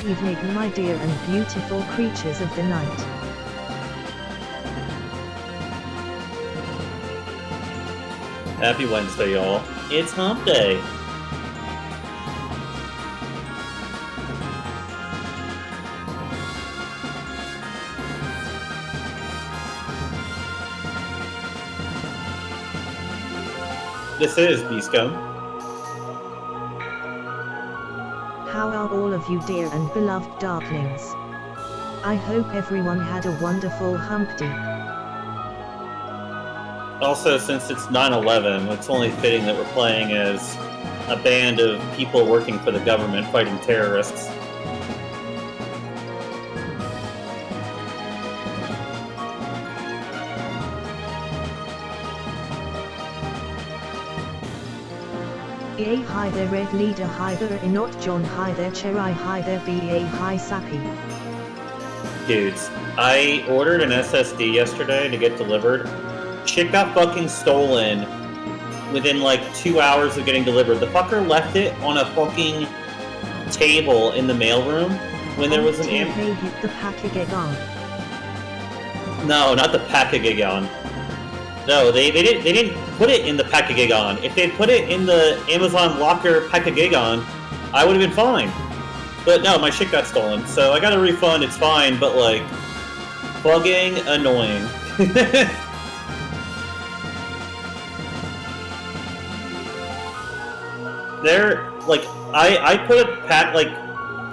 evening, my dear and beautiful creatures of the night. Happy Wednesday, y'all. It's hump day. This is Beascombe. How are all of you, dear and beloved darklings? I hope everyone had a wonderful hump day. Also, since it's 9/11, it's only fitting that we're playing as a band of people working for the government fighting terrorists. EA hi there, Red Leader hi there, Enot John hi there, Cherai hi there, BA hi Sappy. Dudes, I ordered an SSD yesterday to get delivered. Shit got fucking stolen within like 2 hours of getting delivered. The fucker left it on a fucking table in the mailroom when there was an They hit the Packagegon. No, not the Packagegon. No, they didn't put it in the Packagegon. If they'd put it in the Amazon Locker Packagegon, I would have been fine. But no, my shit got stolen, so I got a refund, it's fine, but like, fucking annoying. They're, like, I put a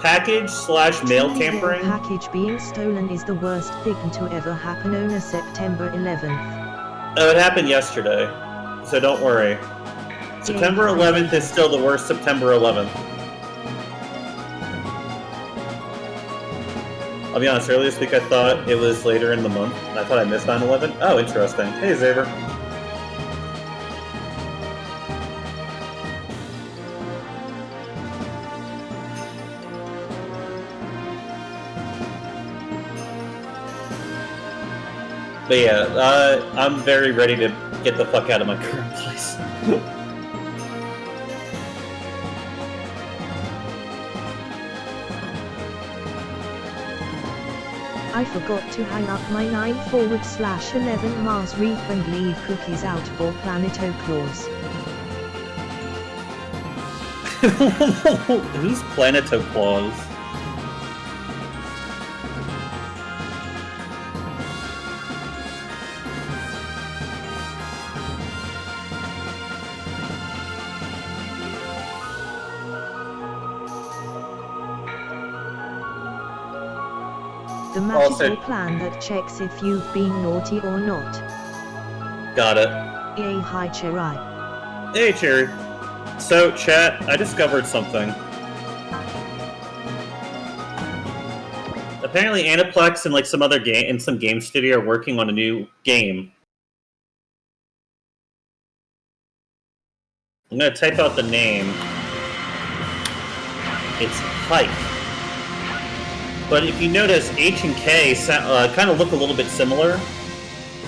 package/mail tampering. Package being stolen is the worst thing to ever happen on a September 11th. Oh, it happened yesterday, so don't worry. September 11th is still the worst September 11th. I'll be honest, earlier this week I thought it was later in the month. I thought I missed 9/11. Oh, interesting. Hey, Xavier. But yeah, I'm very ready to get the fuck out of my current place. I forgot to hang up my 9/11 Mars reef and leave cookies out for Planeto Claus. Who's Planeto Claus? The magical plan that checks if you've been naughty or not. Got it. Yay, hi Cherai. Hey Cherry. So, chat, I discovered something. Apparently Aniplex and like some other game and some game studio are working on a new game. I'm gonna type out the name. It's Hike. But if you notice, H and K kind of look a little bit similar.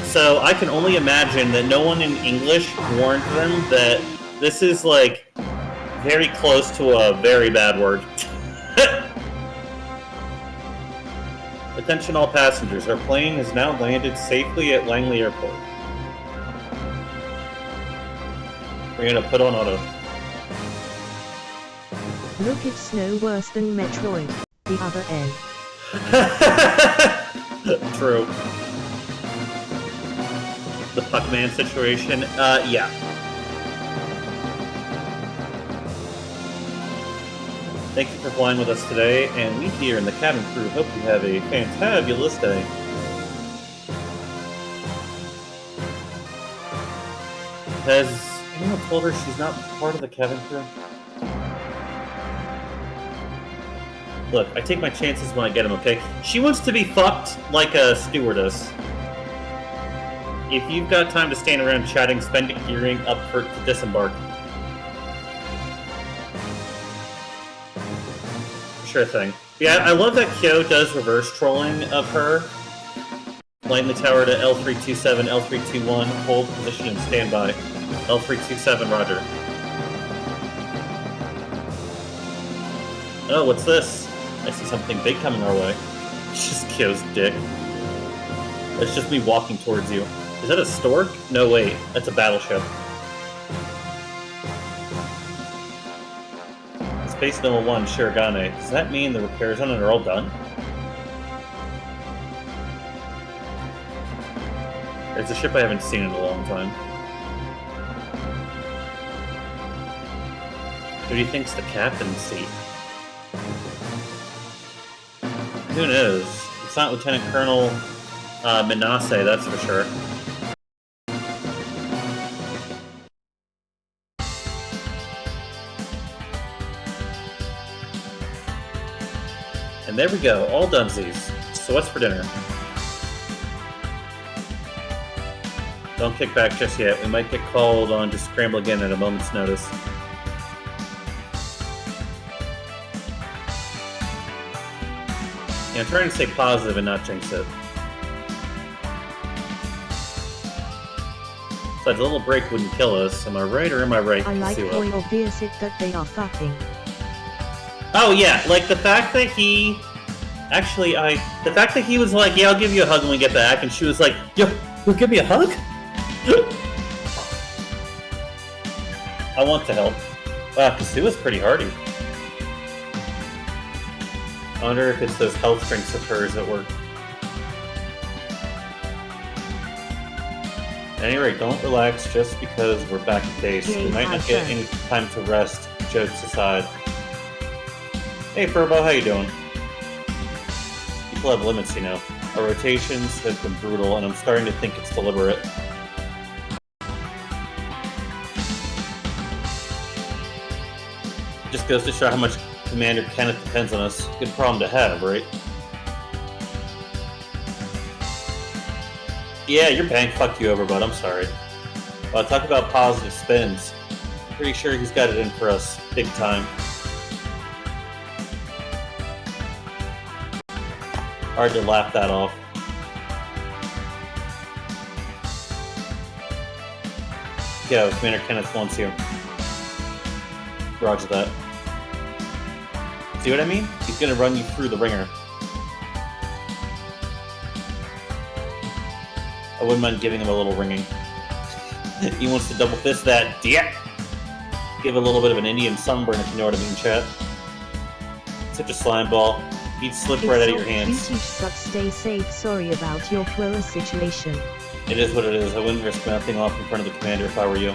So I can only imagine that no one in English warned them that this is, like, very close to a very bad word. Attention all passengers. Our plane has now landed safely at Langley Airport. We're gonna put on auto. Look, it's no worse than Metroid. The other end. True. The Puckman situation? Yeah. Thank you for flying with us today, and we here in the cabin crew hope you have a fantabulous day. Has anyone told her she's not part of the cabin crew? Look, I take my chances when I get them, okay? She wants to be fucked like a stewardess. If you've got time to stand around chatting, spend it gearing up for to disembark. Sure thing. Yeah, I love that Kyo does reverse trolling of her. Lighten the tower to L327, L321, hold position and standby. L327, roger. Oh, what's this? I see something big coming our way. Just Kyo's dick. That's just me walking towards you. Is that a stork? No, wait. That's a battleship. Space Number 1, Shirogane. Does that mean the repairs on it are all done? It's a ship I haven't seen in a long time. Who do you think's the captain's seat? Who knows? It's not Lieutenant Colonel Minase, that's for sure. And there we go, all dunsies. So what's for dinner? Don't kick back just yet. We might get called on to scramble again at a moment's notice. Yeah, I'm trying to stay positive and not jinx it. Besides, a little break wouldn't kill us. Am I right or am I right? I like how obvious it that they are fucking. Oh yeah, like the fact that he... Actually, the fact that he was like, yeah, I'll give you a hug when we get back, and she was like, yo, you'll give me a hug? I want to help. Wow, Kasua's pretty hardy. I wonder if it's those health drinks of hers that work. At any rate, don't relax just because we're back at base. We might not get any time to rest, jokes aside. Hey Furbo, how you doing? People have limits, you know. Our rotations have been brutal, and I'm starting to think it's deliberate. It just goes to show how much Commander Kenneth depends on us. Good problem to have, right? Yeah, your bank fucked you over, bud. I'm sorry. Talk about positive spins. Pretty sure he's got it in for us. Big time. Hard to laugh that off. Go, Commander Kenneth wants you. Roger that. See what I mean? He's gonna run you through the ringer. I wouldn't mind giving him a little ringing. He wants to double fist that. Yeah. Give a little bit of an Indian sunburn if you know what I mean, chat. Such a slime ball. He'd slip right out of your hands. Stay safe. Sorry about your poor situation. It is what it is. I wouldn't risk mouthing off in front of the commander if I were you.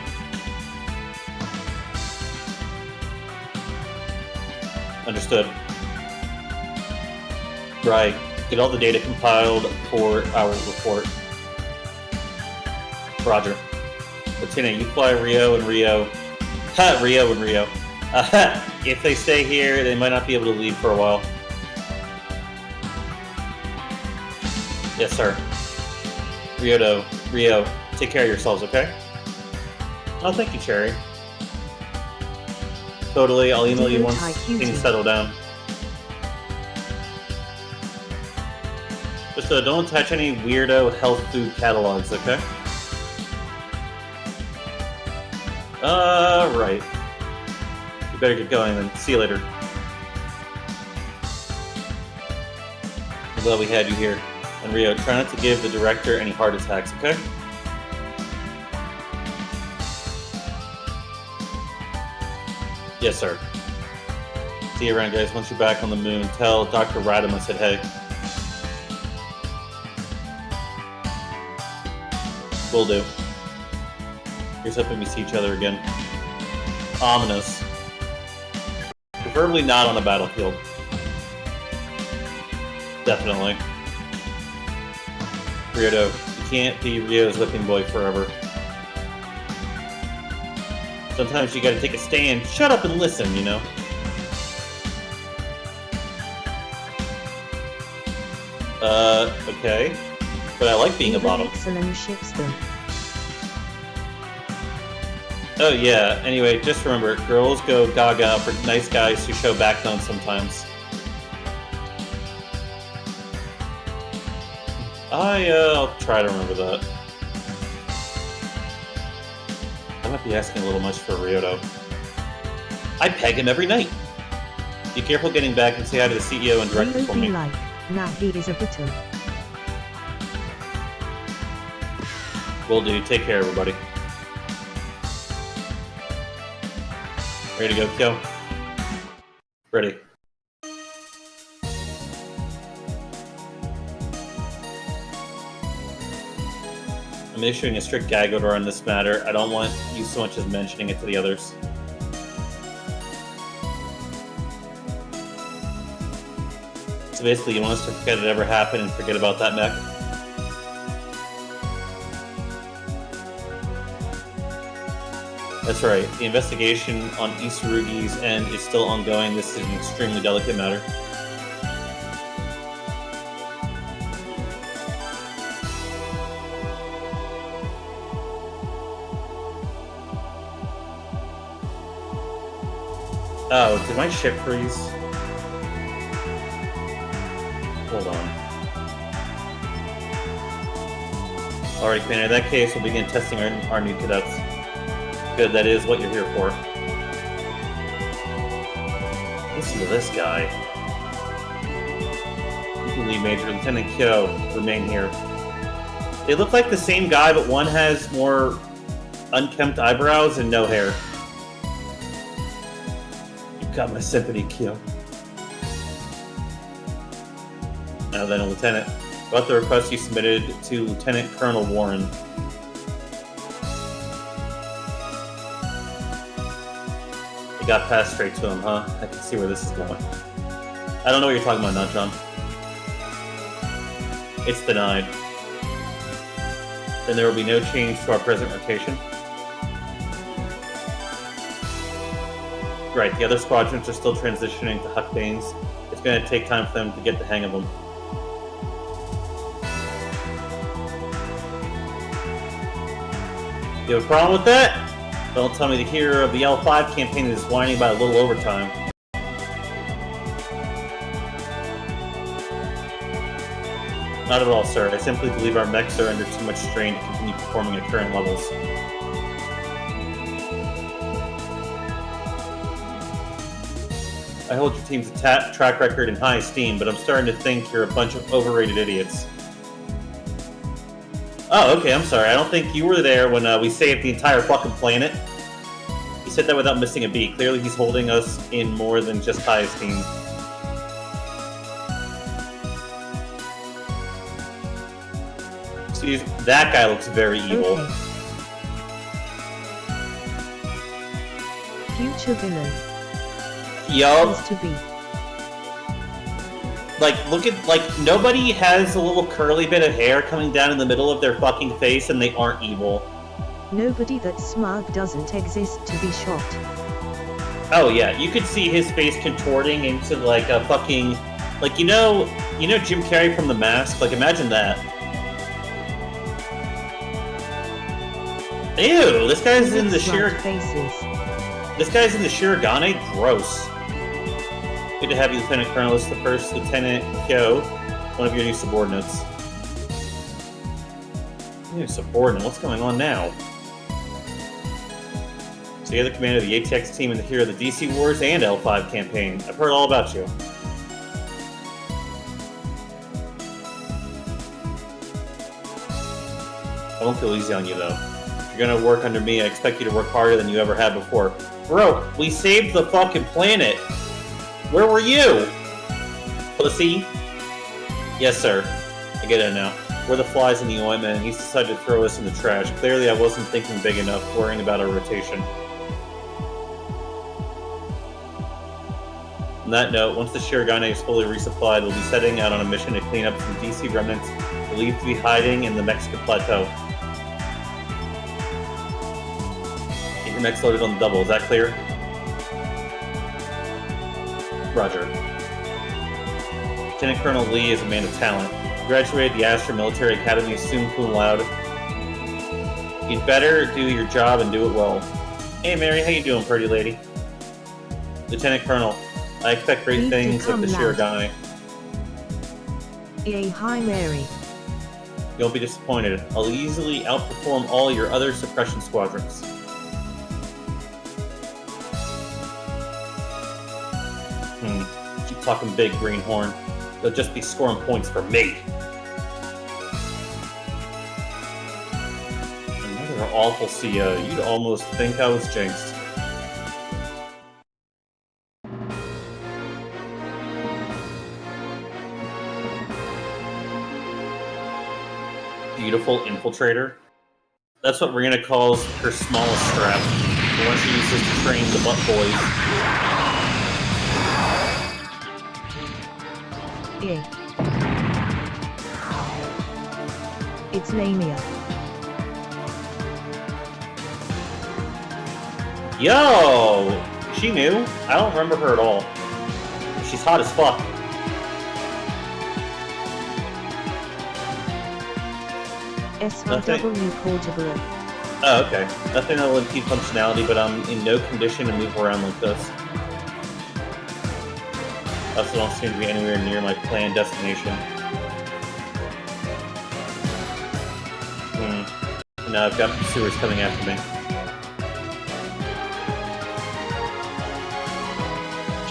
Understood. Right. Get all the data compiled for our report. Roger. Lieutenant, you fly Rio and Rio. Ha! Rio and Rio. If they stay here, they might not be able to leave for a while. Yes, sir. Rio, take care of yourselves, okay? Oh, thank you, Cherry. Totally, I'll email you once things settle down. Just don't attach any weirdo health food catalogs, okay? Right. You better get going then. See you later. I'm glad we had you here. And Rio, try not to give the director any heart attacks, okay? Yes, sir. See you around, guys. Once you're back on the moon, tell Dr. Radam I said hey. Will do. Here's hoping we see each other again. Ominous. Preferably not on the battlefield. Definitely. Ryodo, you can't be Ryo's whipping boy forever. Sometimes you gotta take a stand, shut up and listen, you know? Okay. But I like being a bottom. Excellent ships them. Oh yeah, anyway, just remember, girls go gaga for nice guys who show backbone sometimes. I'll try to remember that. I might be asking a little much for Ryodo. I peg him every night. Be careful getting back and say hi to the CEO and director Hello for be me. like, nah he is a button. Will do. Take care, everybody. Ready to go? Ready. I'm issuing a strict gag order on this matter. I don't want you so much as mentioning it to the others. So basically, you want us to forget it ever happened and forget about that mech? That's right. The investigation on SRW's end is still ongoing. This is an extremely delicate matter. Oh, did my ship freeze? Hold on. Alright, Commander, in that case, we'll begin testing our new cadets. Good, that is what you're here for. Listen to this guy. You can leave, Major. Lieutenant Kyo, remain here. They look like the same guy, but one has more unkempt eyebrows and no hair. You've got my sympathy, Kyo. Now then, Lieutenant. About the request you submitted to Lieutenant Colonel Warren. You got passed straight to him, huh? I can see where this is going. I don't know what you're talking about now, John. It's denied. Then there will be no change to our present rotation. Right, the other squadrons are still transitioning to Huck Banes. It's going to take time for them to get the hang of them. You have a problem with that? Don't tell me the hero of the L5 campaign is whining about a little overtime. Not at all, sir. I simply believe our mechs are under too much strain to continue performing at current levels. I hold your team's track record in high esteem, but I'm starting to think you're a bunch of overrated idiots. Oh, okay, I'm sorry. I don't think you were there when we saved the entire fucking planet. He said that without missing a beat. Clearly he's holding us in more than just high esteem. See, that guy looks very evil. Okay. Future villain. Yup. Is to be. Like, look at, like, nobody has a little curly bit of hair coming down in the middle of their fucking face and they aren't evil. Nobody that's smug doesn't exist to be shot. Oh yeah, you could see his face contorting into like a fucking, like, you know Jim Carrey from The Mask? Like, imagine that. Ew, this guy's in the This guy's in the Shirogane? Gross. Good to have you, Lieutenant Colonel. This is the first Lieutenant Kyo, one of your new subordinates. New subordinate? What's going on now? So you're the commander of the ATX team and the hero of the DC Wars and L5 campaign. I've heard all about you. I won't feel easy on you, though. If you're gonna work under me, I expect you to work harder than you ever have before. Bro, we saved the fucking planet! Where were you? Pussy? Yes, sir. I get it now. We're the flies in the ointment, and he's decided to throw us in the trash. Clearly, I wasn't thinking big enough, worrying about our rotation. On that note, once the Shirogane is fully resupplied, we'll be setting out on a mission to clean up some DC remnants believed to be hiding in the Mexican plateau. Get your mechs loaded on the double, is that clear? Roger. Lieutenant Colonel Lee is a man of talent. He graduated the Astra Military Academy soon cum laude. You'd better do your job and do it well. Hey Mary, how you doing, pretty lady? Lieutenant Colonel, I expect great things of the Shirogane. Hey, hi Mary. You won't be disappointed. I'll easily outperform all your other suppression squadrons. talking big, Greenhorn. They'll just be scoring points for me. Another awful CO. You'd almost think I was jinxed. Beautiful Infiltrator. That's what Rena calls her smallest strap. The one she uses to train the butt boys. Yeah. It's Lamia. Yo! She knew? I don't remember her at all. She's hot as fuck. SRW portable. Oh, okay. Nothing that'll impede functionality, but I'm in no condition to move around like this. Also don't seem to be anywhere near my planned destination. Now I've got pursuers coming after me.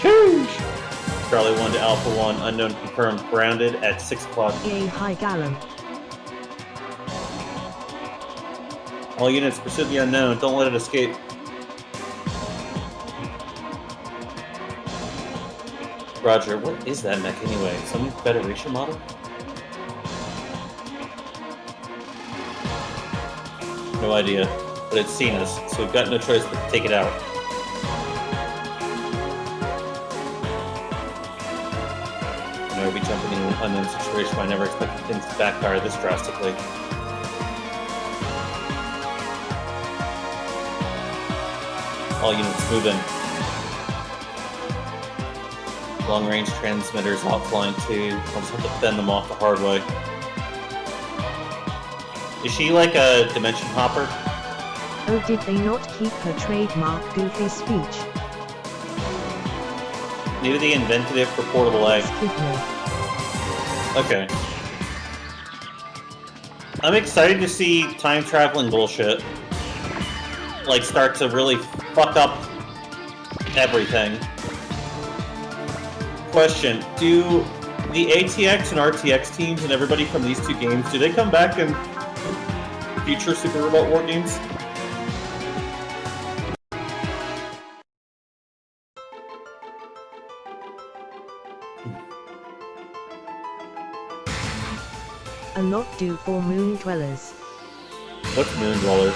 Change! Charlie 1 to Alpha 1, unknown confirmed, grounded at 6 o'clock. Yay, high gallon. All units pursue the unknown, don't let it escape. Roger, what is that mech anyway? Some Federation model? No idea, but it's seen us, so we've got no choice but to take it out. I'll be jumping into an unknown situation where I never expected things to backfire this drastically. All units move in. Long-range transmitters outflying too. I'll just have to fend them off the hard way. Is she like a dimension hopper? Oh, did they not keep her trademark goofy speech? Maybe they invented it for Portable A. Excuse me. Okay. I'm excited to see time-traveling bullshit like start to really fuck up everything. Question, do the ATX and RTX teams and everybody from these two games, do they come back in future Super Robot War games? A lot do for moon dwellers. What's Moon Dwellers?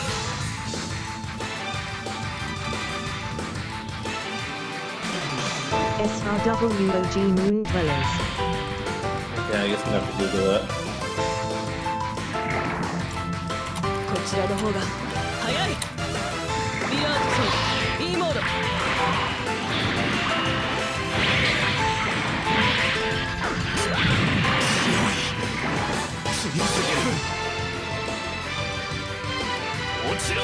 SRW OG moon dwellers. Yeah, I guess I'm gonna have to Google that. こちらの方が早い。ビラードソー E モード。強すぎる。落ちろ。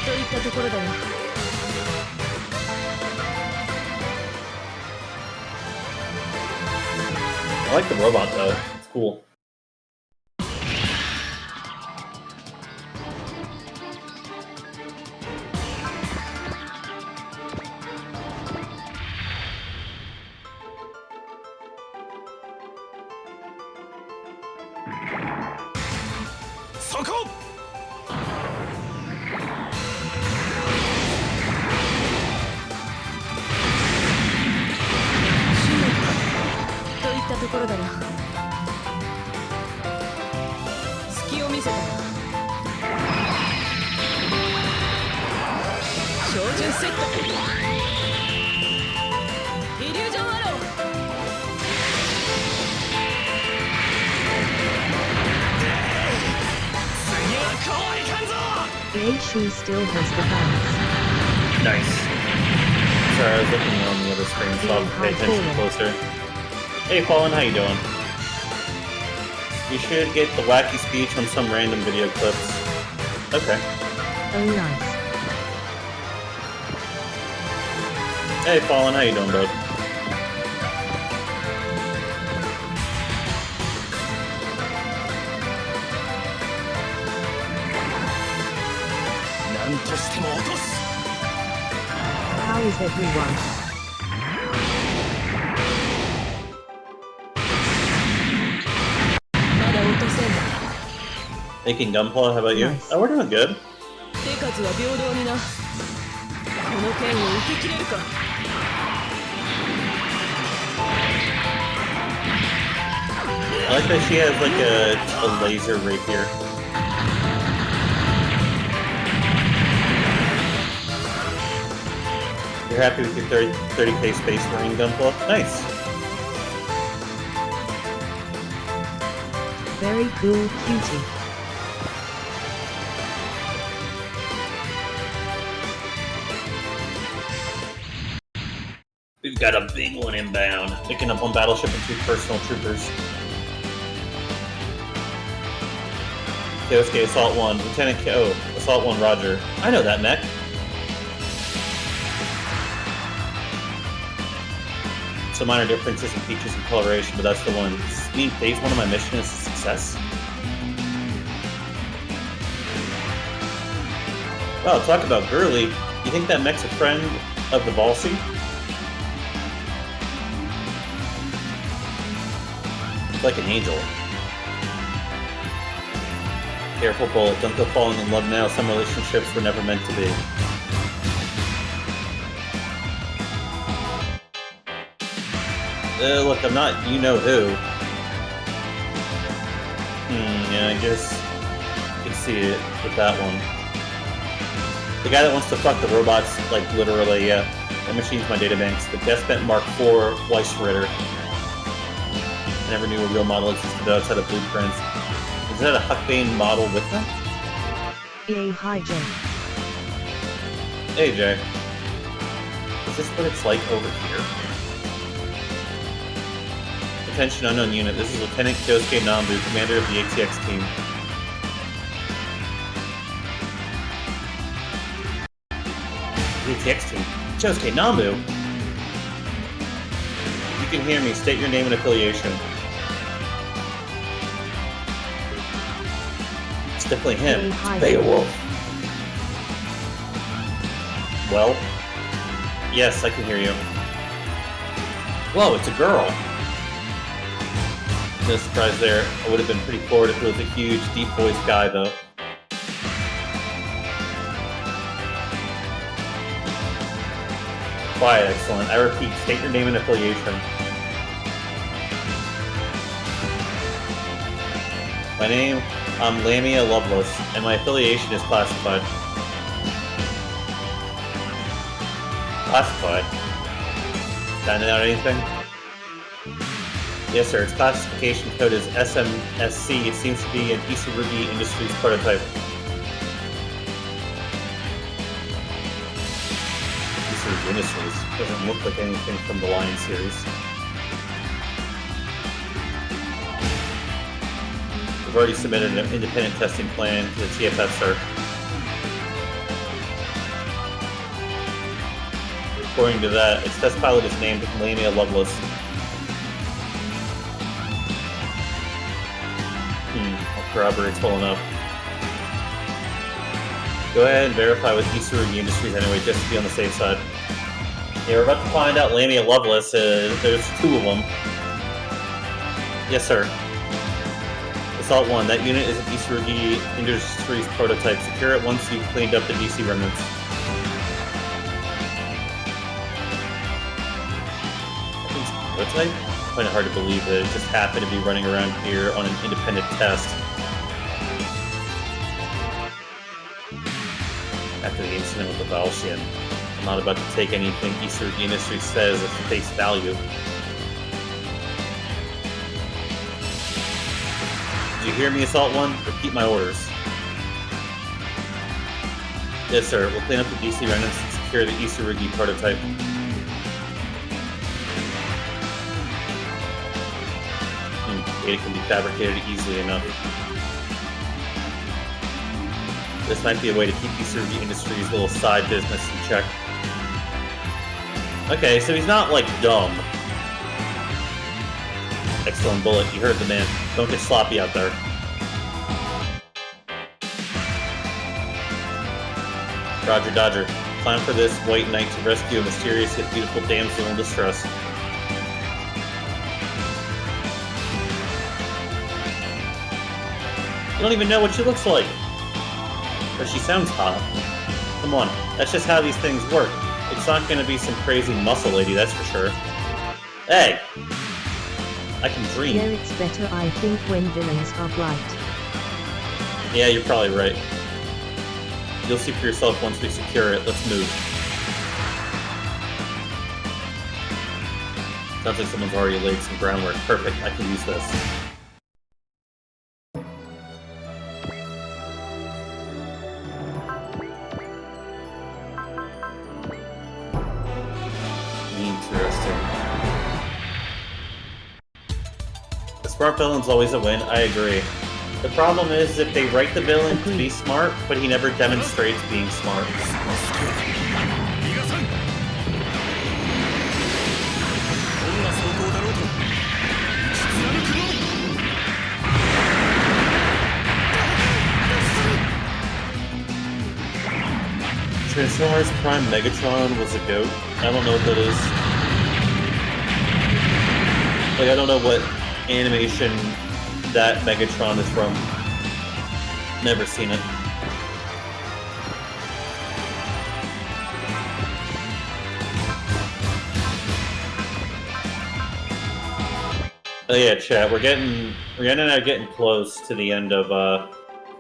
といったところだよ。I like the robot though. It's cool. Soko! といったところだよ。隙を見せたな。標準セット。イリュージョンアロー。次はこういかんぞ。She still has the balance. Nice. Sorry, I was looking on the other screen, so I'll pay attention closer. Hey Fallen, how you doing? You should get the wacky speech from some random video clips. Okay. Oh, nice. Hey Fallen, how you doing, bud? How is everyone? Making gunpla, how about you? Nice. Oh, we're doing good. 手数は平等にな。この剣を受け切れるか。I like that she has like a laser rapier. You're happy with your 30k Space Marine gunpla? Nice. Very cool, cutie. We've got a big one inbound, picking up one battleship and 2 personal troopers. Kyosuke, Assault 1, Lieutenant K. Assault 1, Roger. I know that mech. Some minor differences in features and coloration, but that's the one. Does this mean phase 1 of my mission is a success? Wow, talk about girly. You think that mech's a friend of the Valsy? It's like an angel. Careful, Bullet. Don't go falling in love now. Some relationships were never meant to be. Look, I'm not you-know-who. Yeah, I guess you can see it with that one. The guy that wants to fuck the robots, like, literally, yeah. That machine's my databanks. The Deathbent Mark IV Weissritter. I never knew a real model existed outside of blueprints. Is that a Huckbane model with them? Yay, hi Jay. Hey, Jay. Is this what it's like over here? Attention unknown unit. This is Lieutenant Kyosuke Nambu, commander of the ATX team. The ATX team? Kyosuke Nambu? If you can hear me, state your name and affiliation. It's definitely him. Beowulf. Well? Yes, I can hear you. Whoa, it's a girl. No surprise there. I would have been pretty bored if it was a huge, deep-voiced guy, though. Quiet, excellent. I repeat, state your name and affiliation. My name, I'm Lamia Loveless, and my affiliation is classified. Classified? Finding out anything? Yes, sir. Its classification code is SMSC. It seems to be an Isurugi Industries prototype. Isurugi Industries doesn't look like anything from the Lion series. We've already submitted an independent testing plan to the TFF, sir. According to that, its test pilot is named Lamia Loveless. Corroborates well enough. Go ahead and verify with Isurugi Industries anyway, just to be on the safe side. Yeah, we're about to find out Lamia Loveless. There's 2 of them. Yes, sir. Assault 1. That unit is an Isurugi Industries prototype. Secure it once you've cleaned up the DC remnants. Prototype? I find it hard to believe that it just happened to be running around here on an independent test. After the incident with the Valshian, I'm not about to take anything Isurugi Industries says at face value. Did you hear me, Assault 1? Repeat my orders. Yes, sir. We'll clean up the DC remnants and secure the Isurugi prototype. Data can be fabricated easily enough. This might be a way to keep Isurugi Industries' little side business in check. Okay, so he's not, like, dumb. Excellent, Bullet. You heard the man. Don't get sloppy out there. Roger, Dodger. Time for this white knight to rescue a mysterious yet beautiful damsel in distress. You don't even know what she looks like. But she sounds hot. Come on, that's just how these things work. It's not gonna be some crazy muscle lady, that's for sure. Hey! I can dream. Yeah, it's better, I think, when villains are bright. Yeah, you're probably right. You'll see for yourself once we secure it. Let's move. Sounds like someone's already laid some groundwork. Perfect, I can use this. Interesting. The smart villain's always a win, I agree. The problem is if they write the villain to be smart, but he never demonstrates being smart. Transformers Prime Megatron was a goat. I don't know what that is. Like, I don't know what animation that Megatron is from. Never seen it. Oh yeah, chat. We're getting close to the end of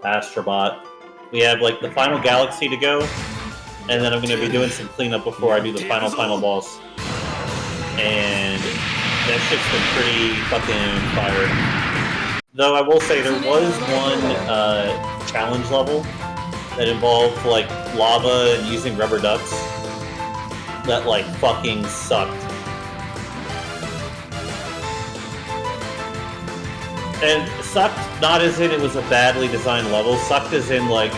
Astrobot. We have like the final galaxy to go, and then I'm going to be doing some cleanup before I do the final boss. And that shit's been pretty fucking fire. Though I will say there was one challenge level that involved like lava and using rubber ducks that like fucking sucked. And sucked not as in it was a badly designed level, sucked as in like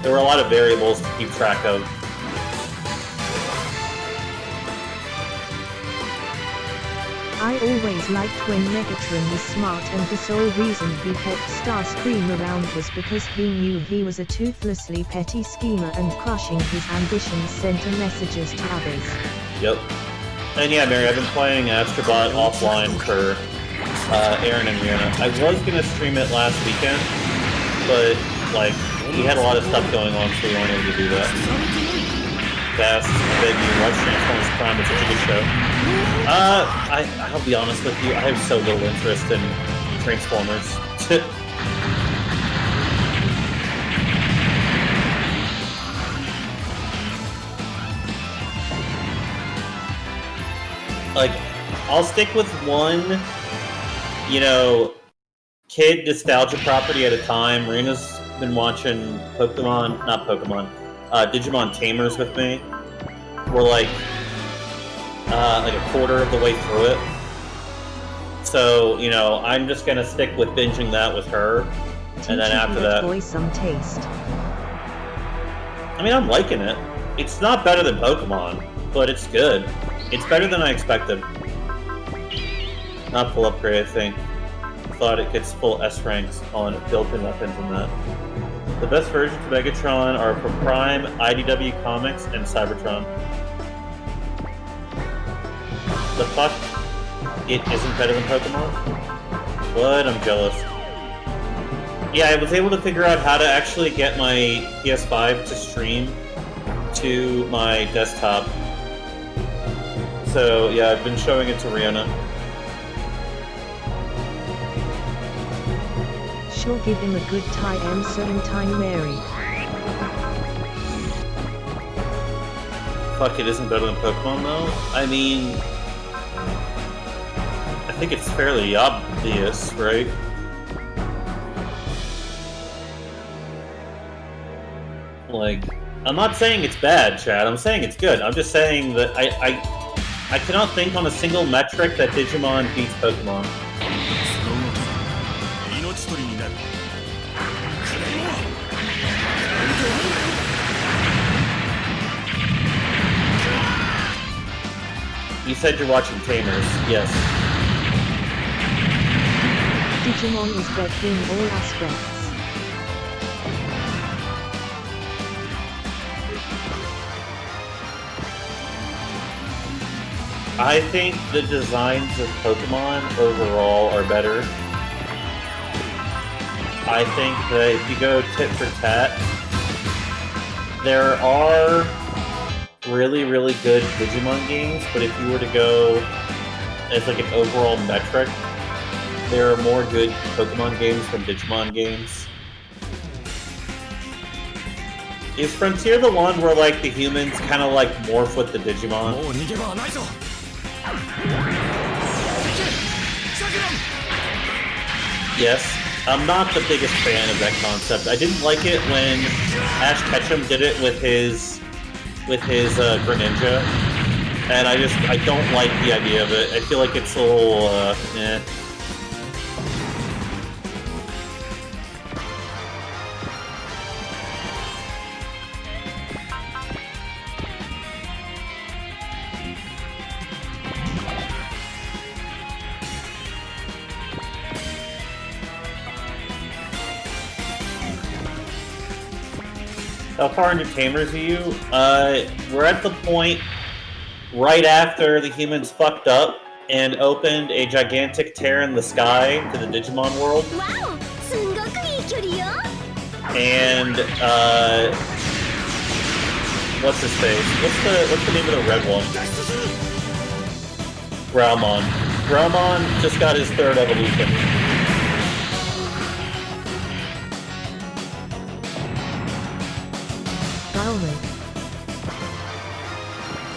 there were a lot of variables to keep track of. I always liked when Megatron was smart, and the sole reason he kept Starscream around was because he knew he was a toothlessly petty schemer, and crushing his ambitions sent messages to others. Yep. And yeah, Mary, I've been playing Astrobot offline for Aaron and Rihanna. I was gonna stream it last weekend, but like we had a lot of stuff going on, so we weren't able to do that. Fast, I beg you, watch Transformers Prime, it's such a good show. I'll be honest with you, I have so little interest in Transformers. Like, I'll stick with one, you know, kid nostalgia property at a time. Rena's been watching Digimon Tamers with me. We're like a quarter of the way through it. So, you know, I'm just gonna stick with binging that with her, and then after that, boy some taste. I mean, I'm liking it. It's not better than Pokemon, but it's good. It's better than I expected. Not full upgrade, I think. Thought it gets full S ranks on built-in weapons and that. The best versions of Megatron are from Prime, IDW Comics, and Cybertron. The fuck? It isn't better than Pokemon? What? I'm jealous. Yeah, I was able to figure out how to actually get my PS5 to stream to my desktop. So, yeah, I've been showing it to Rihanna. Sure, give him a good time, so in time, Mary. Fuck, it isn't better than Pokemon, though? I mean, I think it's fairly obvious, right? Like, I'm not saying it's bad, Chad. I'm saying it's good. I'm just saying that I cannot think on a single metric that Digimon beats Pokemon. You said you're watching Tamers, yes. Digimon is better in all aspects. I think the designs of Pokemon overall are better. I think that if you go tit for tat, there are really, really good Digimon games, but if you were to go as like an overall metric, there are more good Pokemon games than Digimon games. Is Frontier the one where like the humans kind of like morph with the Digimon? Yes. I'm not the biggest fan of that concept. I didn't like it when Ash Ketchum did it with his Greninja, and I don't like the idea of it. I feel like it's a little eh. How far into Tamers are you? We're at the point right after the humans fucked up and opened a gigantic tear in the sky to the Digimon world. Wow! And what's his face? What's the name of the red one? Graumon. Graumon just got his third evolution.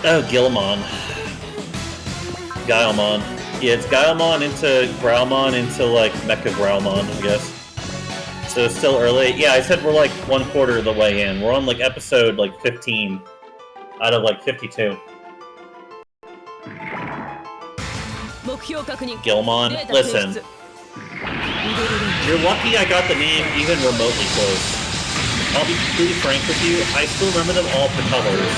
Oh, Gilmon. Guilemon. Yeah, it's Guilemon into Graumon into, like, Mecha Graumon, I guess. So it's still early. Yeah, I said we're, like, 1/4 of the way in. We're on, like, episode, like, 15 out of, like, 52. Gilmon, listen. You're lucky I got the name even remotely close. I'll be completely frank with you, I still remember them all for colors.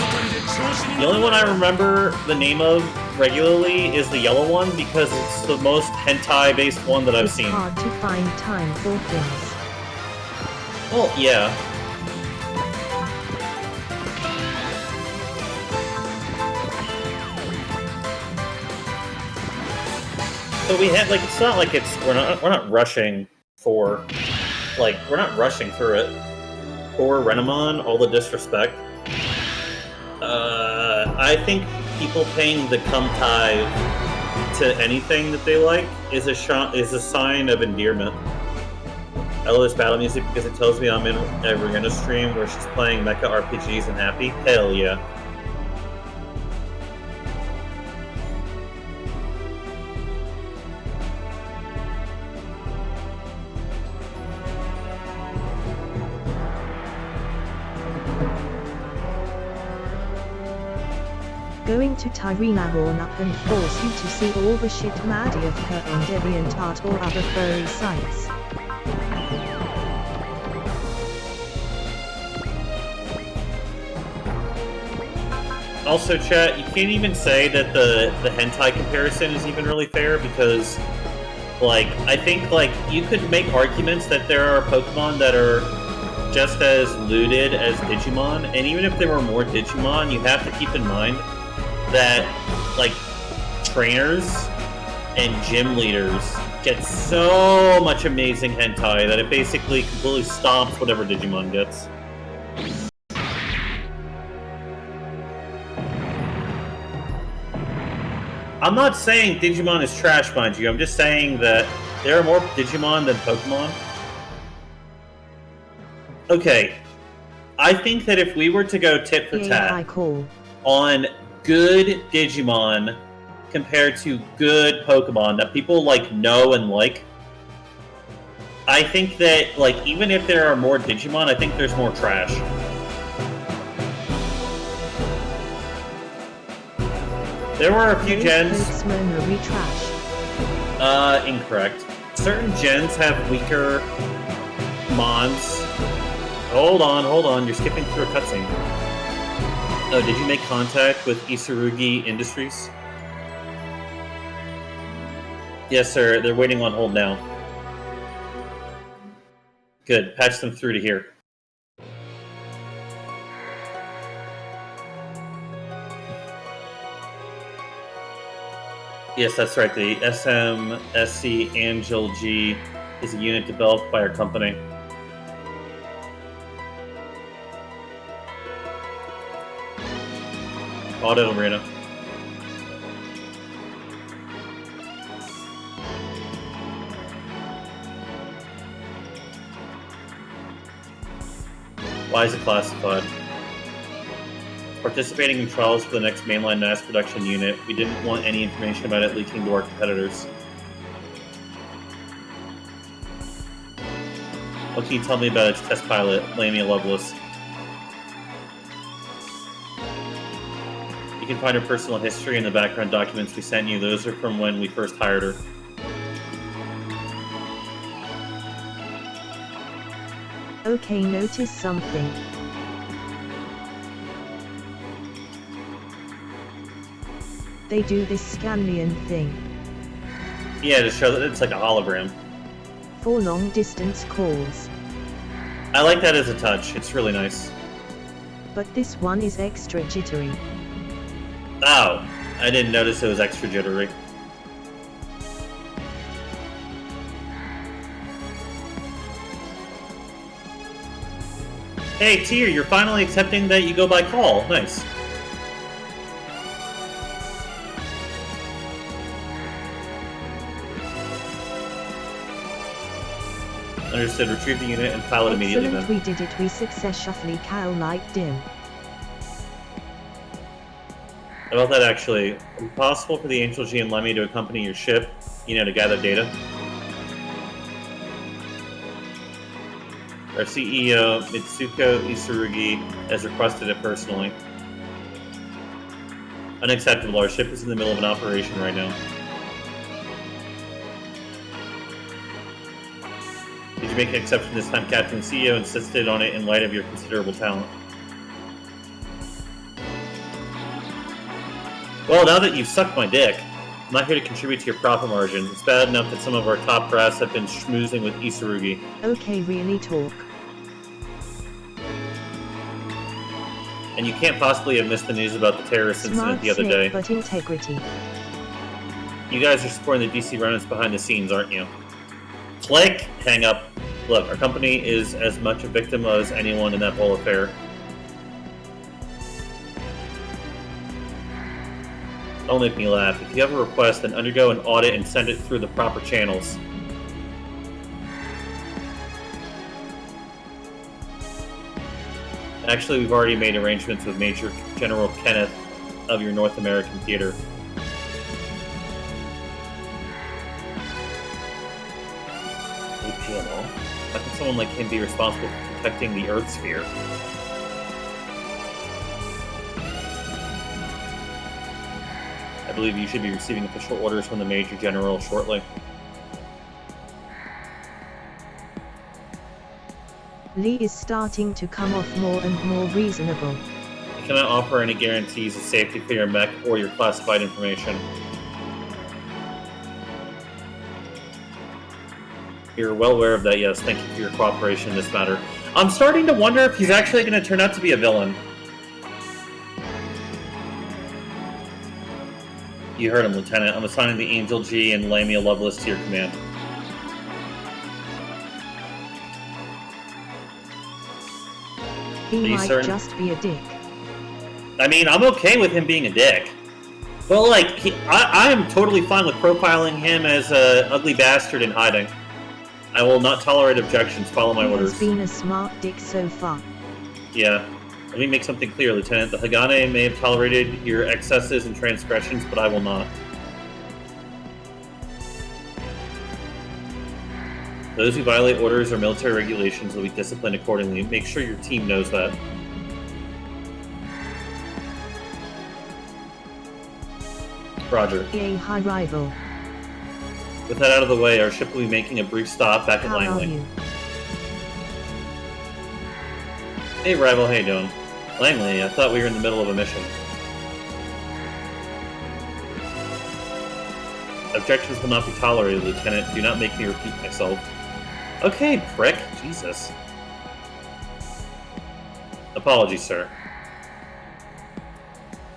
The only one I remember the name of regularly is the yellow one because it's the most hentai-based one that I've seen. It's hard to find time for things. Well, yeah. So we had, like, it's not like we're not rushing for, like, we're not rushing through it. Poor Renamon, all the disrespect. I think people paying the cum tithe to anything that they like is a sign of endearment. I love this battle music because it tells me I'm in a Rihanna stream where she's playing mecha RPGs and happy. Hell yeah. Going to Tyrena Horn up and force you to see all the shit Maddie of her on DeviantArt or other furry sites. Also, chat, you can't even say that the hentai comparison is even really fair because, like, I think, like, you could make arguments that there are Pokemon that are just as looted as Digimon, and even if there were more Digimon, you have to keep in mind that, like, trainers and gym leaders get so much amazing hentai that it basically completely stomps whatever Digimon gets. I'm not saying Digimon is trash, mind you. I'm just saying that there are more Digimon than Pokemon. Okay. I think that if we were to go tit for tat on good Digimon compared to good Pokemon that people, like, know and like, I think that, like, even if there are more Digimon, I think there's more trash. There were a few gens... incorrect. Certain gens have weaker mons. Hold on, you're skipping through a cutscene. Oh, did you make contact with Isurugi Industries? Yes, sir. They're waiting on hold now. Good. Patch them through to here. Yes, that's right. The SMSC Angel G is a unit developed by our company. Audit Arena. Why is it classified? Participating in trials for the next mainline mass production unit, we didn't want any information about it leaking to our competitors. What can you tell me about its test pilot, Lamia Lovelace? You can find her personal history in the background documents we sent you. Those are from when we first hired her. Okay, notice something. They do this Scanlion thing. Yeah, to show that it's like a hologram. For long distance calls. I like that as a touch. It's really nice. But this one is extra jittery. Oh, I didn't notice it was extra jittery. Hey, Tyr, you're finally accepting that you go by call. Nice. Understood. Retrieve the unit and file it immediately then. Excellent, we did it. We successfully light dim. About that, actually, is it possible for the Angel G and Lemmy to accompany your ship, to gather data? Our CEO, Mitsuko Isurugi, has requested it personally. Unacceptable. Our ship is in the middle of an operation right now. Did you make an exception this time, Captain? CEO insisted on it in light of your considerable talent. Well, now that you've sucked my dick, I'm not here to contribute to your profit margins. It's bad enough that some of our top brass have been schmoozing with Isurugi. Okay, really talk. And you can't possibly have missed the news about the terrorist incident the other day. But integrity. You guys are supporting the DC remnants behind the scenes, aren't you? Click! Hang up. Look, our company is as much a victim as anyone in that whole affair. Don't make me laugh. If you have a request, then undergo an audit and send it through the proper channels. Actually, we've already made arrangements with Major General Kenneth of your North American theater. APNO? How can someone like him be responsible for protecting the Earth sphere? I believe you should be receiving official orders from the Major General shortly. Lee is starting to come off more and more reasonable. I cannot offer any guarantees of safety for your mech or your classified information. You're well aware of that, yes. Thank you for your cooperation in this matter. I'm starting to wonder if he's actually going to turn out to be a villain. You heard him, Lieutenant. I'm assigning the Angel G and Lamia Lovelace to your command. He might just be a dick. I mean, I'm okay with him being a dick. But, like, I am totally fine with profiling him as an ugly bastard in hiding. I will not tolerate objections. Follow my orders. He has been a smart dick so far. Yeah. Let me make something clear, Lieutenant. The Hagane may have tolerated your excesses and transgressions, but I will not. Those who violate orders or military regulations will be disciplined accordingly. Make sure your team knows that. Roger. A high rival. With that out of the way, our ship will be making a brief stop back at How are Langley. you? Hey, rival, how you doing? Langley, I thought we were in the middle of a mission. Objections will not be tolerated, Lieutenant. Do not make me repeat myself. Okay, prick. Jesus. Apologies, sir.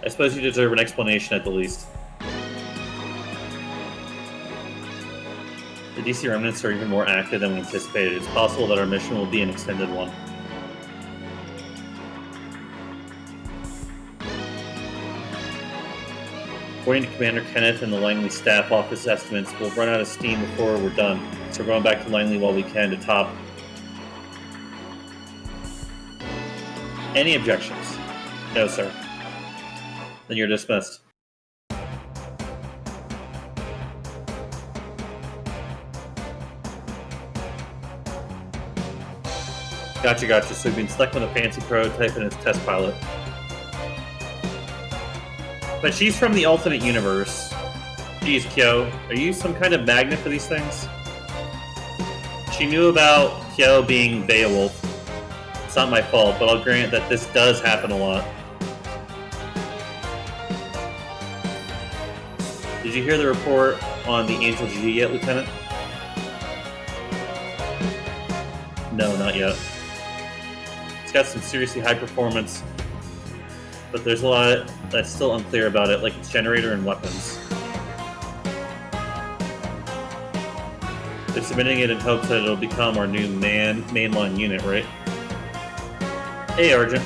I suppose you deserve an explanation at the least. DC remnants are even more active than we anticipated. It's possible that our mission will be an extended one. According to Commander Kenneth and the Langley staff office estimates, we'll run out of steam before we're done. So we're going back to Langley while we can to top. Any objections? No, sir. Then you're dismissed. Gotcha. So we've been stuck with a fancy prototype and its test pilot. But she's from the alternate universe. Geez, Kyo, are you some kind of magnet for these things? She knew about Kyo being Beowulf. It's not my fault, but I'll grant that this does happen a lot. Did you hear the report on the Angel G yet, Lieutenant? No, not yet. It's got some seriously high performance, but there's a lot that's still unclear about it, like its generator and weapons. They're submitting it in hopes that it'll become our new mainline unit, right? Hey, Argent.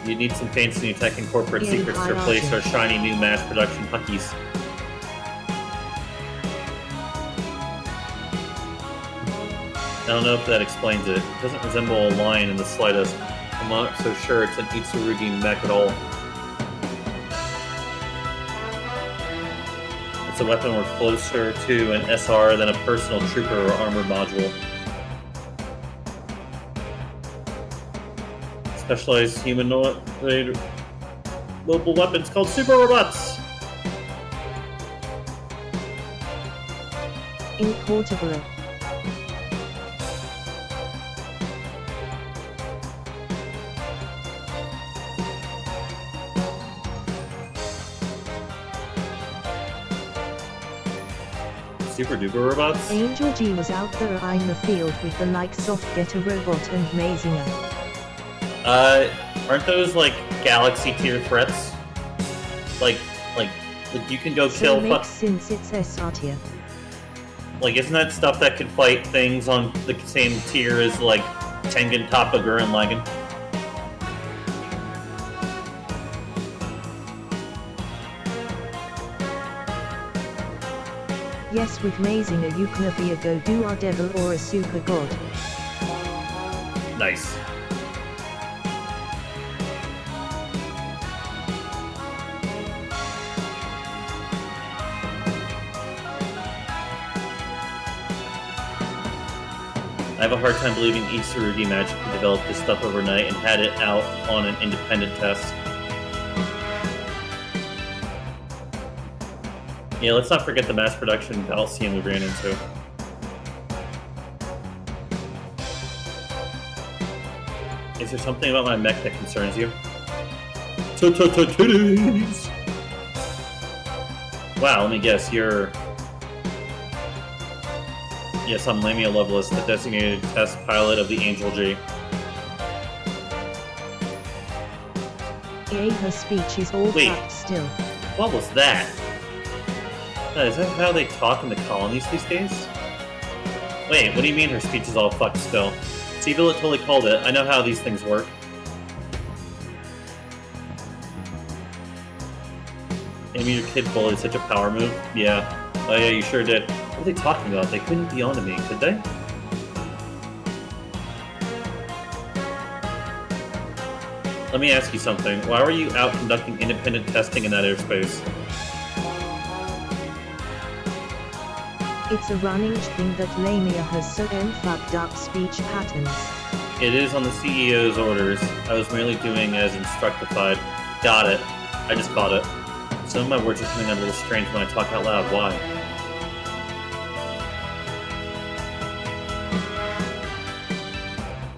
You need some fancy new tech and corporate secrets to replace our shiny new mass production Huckies. I don't know if that explains it. It doesn't resemble a lion in the slightest. I'm not so sure it's an Itsurugi mech at all. It's a weapon we're closer to an SR than a personal trooper or armored module. Specialized humanoid mobile weapons called super robots. Importable. Super duper robots? Angel G was out there eyeing the field with the likes of Getter Robot and Mazinger. Aren't those like galaxy tier threats? Like you can go kill. Makes sense it's SR tier. Like, isn't that stuff that can fight things on the same tier as like Tengen, Toppa, Gurren Lagann? Yes, with Mazinger you can be a Godu devil or a super god. Nice. I have a hard time believing Itsurugi magically developed this stuff overnight and had it out on an independent test. Yeah, let's not forget the mass production Valsium we ran into. Is there something about my mech that concerns you? Titties! Wow, let me guess, you're... Yes, I'm Lamia Lovelace, the designated test pilot of the Angel G. Yeah, her speech is all fucked still. What was that? Is that how they talk in the colonies these days? Wait, what do you mean her speech is all fucked still? T-Billet totally called it. I know how these things work. Amy, your kid bullied such a power move? Yeah. Oh yeah, you sure did. What are they talking about? They couldn't be onto me, could they? Let me ask you something. Why were you out conducting independent testing in that airspace? It's a running thing that Lamia has certain fucked up speech patterns. It is on the CEO's orders. I was merely doing as instructified. Got it. I just caught it. Some of my words are coming out a little strange when I talk out loud. Why?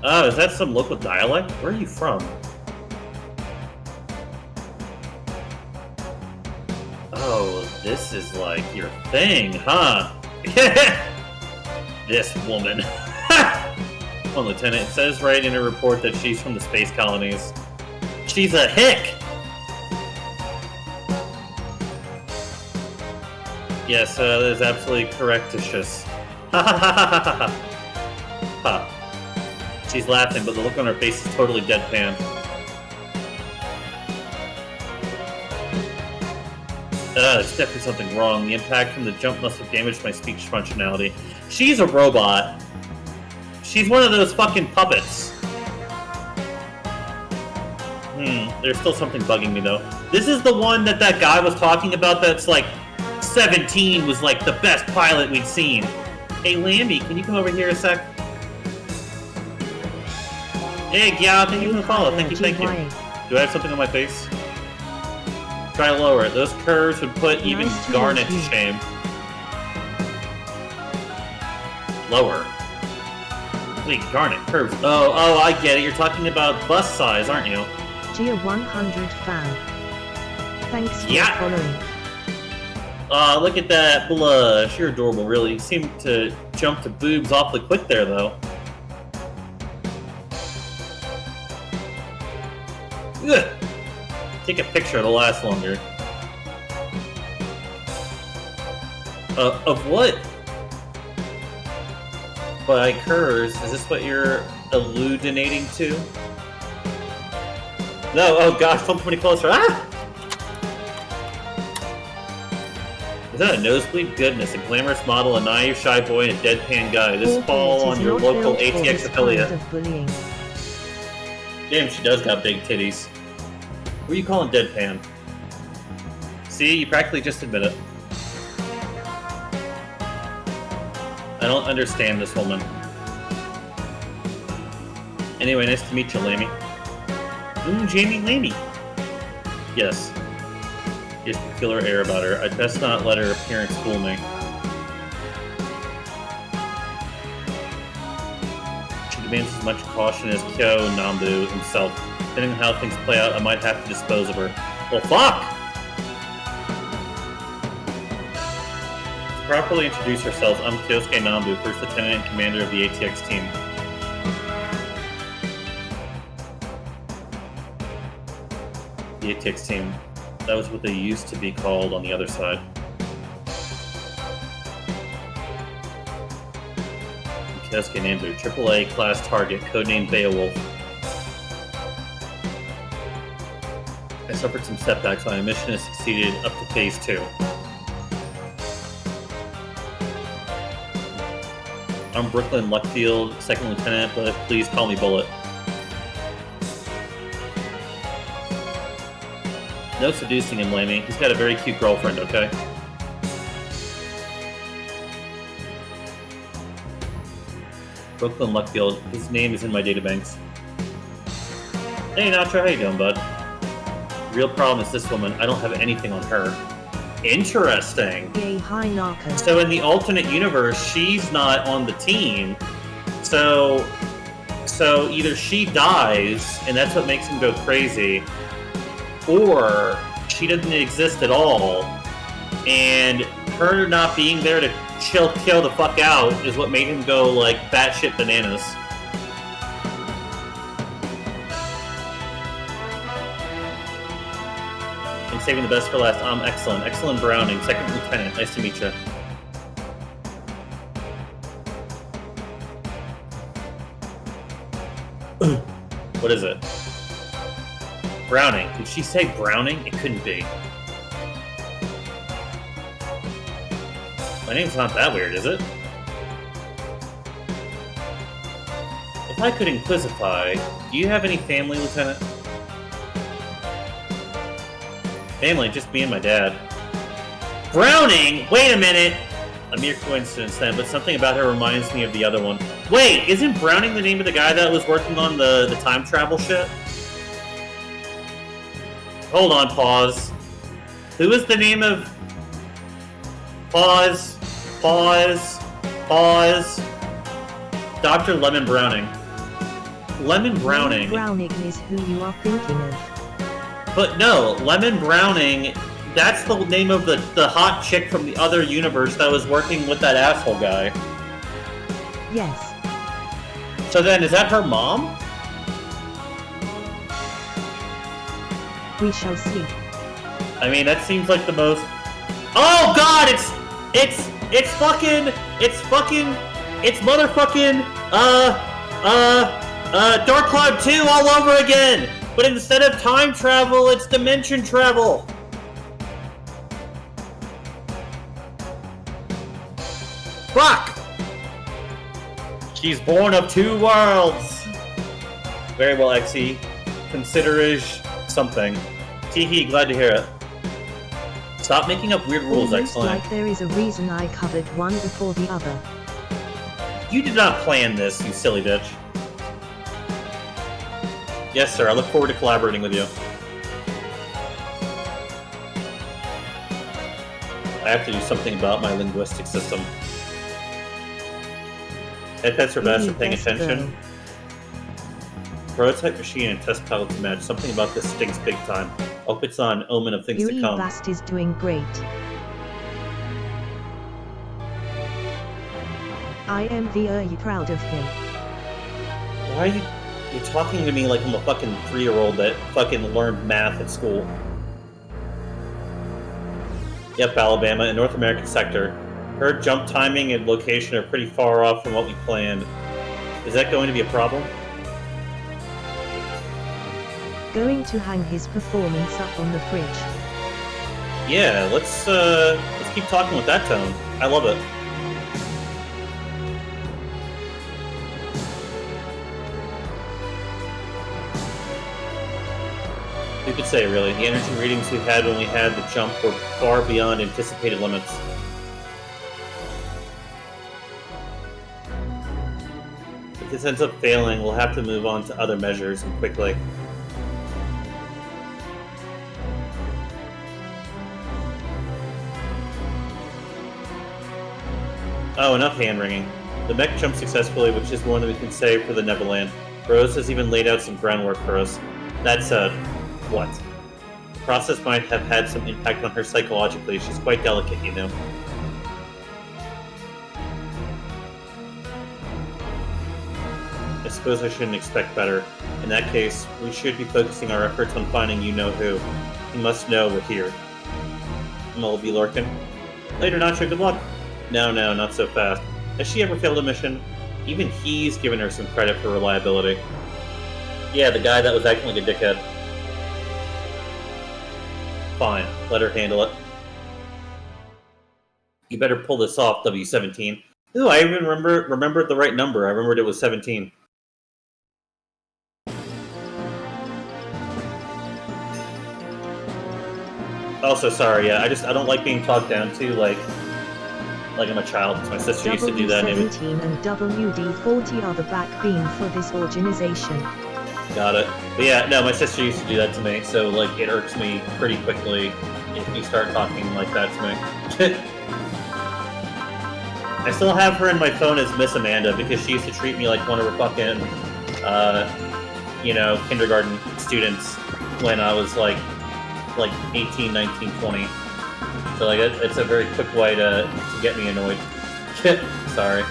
Oh, is that some local dialect? Where are you from? Oh, this is like your thing, huh? This woman. Come on, Lieutenant. It says right in her report that she's from the space colonies. She's a hick! Yes, that is absolutely correcticious. Ha ha ha ha ha ha. Ha. She's laughing, but the look on her face is totally deadpan. There's definitely something wrong. The impact from the jump must have damaged my speech functionality. She's a robot. She's one of those fucking puppets. There's still something bugging me, though. This is the one that guy was talking about that's like 17 was like the best pilot we'd seen. Hey, Lambie, can you come over here a sec? Hey, Gyao, thank you for the follow. Thank you, thank you. Do I have something on my face? Try to lower it. Those curves would put even Garnet to shame. Lower. Wait, Garnet, curves. Oh, I get it. You're talking about bust size, aren't you? Gia 100 fan. Thanks for following. Look at that blush. You're adorable, really. You seem to jump to boobs awfully quick there, though. Ugh. Take a picture, it'll last longer. Of what? By curves, is this what you're alludinating to? No, oh gosh, don't put any closer. Ah! Is that a nosebleed? Goodness, a glamorous model, a naive shy boy, and a deadpan guy. This fall on your local ATX affiliate. Damn, she does got big titties. What are you calling deadpan? See, you practically just admit it. I don't understand this woman. Anyway, nice to meet you, Lamie. Ooh, Jamie Lamie. Yes. She has peculiar air about her. I'd best not let her appearance fool me. She demands as much caution as Kyo Nambu himself. Depending on how things play out, I might have to dispose of her. Well, fuck! To properly introduce ourselves, I'm Kyosuke Nambu, First Lieutenant and Commander of the ATX team. The ATX team. That was what they used to be called on the other side. Kyosuke Nambu, AAA class target, codenamed Beowulf. I suffered some setbacks, my mission has succeeded up to phase 2. I'm Brooklyn Luckfield, 2nd Lieutenant, but please call me Bullet. No seducing him, Lamie. He's got a very cute girlfriend, okay? Brooklyn Luckfield. His name is in my databanks. Hey, Nacho, how you doing, bud? The real problem is this woman. I don't have anything on her. Interesting. Yay, hi, Narco. So in the alternate universe, she's not on the team. So either she dies, and that's what makes him go crazy, or she doesn't exist at all, and her not being there to chill the fuck out is what made him go, like, batshit bananas. I'm saving the best for last. Excellent. Excellent Browning, 2nd Lieutenant. Nice to meet you. What is it? Browning. Did she say Browning? It couldn't be. My name's not that weird, is it? If I could inquisify, do you have any family, Lieutenant? Family, just me and my dad. Browning? Wait a minute! A mere coincidence then, but something about her reminds me of the other one. Wait, isn't Browning the name of the guy that was working on the time travel shit? Hold on, pause. Who is the name of... Pause. Dr. Lemon Browning. Lemon Browning. Browning is who you are thinking of. But no, Lemon Browning, that's the name of the hot chick from the other universe that was working with that asshole guy. Yes. So then, is that her mom? We shall see. I mean, that seems like the most... Oh god, it's... it's motherfucking, Dark Cloud 2 all over again! But instead of time travel, it's dimension travel! Fuck! She's born of two worlds! Very well, XE. Consider-ish something. Teehee, glad to hear it. Stop making up weird rules, Almost excellent. like there is a reason I covered one before the other. You did not plan this, you silly bitch. Yes, sir, I look forward to collaborating with you. I have to do something about my linguistic system. Head pets are best at paying attention. Prototype machine and test pilot to match. Something about this stinks big time. Hope it's an omen of things to come. Blast is doing great. I am very proud of him. Why are you're talking to me like I'm a fucking 3-year-old that fucking learned math at school? Yep, Alabama, in North American sector. Her jump timing and location are pretty far off from what we planned. Is that going to be a problem? Going to hang his performance up on the fridge. Yeah, let's keep talking with that tone. I love it. You could say, really. The energy readings we had when we had the jump were far beyond anticipated limits. If this ends up failing, we'll have to move on to other measures, and quickly. Oh, enough hand-wringing. The mech jumped successfully, which is more than we can say for the Neverland. Rose has even laid out some groundwork for us. That's, what? The process might have had some impact on her psychologically. She's quite delicate, you know. I suppose I shouldn't expect better. In that case, we should be focusing our efforts on finding you-know-who. He must know we're here. Mulby Lorcan. Later, Nacho, good luck. No, not so fast. Has she ever failed a mission? Even he's given her some credit for reliability. Yeah, the guy that was acting like a dickhead. Fine, let her handle it. You better pull this off, W17. Ooh, I even remembered the right number. I remembered it was 17. Also, sorry, yeah, I don't like being talked down to, like I'm a child, because my sister used to do that. W17 and WD40 are the backbone for this organization. Got it. But yeah, no, my sister used to do that to me, so, like, it irks me pretty quickly if you start talking like that to me. I still have her in my phone as Miss Amanda, because she used to treat me like one of her fucking, kindergarten students when I was, like 18, 19, 20. So, like, it's a very quick way to get me annoyed. Sorry.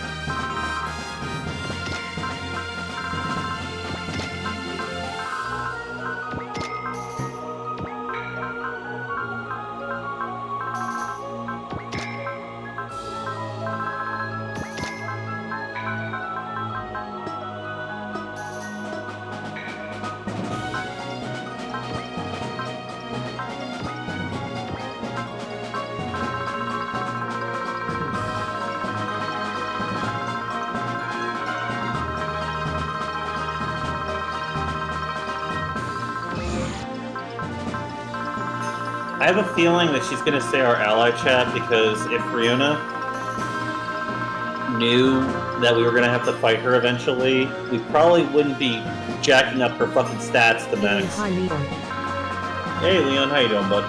I have a feeling that she's going to say our ally chat, because if Riona knew that we were going to have to fight her eventually, we probably wouldn't be jacking up her fucking stats to max. Hi, Leon. Hey, Leon, how you doing, bud?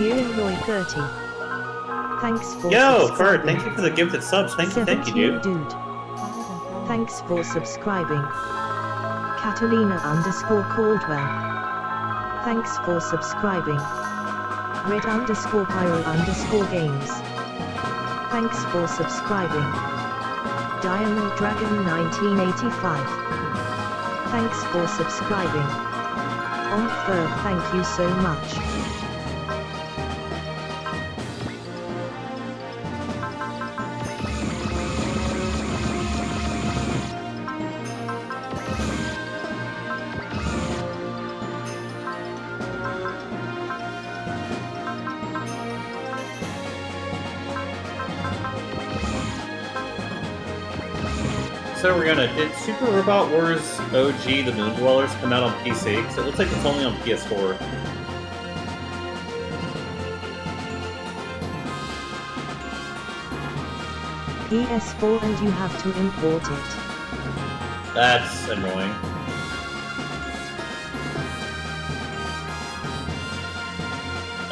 Hearing Roy 30. Thanks for Yo, subscribing. Bird, thank you for the gifted subs. Thank you, 17 dude. Thanks for subscribing. Catalina_Caldwell. Thanks for subscribing. Red_Pyro_Games. Thanks for subscribing. Diamond Dragon 1985. Thanks for subscribing. Thank you so much. So did Super Robot Wars OG The Moon Dwellers come out on PC? Because it looks like it's only on PS4. PS4 and you have to import it. That's annoying.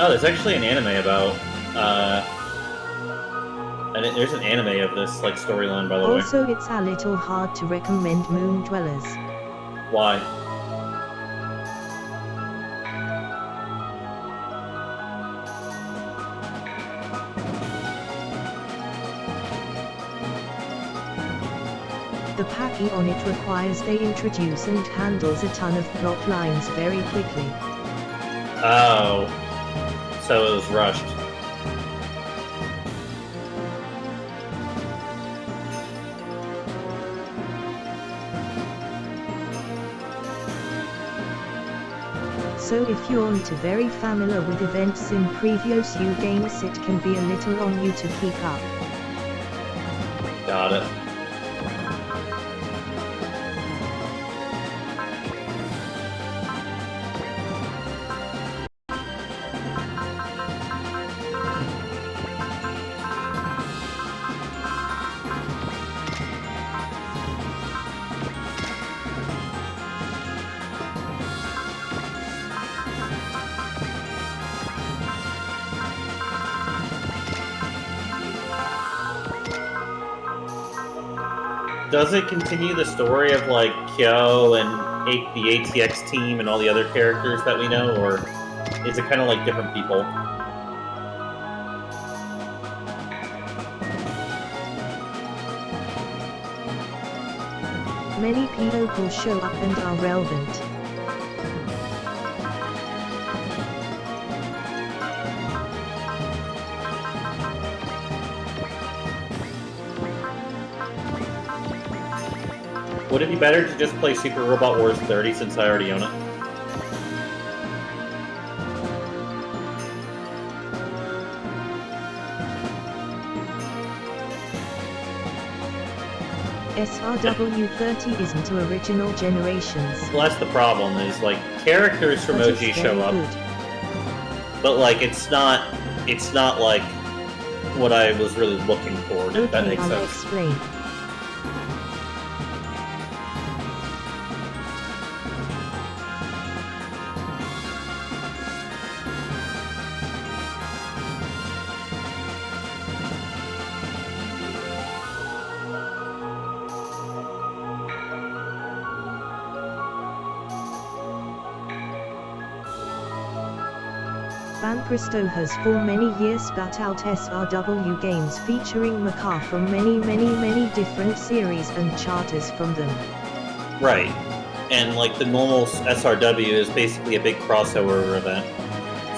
Oh, there's actually an anime about, and there's an anime of this, like, storyline, by the way. Also, it's a little hard to recommend Moon Dwellers. Why? The packy on it requires they introduce and handles a ton of plot lines very quickly. Oh. So it was rushed. So if you're not very familiar with events in previous U games, it can be a little on you to keep up. Got it. Does it continue the story of, like, Kyo and the ATX team and all the other characters that we know, or is it kind of like different people? Many people will show up and are relevant. Would it be better to just play Super Robot Wars 30 since I already own it? SRW 30 isn't to original generations. Well, that's the problem, is, like, characters from But OG it's show very up, good. but, like, it's not like what I was really looking for, if that Okay, makes I'll sense. explain. Bancristo has for many years spat out SRW games featuring Mecha from many different series and charters from them. Right. And, like, the normal SRW is basically a big crossover event.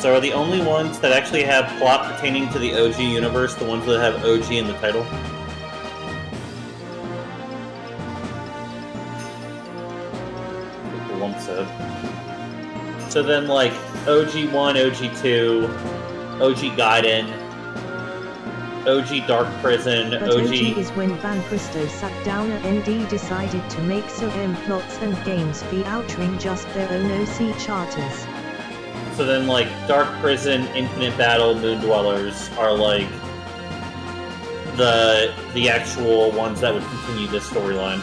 So are the only ones that actually have plot pertaining to the OG universe the ones that have OG in the title? The one said. So then, like, OG1, OG2, OG Gaiden, OG Dark Prison, But OG is when Bancristo sat down and ND decided to make some plots and games featuring just their own OC charters. So then, like, Dark Prison, Infinite Battle, Moon Dwellers are, like, the actual ones that would continue this storyline.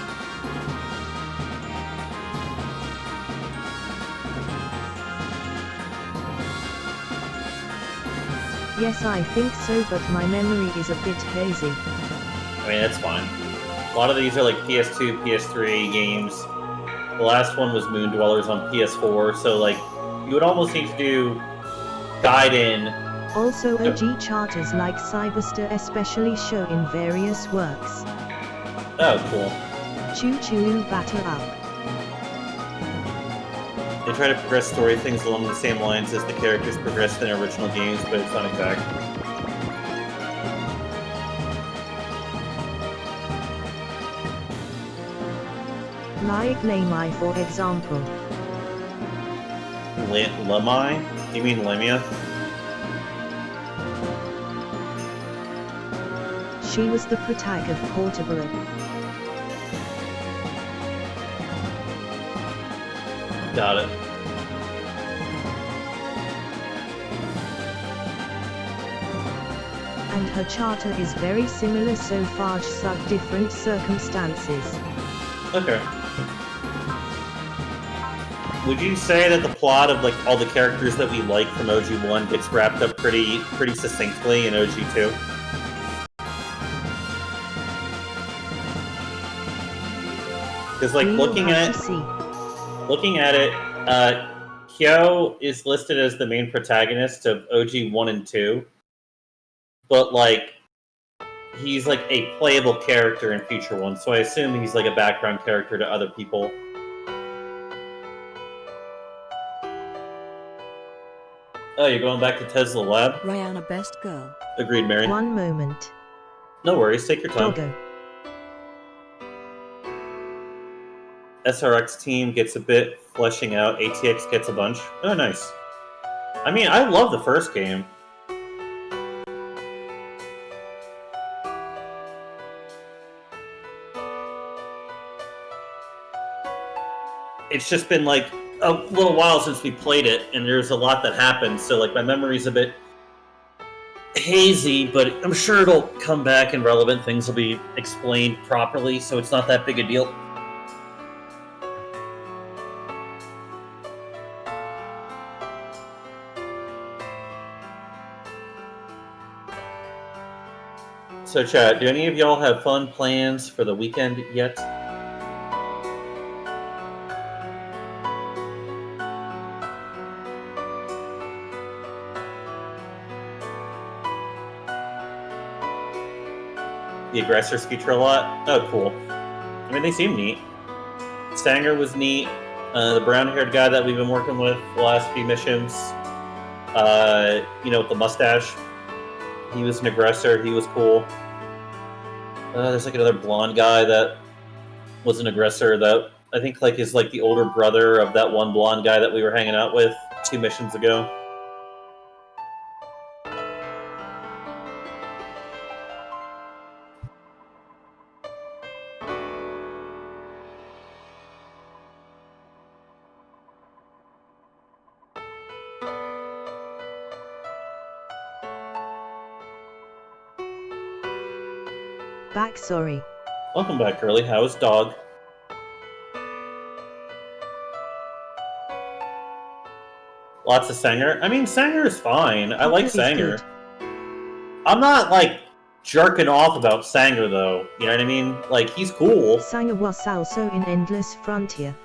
Yes, I think so, but my memory is a bit hazy. I mean, that's fine. A lot of these are like PS2, PS3 games. The last one was Moon Dwellers on PS4, so like you would almost need to do Gaiden. Also OG charters like Cyberster especially show in various works. Oh, cool. Choo choo battle up. They try to progress story things along the same lines as the characters progressed in their original games, but it's not exact. Like Lamai for example. Lemai? You mean Lemia? She was the protag of Portable. Got it. And her charter is very similar, so far such different circumstances. Okay. Would you say that the plot of like all the characters that we like from OG1 gets wrapped up pretty succinctly in OG2? Because like looking at it, Kyo is listed as the main protagonist of OG 1 and 2, but like he's like a playable character in future ones, so I assume he's like a background character to other people. Oh, you're going back to Tesla Lab? Rihanna, best girl. Agreed, Mary. One moment. No worries, take your time. Doggo. SRX team gets a bit fleshing out, ATX gets a bunch. Oh, nice. I mean, I love the first game. It's just been like a little while since we played it, and there's a lot that happened, so like my memory's a bit hazy, but I'm sure it'll come back and relevant things will be explained properly, so it's not that big a deal. So chat, do any of y'all have fun plans for the weekend yet? The aggressors feature a lot? Oh, cool. I mean, they seem neat. Sanger was neat. The brown-haired guy that we've been working with the last few missions, you know, with the mustache, he was an aggressor. He was cool. There's like another blonde guy that was an aggressor that I think like is like the older brother of that one blonde guy that we were hanging out with 2 missions ago. Back, sorry. Welcome back, girly. How is dog? Lots of Sanger. I mean, Sanger is fine. I like Sanger. I'm not, like, jerking off about Sanger, though. You know what I mean? Like, he's cool. Sanger was also in Endless Frontier.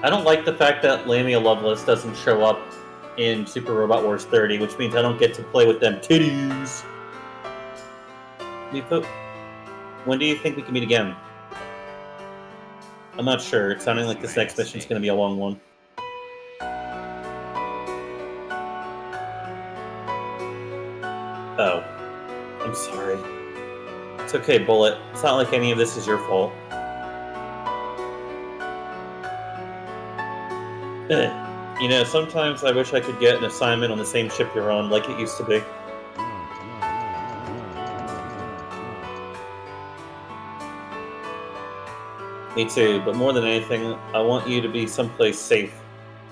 I don't like the fact that Lamia Lovelace doesn't show up in Super Robot Wars 30, which means I don't get to play with them titties. When do you think we can meet again? I'm not sure. It's sounding like this next mission's going to be a long one. Oh. I'm sorry. It's okay, Bullet. It's not like any of this is your fault. You know, sometimes I wish I could get an assignment on the same ship you're on, like it used to be. Me too, but more than anything, I want you to be someplace safe.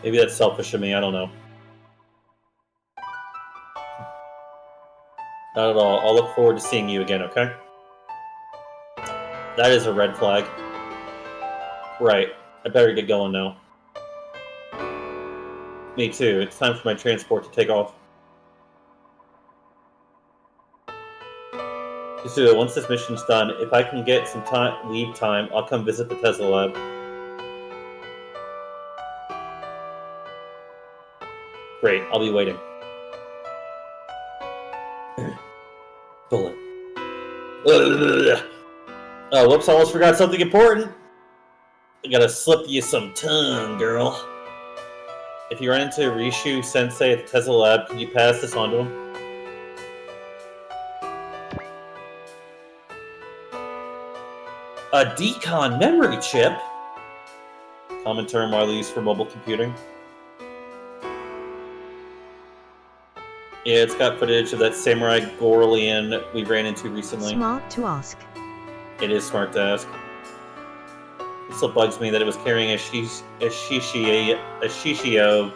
Maybe that's selfish of me, I don't know. Not at all. I'll look forward to seeing you again, okay? That is a red flag. Right. I better get going now. Me too. It's time for my transport to take off. So once this mission's done, if I can get some leave time, I'll come visit the Tesla lab. Great, I'll be waiting. Bullet. Oh, whoops, I almost forgot something important. I gotta slip you some tongue, girl. If you run into Rishu Sensei at the Tesla lab, can you pass this on to him? A decon memory chip? Common term widely used for mobile computing. Yeah, it's got footage of that samurai Gorlian we ran into recently. Smart to ask. It is smart to ask. It still bugs me that it was carrying a Shishio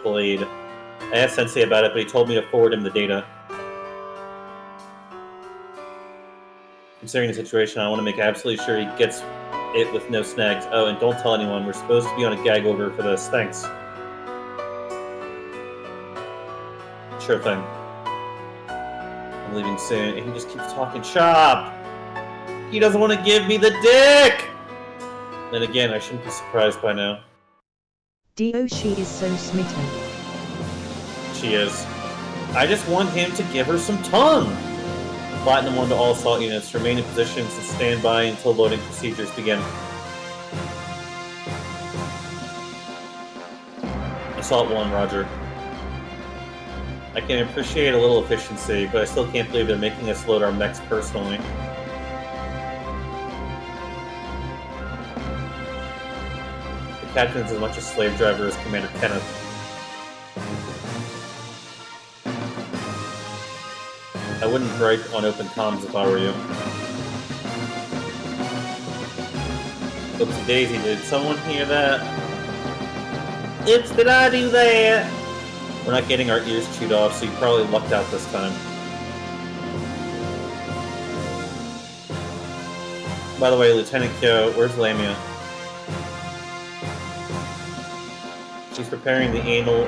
blade. I asked Sensei about it, but he told me to forward him the data. Considering the situation, I want to make absolutely sure he gets it with no snags. Oh, and don't tell anyone. We're supposed to be on a gag order for this. Thanks. Sure thing. I'm leaving soon, and he just keeps talking shop. He doesn't want to give me the dick! Then again, I shouldn't be surprised by now. Dio, she is so smitten. She is. I just want him to give her some tongue! Platinum 1 to all assault units. Remain in positions and stand by until loading procedures begin. Assault 1, roger. I can appreciate a little efficiency, but I still can't believe they're making us load our mechs personally. The captain's as much a slave driver as Commander Kenneth. I wouldn't gripe on open comms if I were you. Oopsie daisy, did someone hear that? Oops, did I do that? We're not getting our ears chewed off, so you probably lucked out this time. By the way, Lieutenant Kyo, where's Lamia? She's preparing the Angel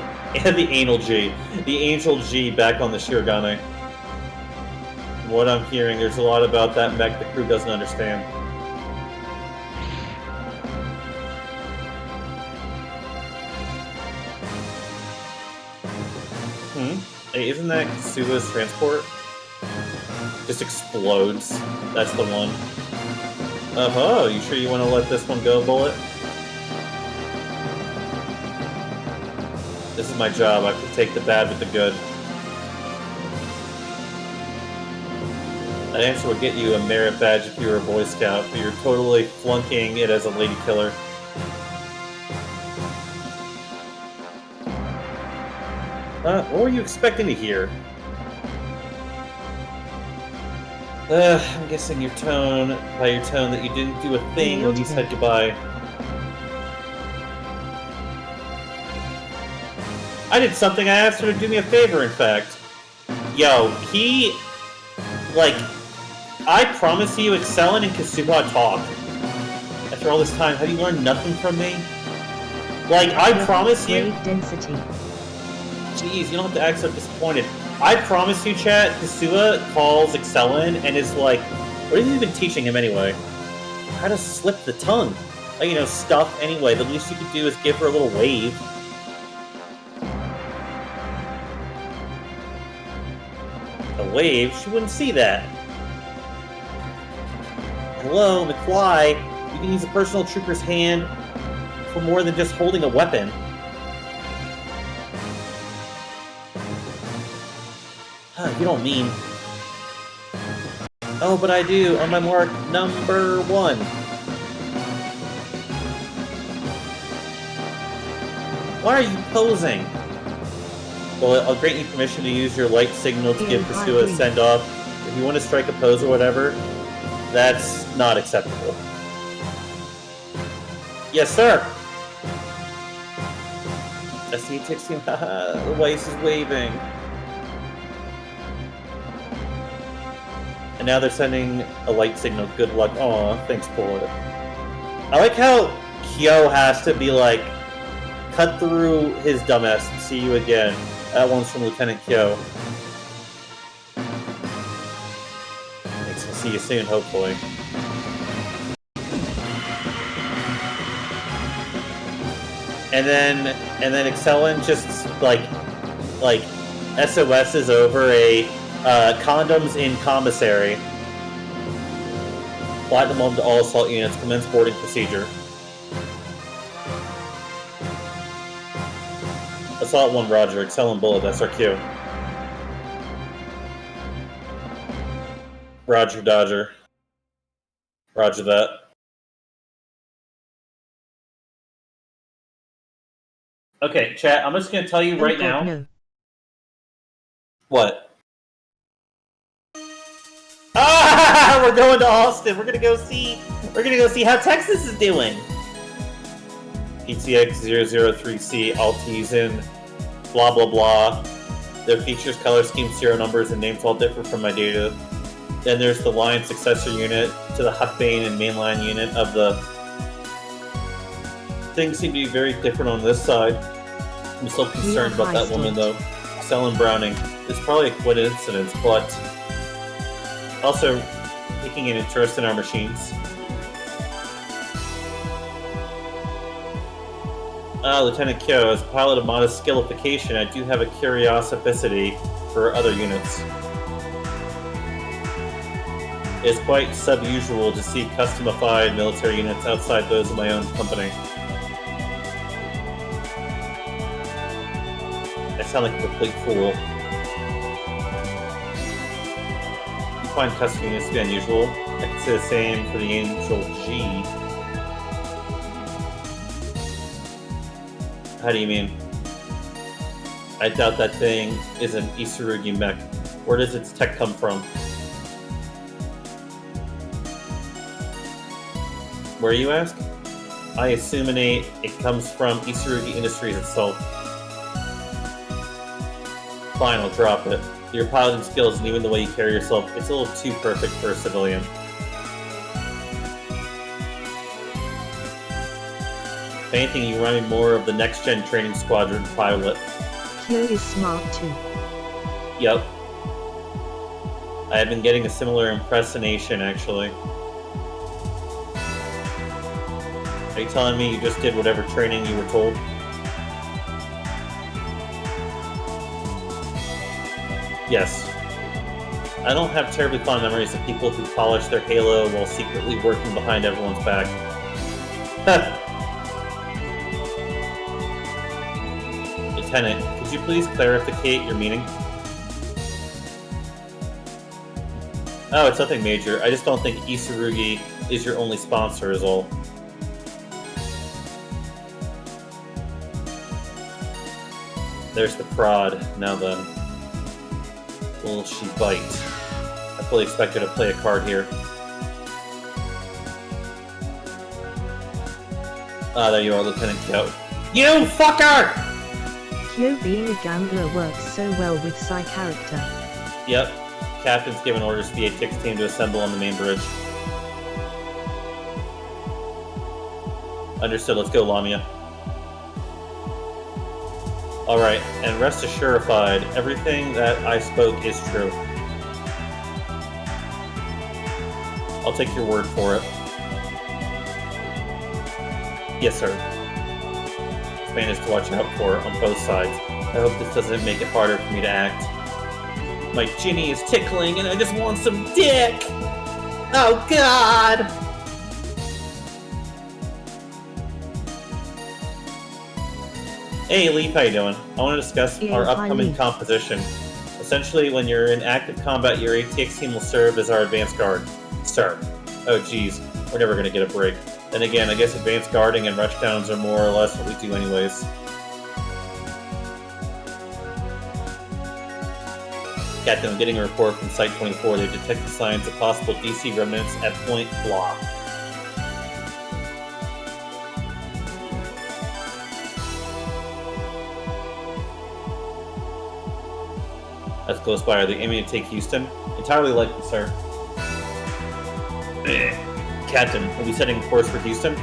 G back on the Shirogane. From what I'm hearing, there's a lot about that mech the crew doesn't understand. Hey, isn't that Kasuga's transport? Just explodes. That's the one. Oh, you sure you want to let this one go, Bullet? This is my job. I have to take the bad with the good. That answer would get you a merit badge if you were a Boy Scout, but you're totally flunking it as a lady killer. What were you expecting to hear? I'm guessing by your tone, that you didn't do a thing when you said goodbye. I did something. I asked her to do me a favor, in fact. Yo, I promise you, Excellent and Kasuga talk. After all this time, have you learned nothing from me? I promise you... Density. Jeez, you don't have to act so disappointed. I promise you, chat, Kasuga calls Excellent and is like, what have you been teaching him anyway? How to slip the tongue. Stuff anyway. The least you could do is give her a little wave. A wave? She wouldn't see that. Hello, McFly. You can use a personal trooper's hand for more than just holding a weapon. You don't mean... Oh, but I do. On my mark, number 1. Why are you posing? Well, I'll grant you permission to use your light signal to give Kasuga a send-off. If you want to strike a pose or whatever, that's not acceptable. Yes, sir! I see it takes him. Haha, the Weiss is waving. And now they're sending a light signal. Good luck. Aw, thanks, Bullet. I like how Kyo has to be like, cut through his dumbass. See you again. That one's from Lieutenant Kyo. Thanks. We'll see you soon, hopefully. And then Excellent just like SOS's over a condoms in commissary. Platinum on to all assault units. Commence boarding procedure. Assault 1, Roger. Excellent Bullet, SRQ. Roger, Dodger. Roger that. Okay, chat, I'm just going to tell you right now. No. What? Ah! We're going to Austin. We're going to go see how Texas is doing. PTX 003C Altizen, blah blah blah. Their features, color scheme, serial numbers, and names all differ from my data. Then there's the line successor unit to the Huckbane and mainline unit of the. Things seem to be very different on this side. I'm still concerned about that woman though. Selling Browning. It's probably a coincidence, but also taking an interest in our machines. Lieutenant Kyo, as a pilot of modest skillification, I do have a curiosity for other units. It is quite subusual to see customified military units outside those of my own company. I sound like a complete fool. You find custom units to be unusual. I can say the same for the Angel G. How do you mean? I doubt that thing is an Isurugi mech. Where does its tech come from? Where you ask? I assume it comes from Isurugi Industries itself. Fine, I'll drop it. Your piloting skills and even the way you carry yourself, it's a little too perfect for a civilian. If anything, you remind me more of the next-gen training squadron pilot. Kyo is smart too. Yep. I have been getting a similar impersonation, actually. Are you telling me you just did whatever training you were told? Yes. I don't have terribly fond memories of people who polish their halo while secretly working behind everyone's back. Lieutenant, could you please clarificate your meaning? Oh, it's nothing major. I just don't think Isurugi is your only sponsor is all. There's the prod. Now then. Will she bite? I fully expect her to play a card here. Ah, there you are, Lieutenant Kyo. You fucker! Kyo being a gambler works so well with Psy character. Yep. Captain's given orders for the ATX team to assemble on the main bridge. Understood, let's go, Lamia. Alright, and rest assurified, everything that I spoke is true. I'll take your word for it. Yes, sir. Spain is to watch out for on both sides. I hope this doesn't make it harder for me to act. My Ginny is tickling and I just want some dick! Oh god! Hey Leaf, how you doing? I want to discuss our upcoming composition. Essentially, when you're in active combat, your ATX team will serve as our advanced guard. Sir. Oh geez, we're never gonna get a break. Then again, I guess advanced guarding and rushdowns are more or less what we do anyways. Captain, I'm getting a report from Site 24. They've detected signs of possible DC remnants at Point Blah. That's close by. Are they aiming to take Houston? Entirely likely, sir. Captain, will be setting course for Houston?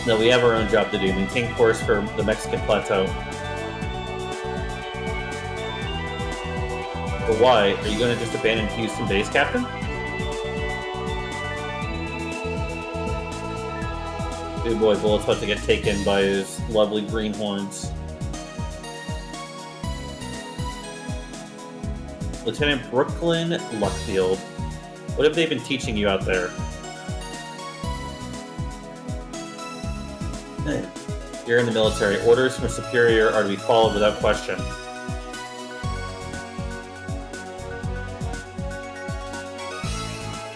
No, we have our own job to do. Maintain course for the Mexican plateau. But why? Are you going to just abandon Houston base, Captain? Good boy, Bullet's about to get taken by his lovely greenhorns. Lieutenant Brooklyn Luckfield. What have they been teaching you out there? You're in the military. Orders from a superior are to be followed without question.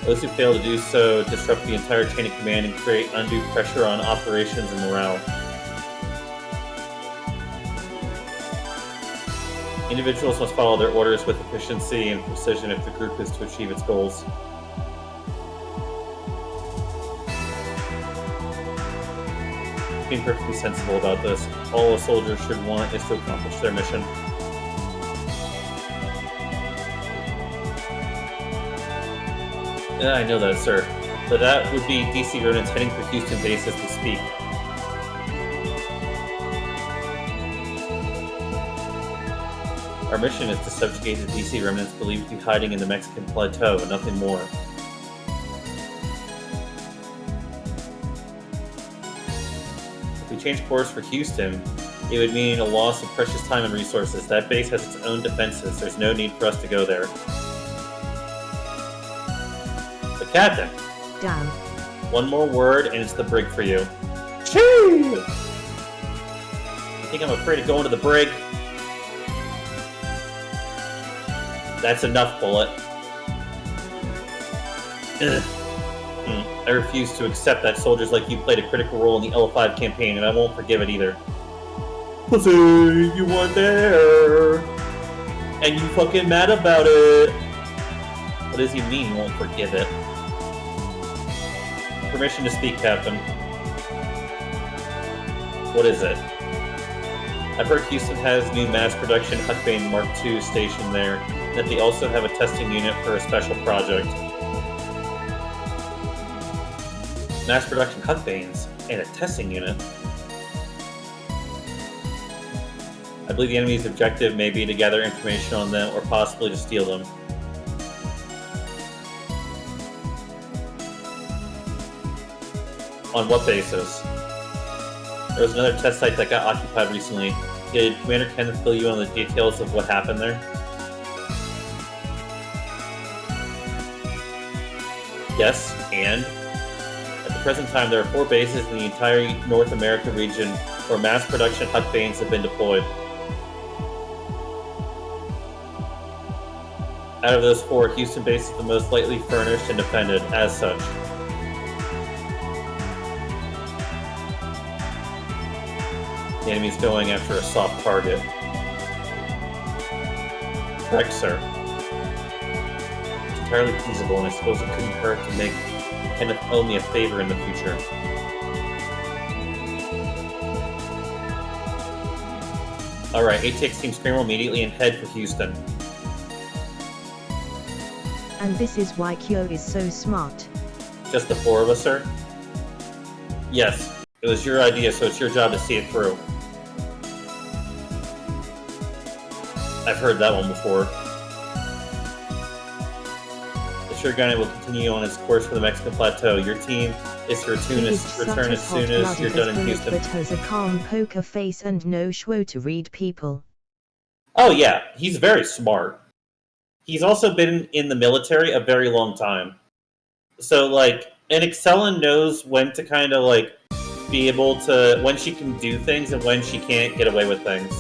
Those who fail to do so disrupt the entire chain of command and create undue pressure on operations and morale. Individuals must follow their orders with efficiency and precision if the group is to achieve its goals. Being perfectly sensible about this. All a soldier should want is to accomplish their mission. Yeah, I know that, sir. But that would be DC remnants heading for Houston base as we speak. Our mission is to subjugate the DC remnants believed to be hiding in the Mexican plateau, and nothing more. If we change course for Houston, it would mean a loss of precious time and resources. That base has its own defenses. There's no need for us to go there. But Captain! Damn. One more word and it's the brig for you. Chee! You think I'm afraid of going to the brig? That's enough, Bullet. I refuse to accept that soldiers like you played a critical role in the L5 campaign, and I won't forgive it either. Pussy, you weren't there! And you fucking mad about it! What does he mean, won't forgive it? Permission to speak, Captain. What is it? I've heard Houston has new mass production Huckbane Mark II stationed there, and that they also have a testing unit for a special project. Mass production Huckbanes and a testing unit? I believe the enemy's objective may be to gather information on them or possibly to steal them. On what basis? There was another test site that got occupied recently. Did Commander Kenneth fill you in on the details of what happened there? Yes, and? At the present time, there are 4 bases in the entire North America region where mass production Huckbanes have been deployed. Out of those 4, Houston base is the most lightly furnished and defended as such. The enemy's going after a soft target. Correct, sir. It's entirely feasible, and I suppose it couldn't hurt to make Kenneth owe me a favor in the future. Alright, ATX Team Scramble immediately and head for Houston. And this is why Kyo is so smart. Just the 4 of us, sir? Yes. It was your idea, so it's your job to see it through. I've heard that one before. The Shogun will continue on its course for the Mexican plateau. Your team is to return as soon as you're done in Houston. But has a calm poker face and no show to read people. Oh yeah, he's very smart. He's also been in the military a very long time. So like, and Excella knows when to kind of like be able to, when she can do things and when she can't get away with things.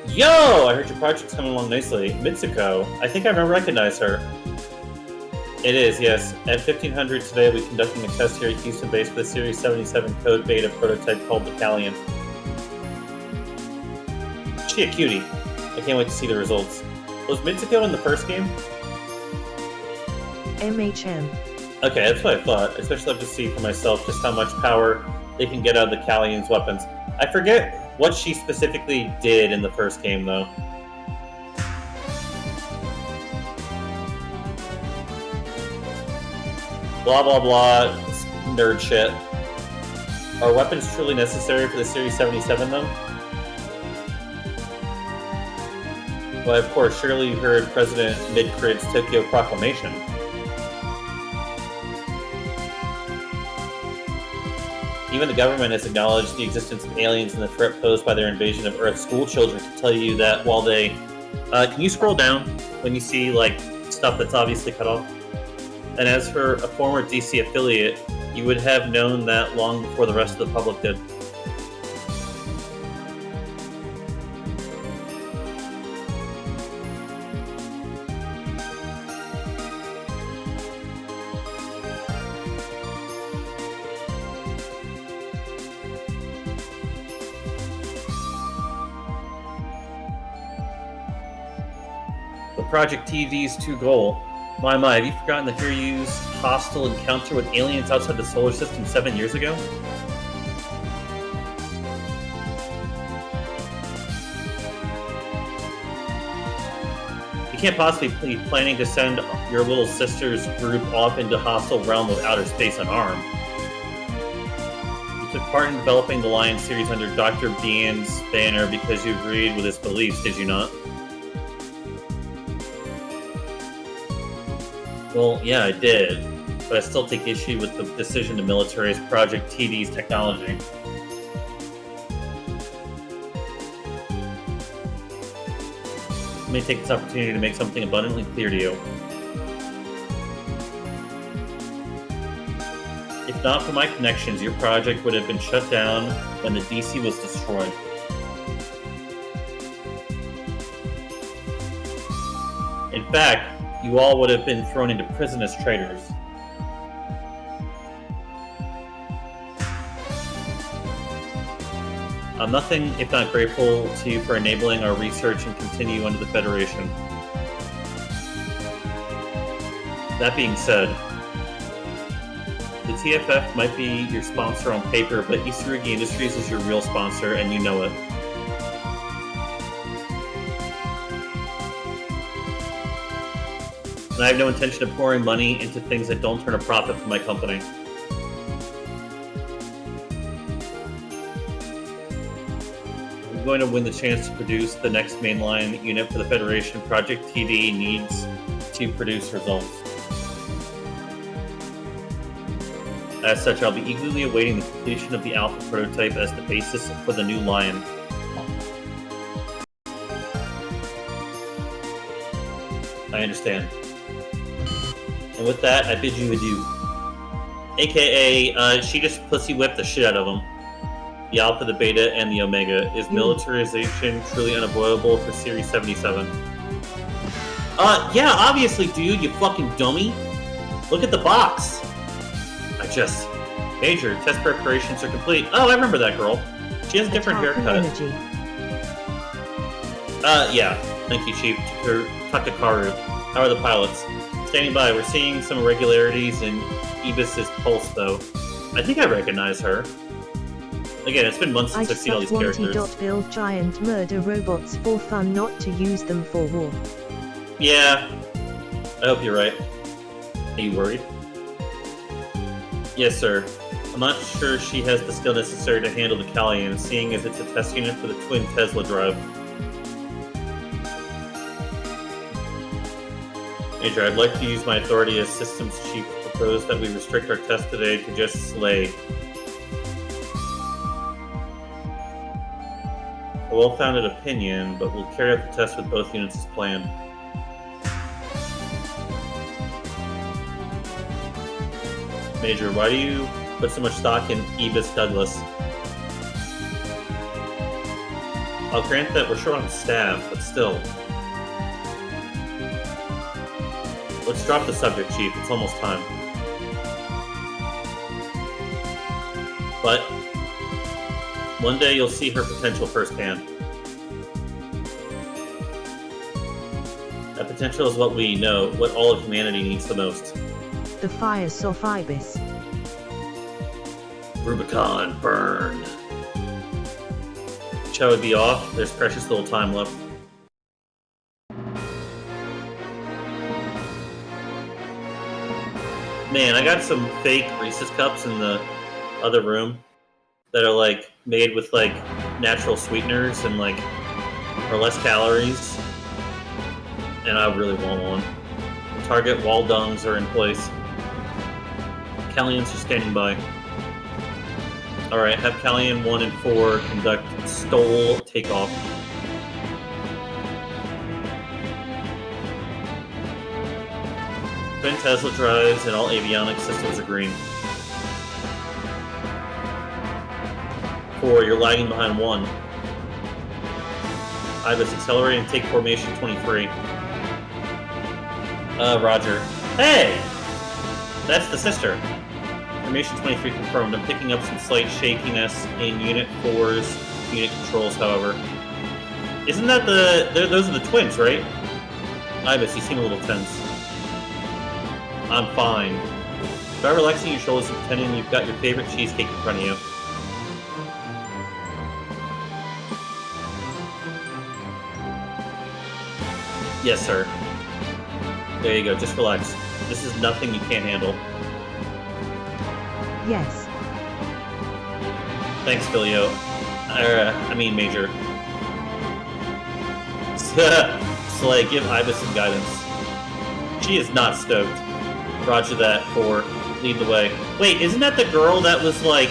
Yo! I heard your project's coming along nicely. Mitsuko. I think I recognize her. It is, yes. At 1500 today, we'll be conducting a test here at Houston base for the Series 77 code beta prototype called Battalion. She a cutie. I can't wait to see the results. Was Mitsuko in the first game? MHM. Okay, that's what I thought. I'd especially love to see for myself just how much power they can get out of the Callian's weapons. I forget what she specifically did in the first game, though. Blah, blah, blah. Nerd shit. Are weapons truly necessary for the Series 77, though? Well, of course, surely you heard President Midcrid's Tokyo Proclamation. Even the government has acknowledged the existence of aliens and the threat posed by their invasion of Earth. School children can tell you that while they... can you scroll down when you see, like, stuff that's obviously cut off? And as for a former DC affiliate, you would have known that long before the rest of the public did. The Project TV's goal. My, have you forgotten the Hiryu's hostile encounter with aliens outside the solar system 7 years ago? You can't possibly be planning to send your little sister's group off into hostile realm of outer space unarmed. You took part in developing the Lion series under Dr. Bean's banner because you agreed with his beliefs, did you not? Well, yeah, I did, but I still take issue with the decision to militarize Project TD's technology. Let me take this opportunity to make something abundantly clear to you. If not for my connections, your project would have been shut down when the DC was destroyed. In fact, you all would have been thrown into prison as traitors. I'm nothing if not grateful to you for enabling our research and continue under the Federation. That being said, the TFF might be your sponsor on paper, but Isurugi Industries is your real sponsor, and you know it. And I have no intention of pouring money into things that don't turn a profit for my company. I'm going to win the chance to produce the next mainline unit for the Federation. Project TD needs to produce results. As such, I'll be eagerly awaiting the completion of the Alpha prototype as the basis for the new Lion. I understand. And with that, I bid you adieu. AKA, she just pussy whipped the shit out of him. The Alpha, the Beta, and the Omega. Is militarization truly unavoidable for Series 77? Yeah, obviously, dude, you fucking dummy. Look at the box. Major, test preparations are complete. Oh, I remember that girl. She has a different haircut. Yeah. Thank you, Chief. Takakaru. How are the pilots? Standing by. We're seeing some irregularities in Ibis's pulse, though. I think I recognize her. Again, it's been months since I've seen all these characters. I just build giant murder robots for fun, not to use them for war. Yeah. I hope you're right. Are you worried? Yes, sir. I'm not sure she has the skill necessary to handle the Callian, seeing as it's a test unit for the twin Tesla drive. Major, I'd like to use my authority as Systems Chief to propose that we restrict our test today to just slay. A well-founded opinion, but we'll carry out the test with both units as planned. Major, why do you put so much stock in Ibis Douglas? I'll grant that we're short on staff, but still. Let's drop the subject, Chief. It's almost time. But one day you'll see her potential firsthand. That potential is what we know, what all of humanity needs the most. the fire soft ibis. Rubicon burn. Shall we be off? There's precious little time left. Man, I got some fake Reese's cups in the other room that are like made with like natural sweeteners and like or less calories. And I really want one. Target wall dungs are in place. Callians are standing by. Alright, have Callian 1 and 4 conduct stole takeoff. Twin Tesla drives and all avionics systems are green. 4, you're lagging behind 1. Ibis, accelerate and take formation 23. Roger. Hey! That's the sister. Formation 23 confirmed. I'm picking up some slight shakiness in Unit 4's unit controls, however. Isn't that those are the twins, right? Ibis, you seem a little tense. I'm fine. Try relaxing your shoulders and pretending you've got your favorite cheesecake in front of you. Yes, sir. There you go, just relax. This is nothing you can't handle. Yes. Thanks, Filio. I mean, Major. Slay, give Ibis some guidance. She is not stoked. Roger that, 4. Lead the way. Wait, isn't that the girl that was, like,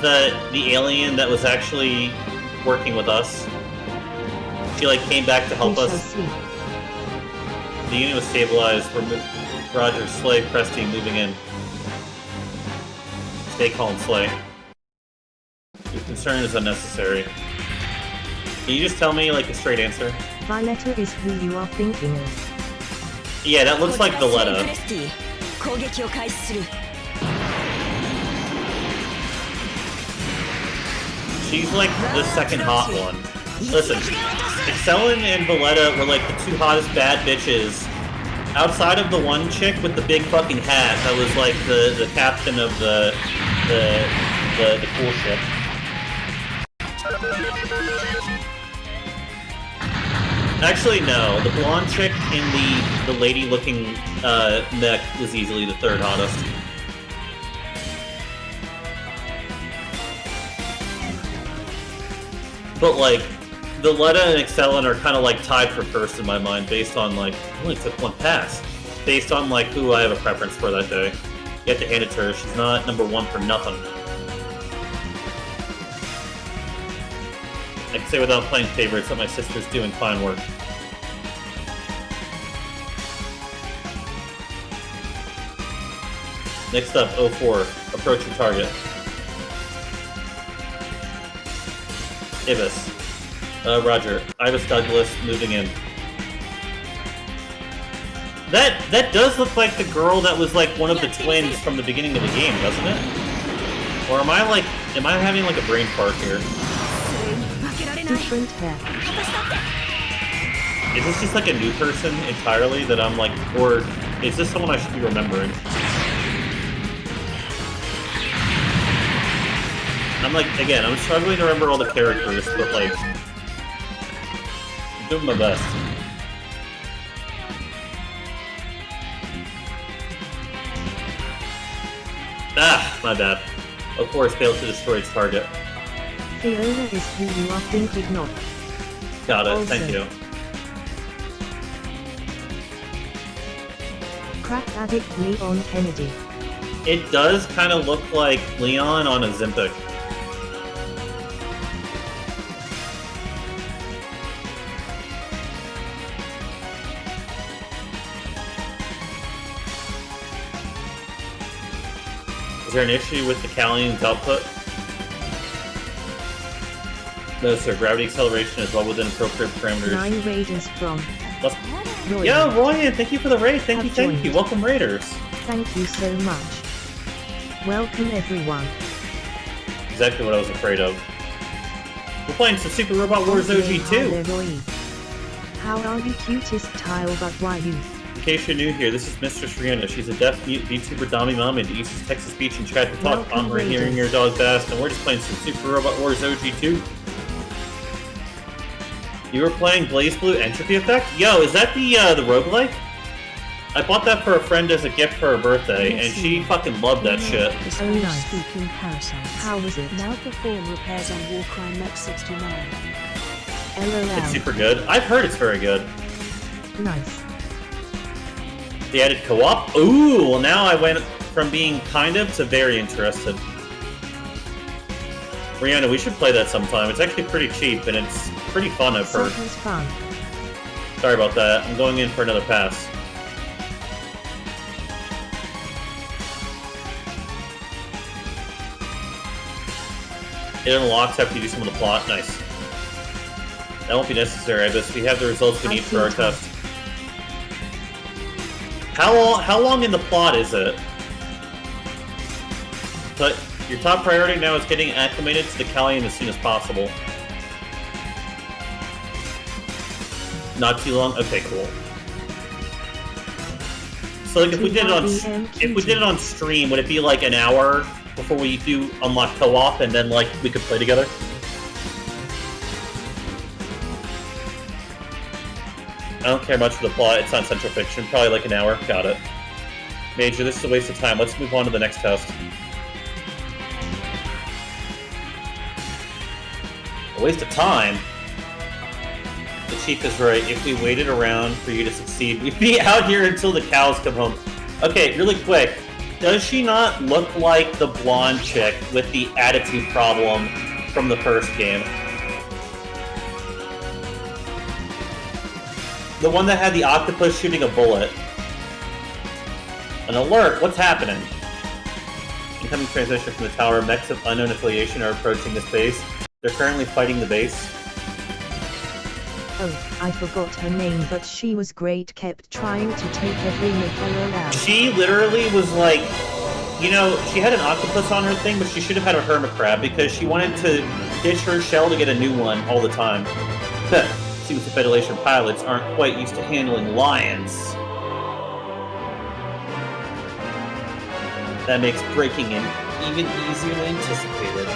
the alien that was actually working with us? She, like, came back to help us. The unit was stabilized. Roger, Slay, Presty, moving in. Stay calm, Slay. Your concern is unnecessary. Can you just tell me, like, a straight answer? Violetta is who you are thinking of. Yeah, that looks like Violetta. She's like the second hot one. Listen, Excellin and Violetta were like the two hottest bad bitches. Outside of the one chick with the big fucking hat that was like the captain of the cool ship. Actually, no. The blonde chick in the lady-looking mech was easily the third hottest. But like, Violetta and Excellin are kind of like tied for first in my mind, based on like I only took one pass, based on like who I have a preference for that day. You have to hand it to her. She's not number 1 for nothing. I can say without playing favorites that my sister's doing fine work. Next up, 04. Approach your target. Ibis. Roger. Ibis Douglas moving in. That does look like the girl that was like one of the twins from the beginning of the game, doesn't it? Or am I having like a brain fart here? Different hair. Is this just like a new person entirely that I'm like, or is this someone I should be remembering? I'm like, again, I'm struggling to remember all the characters, but like, I'm doing my best. Ah, my bad. Of course, failed to destroy its target. Fiona is who you are thinking of. Got it, Also, thank you. Crack addict Leon Kennedy. It does kind of look like Leon on a Zimpic. Is there an issue with the Callian's output? No, sir. Gravity acceleration is well within appropriate parameters. 9 raiders from Let's... Roy. Yo, Royan, thank you for the raid. Thank you, Have thank joined. you. Welcome, Raiders. Thank you so much. Welcome everyone. Exactly what I was afraid of. We're playing some Super Robot Wars OG 2. Roy. How are you cutest tile but why you? In case you're new here, this is Mistress Rihanna. She's a deaf mute VTuber Dami Mom in East Texas Beach and chat to talk. Welcome, We're hearing your dog best, and we're just playing some Super Robot Wars OG 2. You were playing Blaze Blue Entropy Effect? Yo, is that the roguelike? I bought that for a friend as a gift for her birthday, and she fucking loved that shit. Oh, nice. Speaking parasites. How was it? Now perform repairs on Warcrime Mech 69. LOL. It's super good. I've heard it's very good. Nice. They added co-op? Ooh, well now I went from being kind of to very interested. Rihanna, we should play that sometime. It's actually pretty cheap, and it's pretty fun, I've heard. Sounds fun. Sorry about that. I'm going in for another pass. It unlocks after you do some of the plot. Nice. That won't be necessary, but we have the results we need for our test. How long in the plot is it? But your top priority now is getting acclimated to the Callian as soon as possible. Not too long? Okay, cool. So like if we did it on stream, would it be like an hour before we do unlock co-op and then like we could play together? I don't care much for the plot, it's not Central Fiction, probably like an hour. Got it. Major, this is a waste of time. Let's move on to the next test. A waste of time? The Chief is right. If we waited around for you to succeed, we'd be out here until the cows come home. Okay, really quick. Does she not look like the blonde chick with the attitude problem from the first game? The one that had the octopus shooting a bullet. An alert! What's happening? Incoming transmission from the tower. Mechs of unknown affiliation are approaching this base. They're currently fighting the base. Oh, I forgot her name, but she was great, kept trying to take every LOL. She literally was like, you know, she had an octopus on her thing, but she should have had a hermit crab because she wanted to ditch her shell to get a new one all the time. Seems the Federation pilots aren't quite used to handling lions. That makes breaking in even easier than anticipated.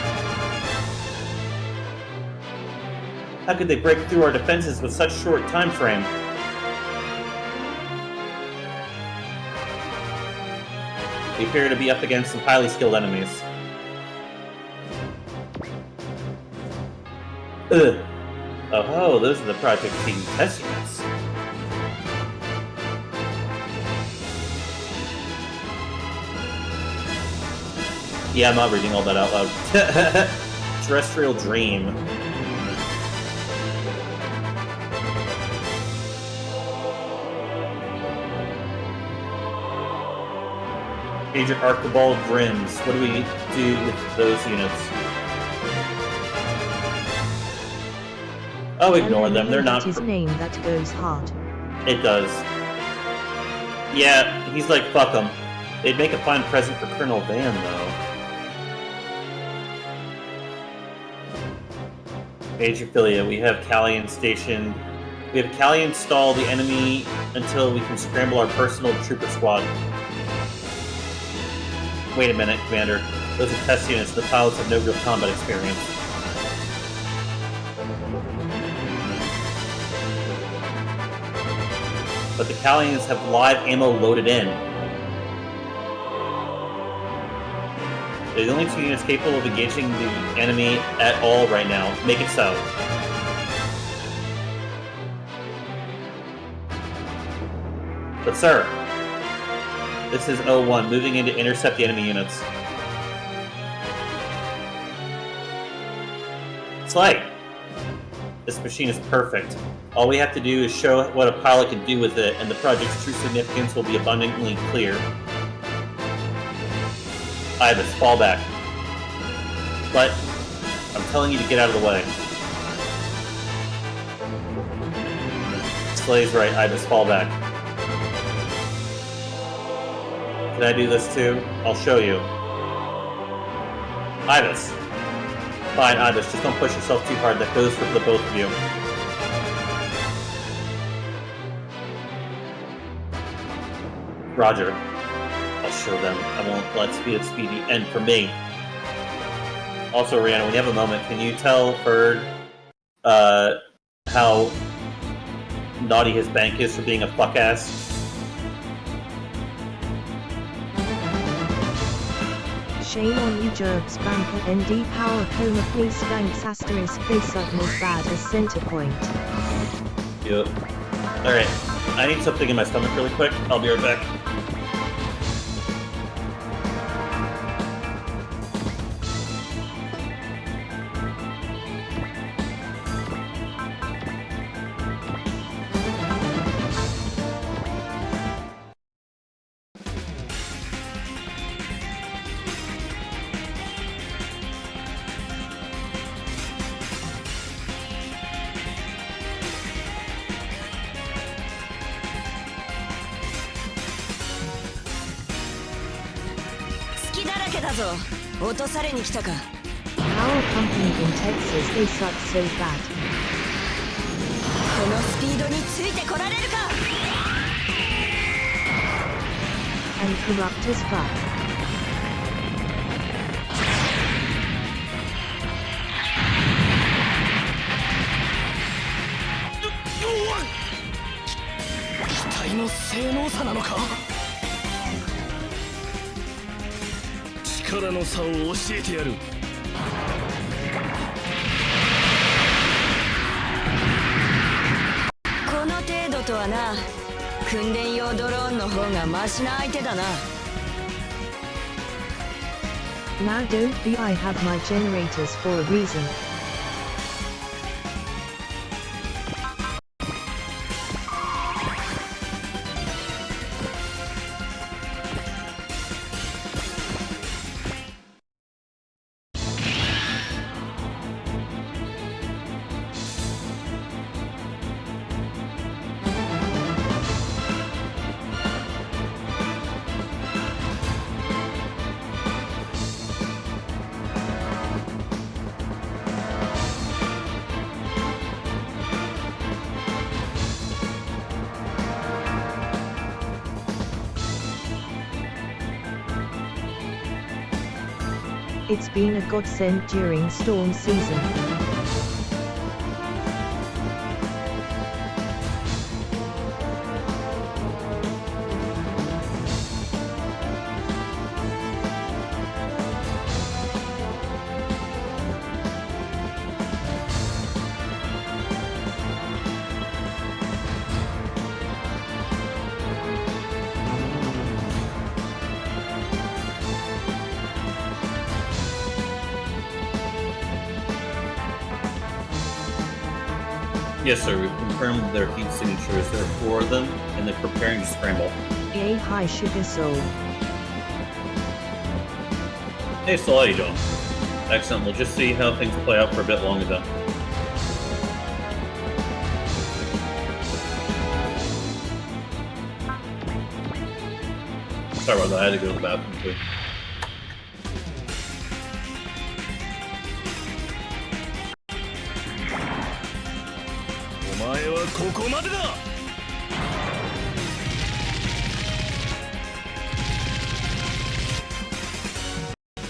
How could they break through our defenses with such short time frame? We appear to be up against some highly skilled enemies. Ugh. Oh, those are the Project Team test units. Yeah, I'm not reading all that out loud. Terrestrial Dream. Agent Archibald Grims. What do we do with those units? Oh, ignore them. They're not. His name that goes hard. It does. Yeah, he's like, fuck them. They'd make a fine present for Colonel Van, though. Agent Philia, we have Callian stationed. We have Callian stall the enemy until we can scramble our personal trooper squad. Wait a minute, Commander. Those are test units. The pilots have no real combat experience. But the Callians have live ammo loaded in. They're the only two units capable of engaging the enemy at all right now. Make it so. But sir, this is 01, moving in to intercept the enemy units. It's like, this machine is perfect. All we have to do is show what a pilot can do with it, and the project's true significance will be abundantly clear. Ibis, fall back. But, I'm telling you to get out of the way. Slay's right, Ibis, fall back. Can I do this too? I'll show you. Ibis. Fine, Ibis, just don't push yourself too hard. That goes for the both of you. Roger. I'll show them. I won't let speed of speedy end for me. Also, Rihanna, when you have a moment, can you tell Ferd how naughty his bank is for being a fuck ass? Shame on you Jerbs banker ND power coma please banks asterisk face something as bad as center point. Yep. Alright. I need something in my stomach really quick. I'll be right back.落とされに来たか。 Our company in Texas they suck so bad. このスピードについてこられるか。 And corrupt as fuck. 機体の性能差なのか。力の差を教えてやる。この程度とはな。訓練用ドローンの方がマシな相手だな。 Now don't be I have my generators for a reason. It's been a godsend during storm season. Yes, sir. We've confirmed their heat signatures. There are 4 of them, and they're preparing to scramble. Yay, hi sugar soul. Hey, Sol, how you doing? Excellent. We'll just see how things play out for a bit longer, then. Sorry about that. I had to go to the bathroom, too. お前はここまでだ。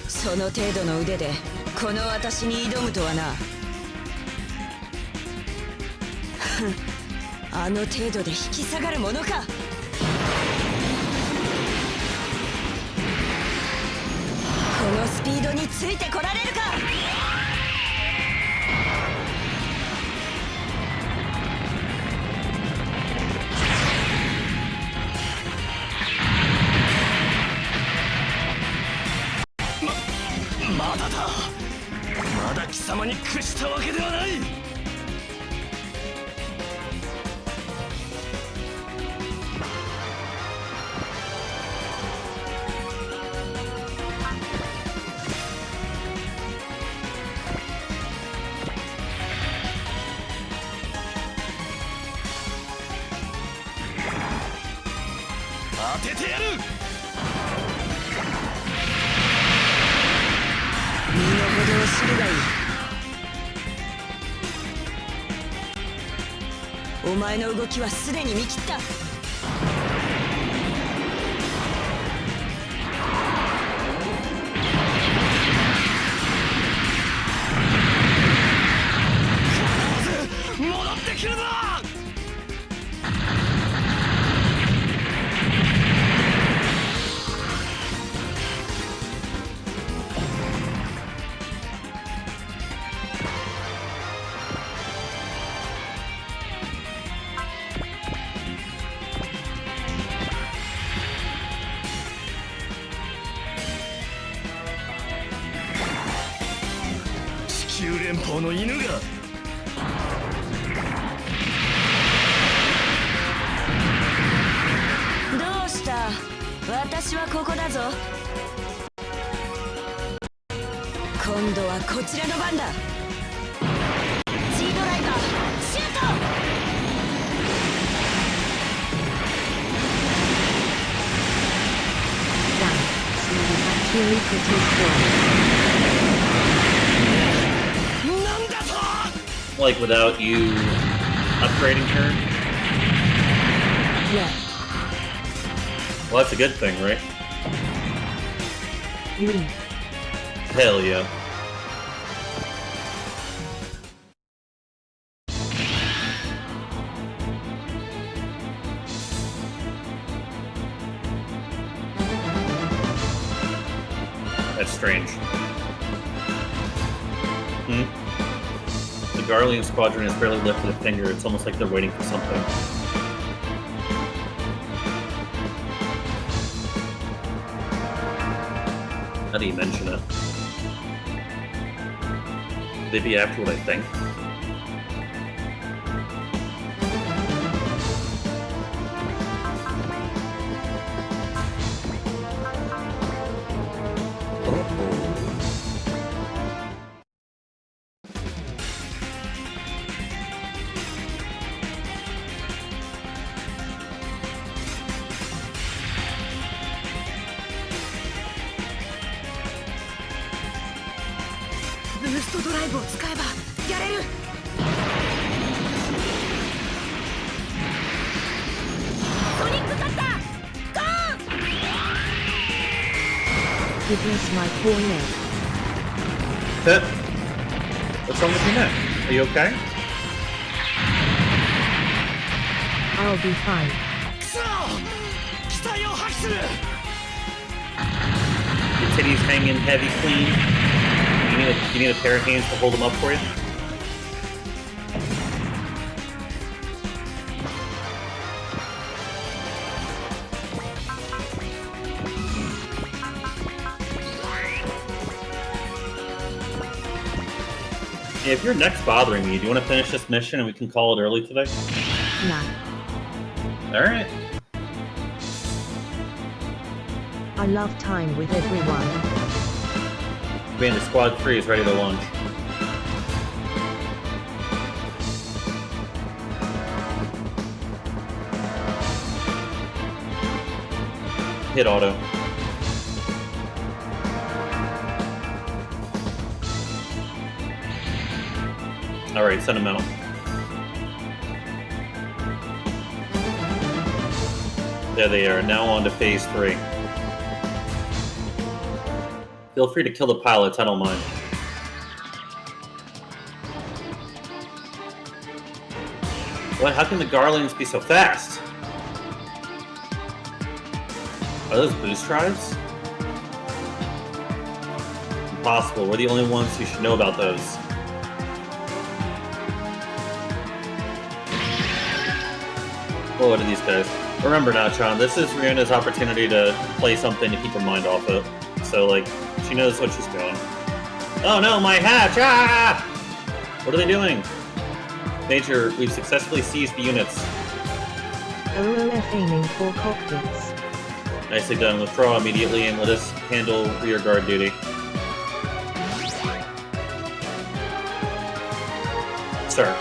その程度の腕でこの私に挑むとはな。あの程度で引き下がるものか。このスピードについてこられるか。まだだ。まだ貴様に屈したわけではない。当ててやる。身の程を知るがいい。お前の動きはすでに見切った。9連邦の犬が。どうした？私はここだぞ。今度はこちらの番だ。Gドライバーシュート。Actually pretty strong. なんだと。 Like without you upgrading her? Yeah. Well, that's a good thing, right? Really? Hell yeah. That's strange. The Garlean squadron has barely lifted a finger. It's almost like they're waiting for something. How do you mention it? Would they be after what I think?ブーストドライブを使えばやれる。ソニックカッターゴーン。 You bless my poor neck. Pip? What's wrong with your neck? Are you okay? I'll be fine. くそ、期待を発揮する。 Your titties hanging heavy clean? You need a pair of hands to hold them up for you? Yeah, if your neck's bothering me, do you want to finish this mission and we can call it early today? Nah. Alright. I love time with everyone. Commander Squad 3 is ready to launch. Hit auto. Alright, send them out. There they are, now on to phase 3. Feel free to kill the pilots, I don't mind. What? How can the Garleans be so fast? Are those boost drives? Impossible, we're the only ones who should know about those. Well, what are these guys? Remember now, Chan, this is Riona's opportunity to play something to keep her mind off it. So, like, she knows what she's doing. Oh no, my hatch! Ah! What are they doing? Major, we've successfully seized the units. OOF aiming for cockpits. Nicely done. Withdraw immediately and let us handle rear guard duty. Sir.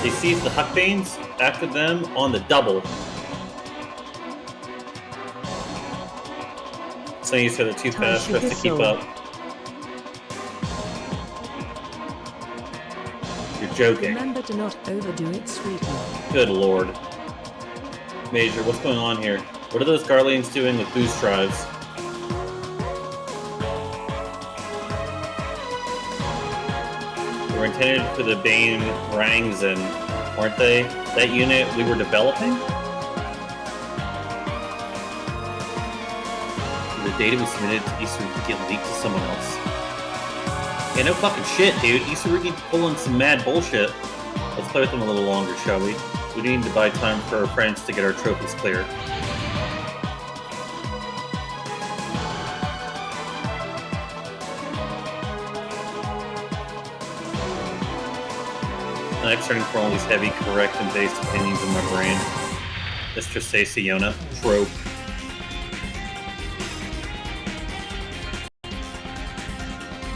They seized the Huckbanes, acted them on the double. So you said they're too fast for us to keep up. You're joking. Remember to not overdo it, sweetie. Good lord. Major, what's going on here? What are those Garleans doing with boost drives? They were intended for the Bane Rangzin, aren't they? That unit we were developing? The data we submitted to Isurugi get leaked to someone else. Yeah, no fucking shit, dude. Isurugi pulling some mad bullshit. Let's play with them a little longer, shall we? We need to buy time for our friends to get our trophies clear. neck, starting for all these heavy, correct, and based opinions in my brain. Mr. Sayona. Trope.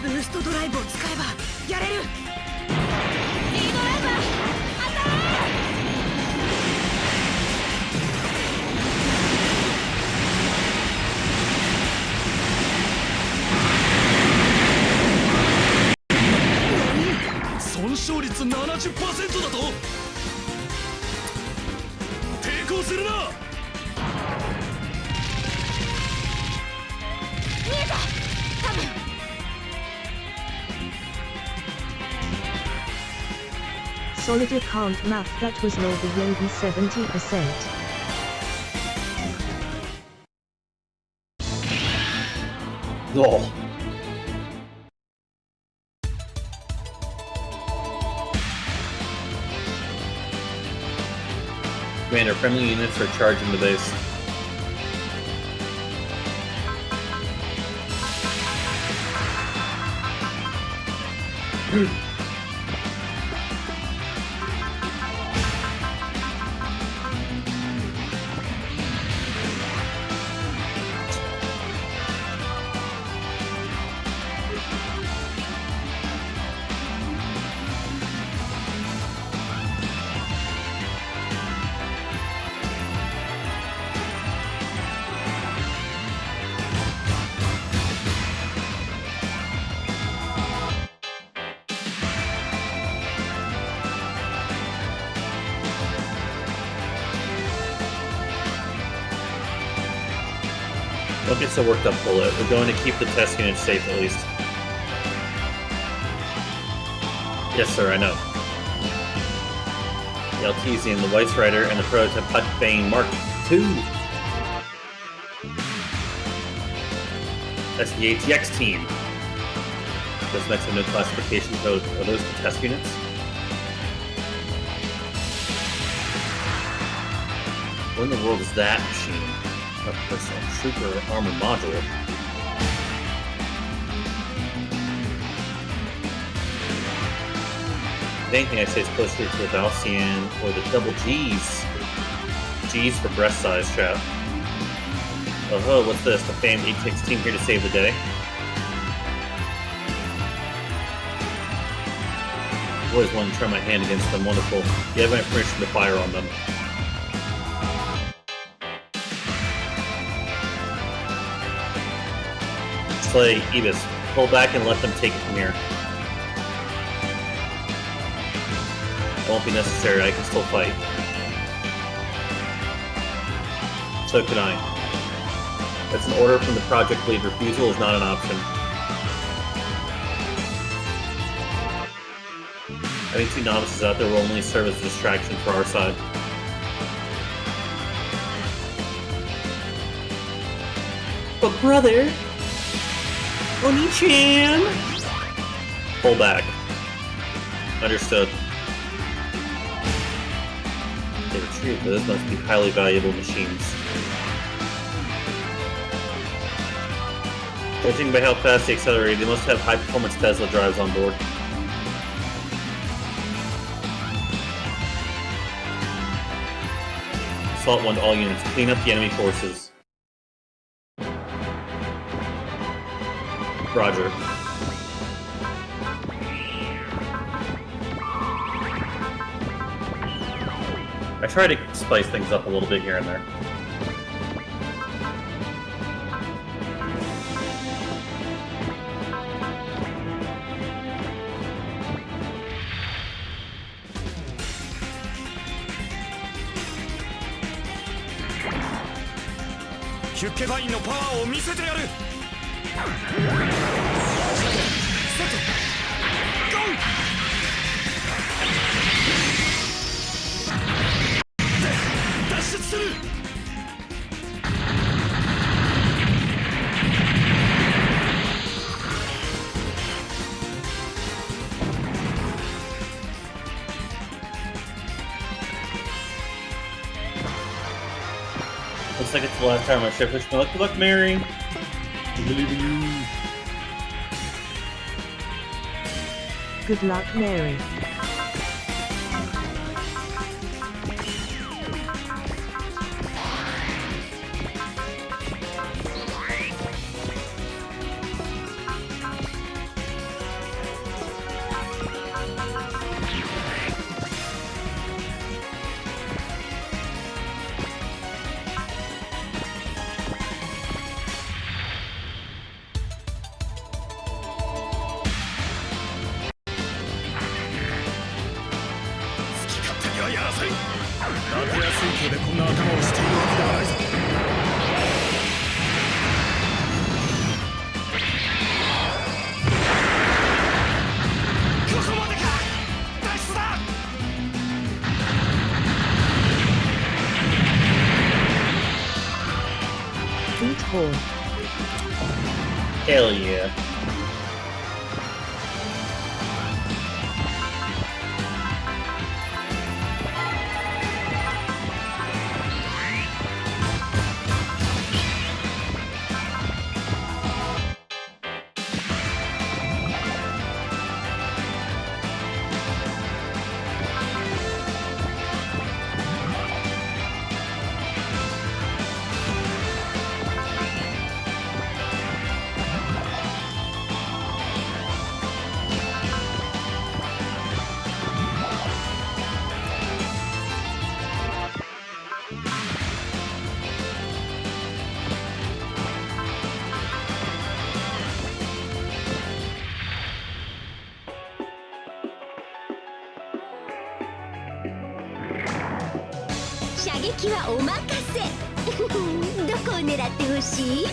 Boost drive を使えばやれる。リードライバー当たれ。損傷率 70% だと。抵抗するな。見えた。多分。Solitaire can't math, that was low below the 70%. Oh. Commander, friendly units are charging the base. Don't get so worked up, Bullet. We're going to keep the test units safe at least. Yes, sir, I know. The Altesian, the Weiss Rider, and the prototype Hut Bane Mark II. That's the ATX team. Those mechs have no classification code. Are those the test units? What in the world is that machine? A personal trooper armored module. If anything, I'd say it's closer to the Valsian or the double G's. G's for breast size, chap. Oh, what's this? The famed ATX team here to save the day? I've always wanted to try my hand against them. Wonderful. You have my permission to fire on them. Play Ebis. Pull back and let them take it from here. It won't be necessary, I can still fight. So can I. That's an order from the project lead. Refusal is not an option. Having two novices out there will only serve as a distraction for our side. But brother... Oni-chan! Pull back. Understood. They retreat, but those must be highly valuable machines. Judging by how fast they accelerate, they must have high-performance Tesla drives on board. Assault 1 to all units. Clean up the enemy forces. Roger. I try to spice things up a little bit here and there. Hyukkevineのパワーを見せてやる。脱出する。Looks like it's the last time on my ship. Wish me luck. Good luck, Mary. I believe in you. Good luck, Mary. 当てやすい手でこんな頭をしているわけではないぞ。ここまでか。脱出だ。Beat horn. Hell yeah. .射撃はお任せ。どこを狙ってほしい？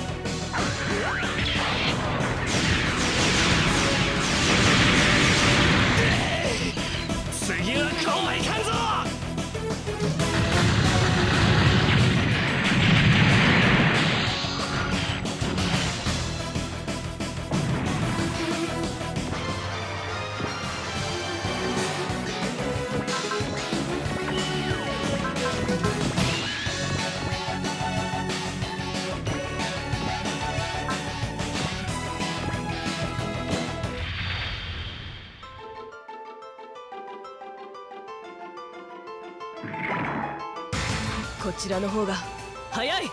次はこうはいかんぞ。こちらの方が早い。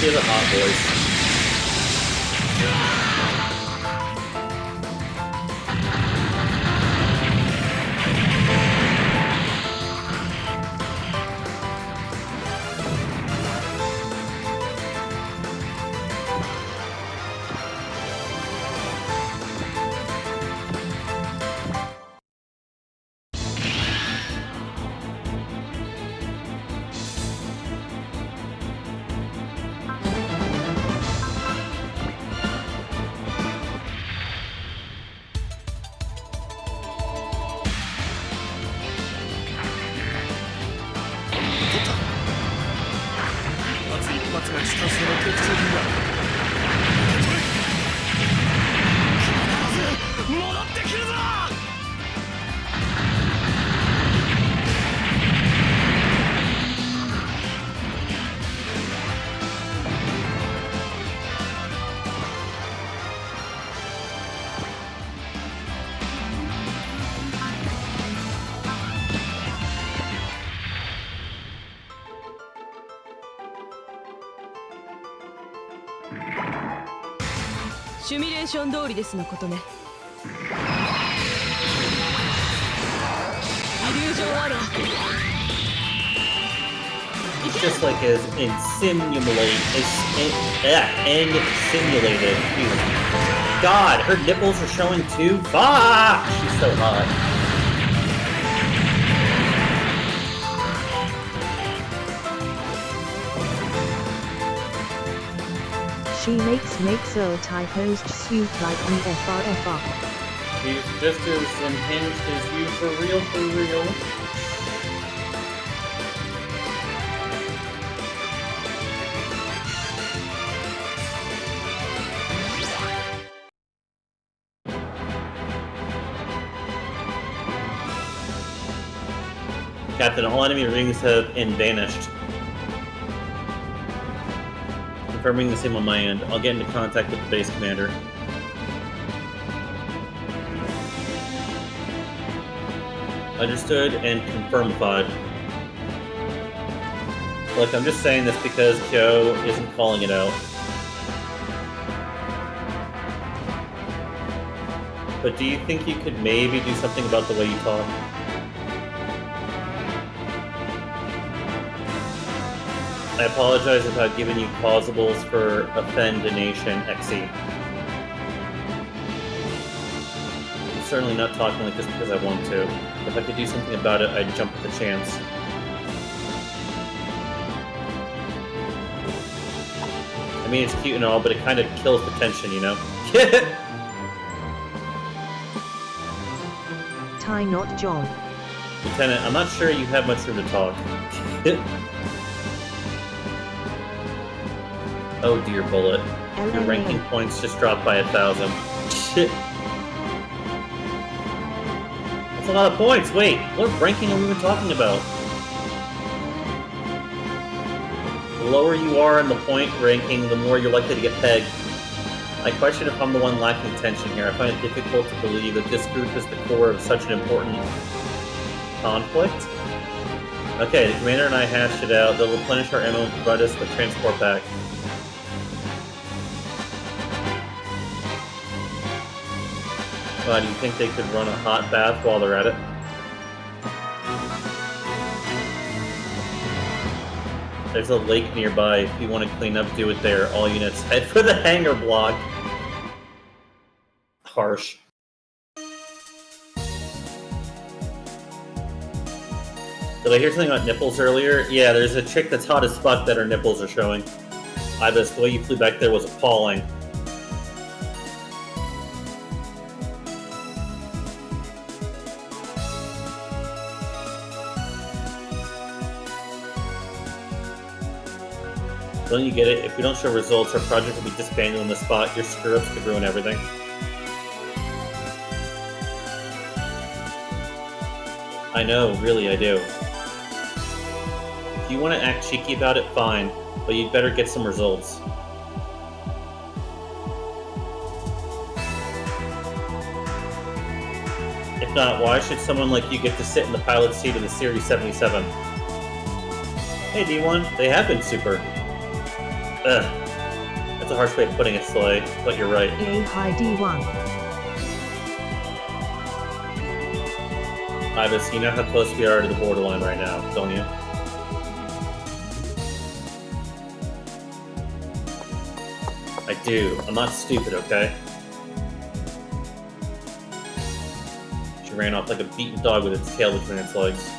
She has a hot voice. .シミュレーション通りですのことね。イリュージョンアロー。 Just like in simulated. God, her nipples are showing too. Fuck! She's so hot. She makes a typos suit like the FRFR. She's just as unhinged as you for real, for real. Captain, all enemy rings have vanished. Confirming the same on my end. I'll get into contact with the base commander. Understood and confirmified. Look, I'm just saying this because Kyo isn't calling it out. But do you think you could maybe do something about the way you talk? I apologize if I've given you causables for offend a nation, XE. certainly not talking like this because I want to. If I could do something about it, I'd jump at the chance. I mean, it's cute and all, but it kind of kills the tension, you know? Tie not John. Lieutenant, I'm not sure you have much room to talk. Oh dear, Bullet. Your ranking points just dropped by 1,000. Shit. That's a lot of points. Wait, what ranking are we even talking about? The lower you are in the point ranking, the more you're likely to get pegged. I question if I'm the one lacking attention here. I find it difficult to believe that this group is the core of such an important conflict. Okay, the commander and I hashed it out. They'll replenish our ammo and provide us with transport back. Do you think they could run a hot bath while they're at it? There's a lake nearby. If you want to clean up, do it there. All units, head for the hangar block. Harsh. Did I hear something about nipples earlier? Yeah, there's a chick that's hot as fuck that her nipples are showing. Ibis, the way you flew back there was appalling. Don't you get it? If we don't show results, our project will be disbanded on the spot. Your screw-ups could ruin everything. I know, really, I do. If you want to act cheeky about it, fine, but you'd better get some results. If not, why should someone like you get to sit in the pilot's seat of the Series 77? Hey, D1, they have been super. Ugh. That's a harsh way of putting it, Slay, but you're right. Yay, hi D1. Ibis, you know how close we are to the borderline right now, don't you? I do. I'm not stupid, okay? She ran off like a beaten dog with its tail between its legs.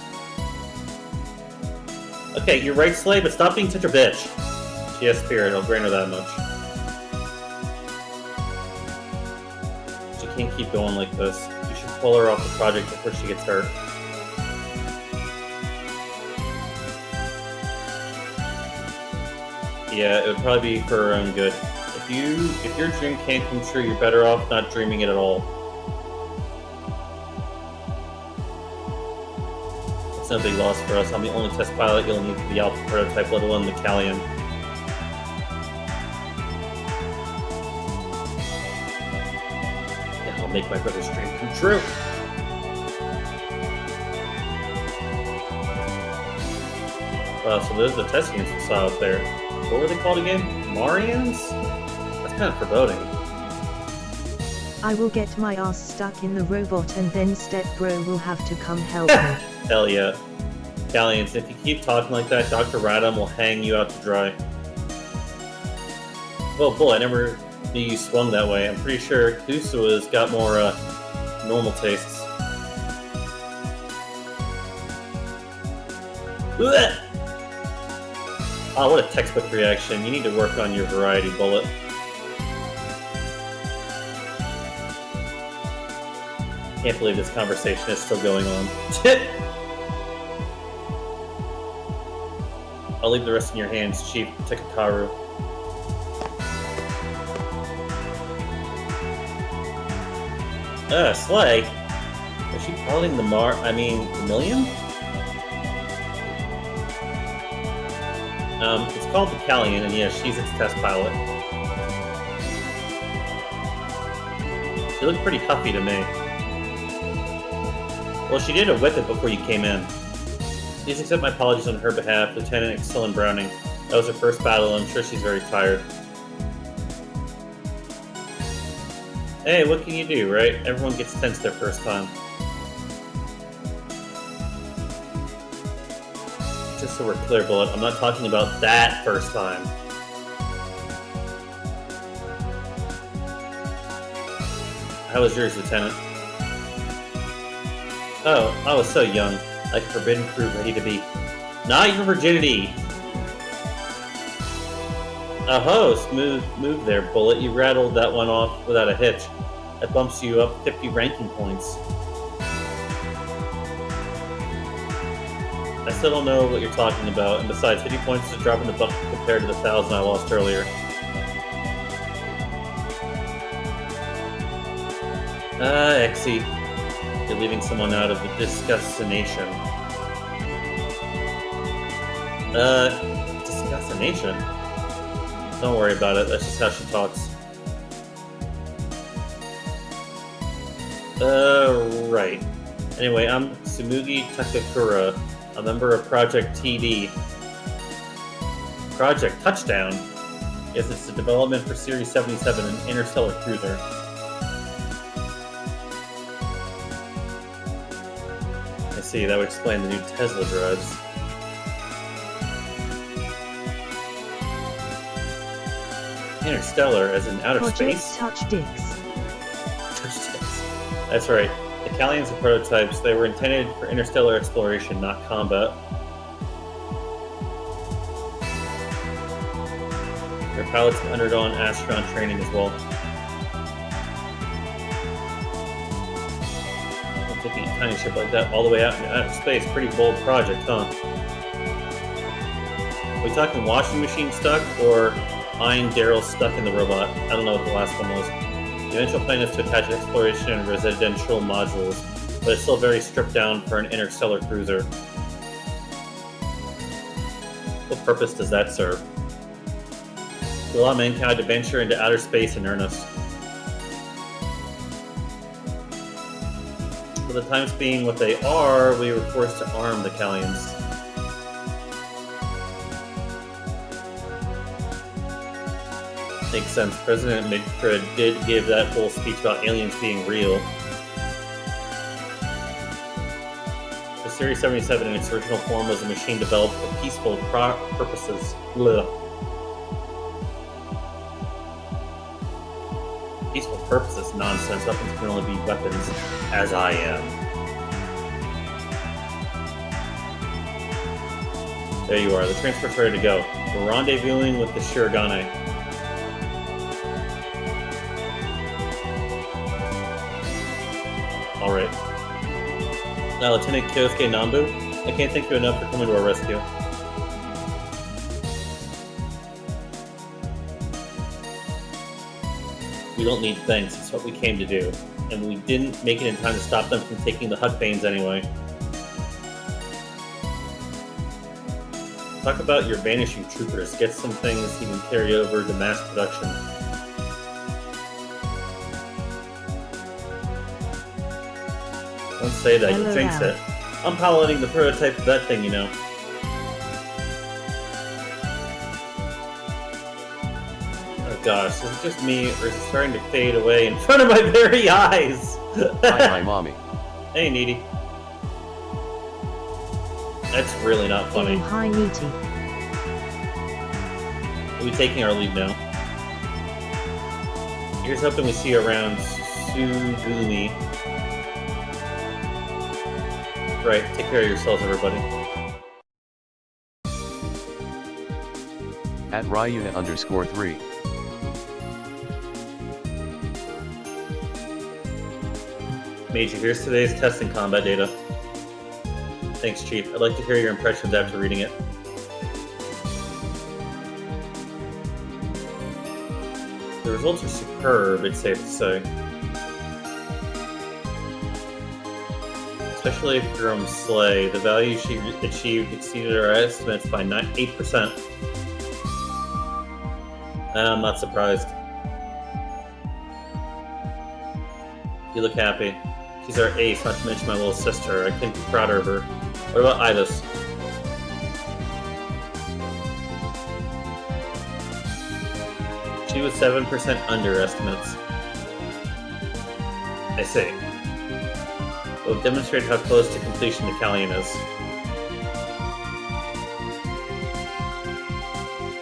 Okay, you're right, Slay, but stop being such a bitch. She has spirit, I'll grant her that much. She can't keep going like this. You should pull her off the project before she gets hurt. Yeah, it would probably be for her own good. If your dream can't come true, you're better off not dreaming it at all. It's no big loss for us. I'm the only test pilot you'll need for the Alpha prototype, let alone the Callion. Make my brother's dream come true. Wow, so those are the test units we saw out there. What were they called again? Marians? That's kind of foreboding. I will get my ass stuck in the robot and then Step Bro will have to come help me. Hell yeah. Galleons, if you keep talking like that, Dr. Radam will hang you out to dry. Well, bull, I never knew you swung that way. I'm pretty sure Kusua's got more, normal tastes. Blech! Oh, what a textbook reaction. You need to work on your variety, Bullet. Can't believe this conversation is still going on. I'll leave the rest in your hands, Chief Tekakaru. Slay? Is she piloting the the Million? It's called the Callion, and yeah, she's its test pilot. She looked pretty huffy to me. Well, she did a whip it before you came in. Please accept my apologies on her behalf, Lieutenant Excellent Browning. That was her first battle, and I'm sure she's very tired. Hey, what can you do, right? Everyone gets tense their first time. Just so we're clear, Bullet, I'm not talking about that first time. How was yours, Lieutenant? Oh, I was so young. Like a forbidden fruit ready to be. Not your virginity! Oh, smooth move there, Bullet. You rattled that one off without a hitch. That bumps you up 50 ranking points. I still don't know what you're talking about, and besides, 50 points is a drop in the bucket compared to the 1,000 I lost earlier. Exy. You're leaving someone out of the disgustination. Disgustination? Don't worry about it, that's just how she talks. Right. Anyway, I'm Tsumugi Takakura, a member of Project TD. Project Touchdown? Yes, it's the development for Series 77, an interstellar cruiser. I see, that would explain the new Tesla drives. Interstellar, as in outer Project space? Touch Dicks. Touch dicks. That's right. The Callians are prototypes. They were intended for interstellar exploration, not combat. Their pilots have undergone astronaut training as well. Taking a tiny ship like that all the way out into outer space, pretty bold project, huh? Are we talking washing machine stuck, or Iron Daryl stuck in the robot? I don't know what the last one was. The eventual plan is to attach exploration and residential modules, but it's still very stripped down for an interstellar cruiser. What purpose does that serve? To allow mankind to venture into outer space in earnest. For the times being what they are, we were forced to arm the Callians. Makes sense. President Midfred did give that whole speech about aliens being real. The Series 77 in its original form was a machine developed for peaceful purposes. Blah. Peaceful purposes? Nonsense. Weapons can only be weapons, as I am. There you are. The transport's ready to go. We're rendezvousing with the Shirogane. Alright. Now, Lieutenant Kyosuke Nambu, I can't thank you enough for coming to our rescue. We don't need thanks, it's what we came to do. And we didn't make it in time to stop them from taking the Huckbanes anyway. Talk about your vanishing troopers. Get some things you can carry over to mass production. Don't say that, you jinx it. I'm piloting the prototype of that thing, you know. Oh gosh, is it just me, or is it starting to fade away in front of my very eyes? Hi, mommy. Hey, Needy. That's really not funny. Hi, Needy. Are we taking our leave now? Here's hoping we see you around Sugumi. Right, take care of yourselves, everybody. At Ryuna_3. Major, here's today's testing combat data. Thanks, Chief. I'd like to hear your impressions after reading it. The results are superb, it's safe to say. Especially from Slay, the value she achieved exceeded our estimates by 8%. I'm not surprised. You look happy. She's our ace, not to mention my little sister. I couldn't be prouder of her. What about Idis? She was 7% under estimates. I see. We've demonstrated how close to completion the Callian is.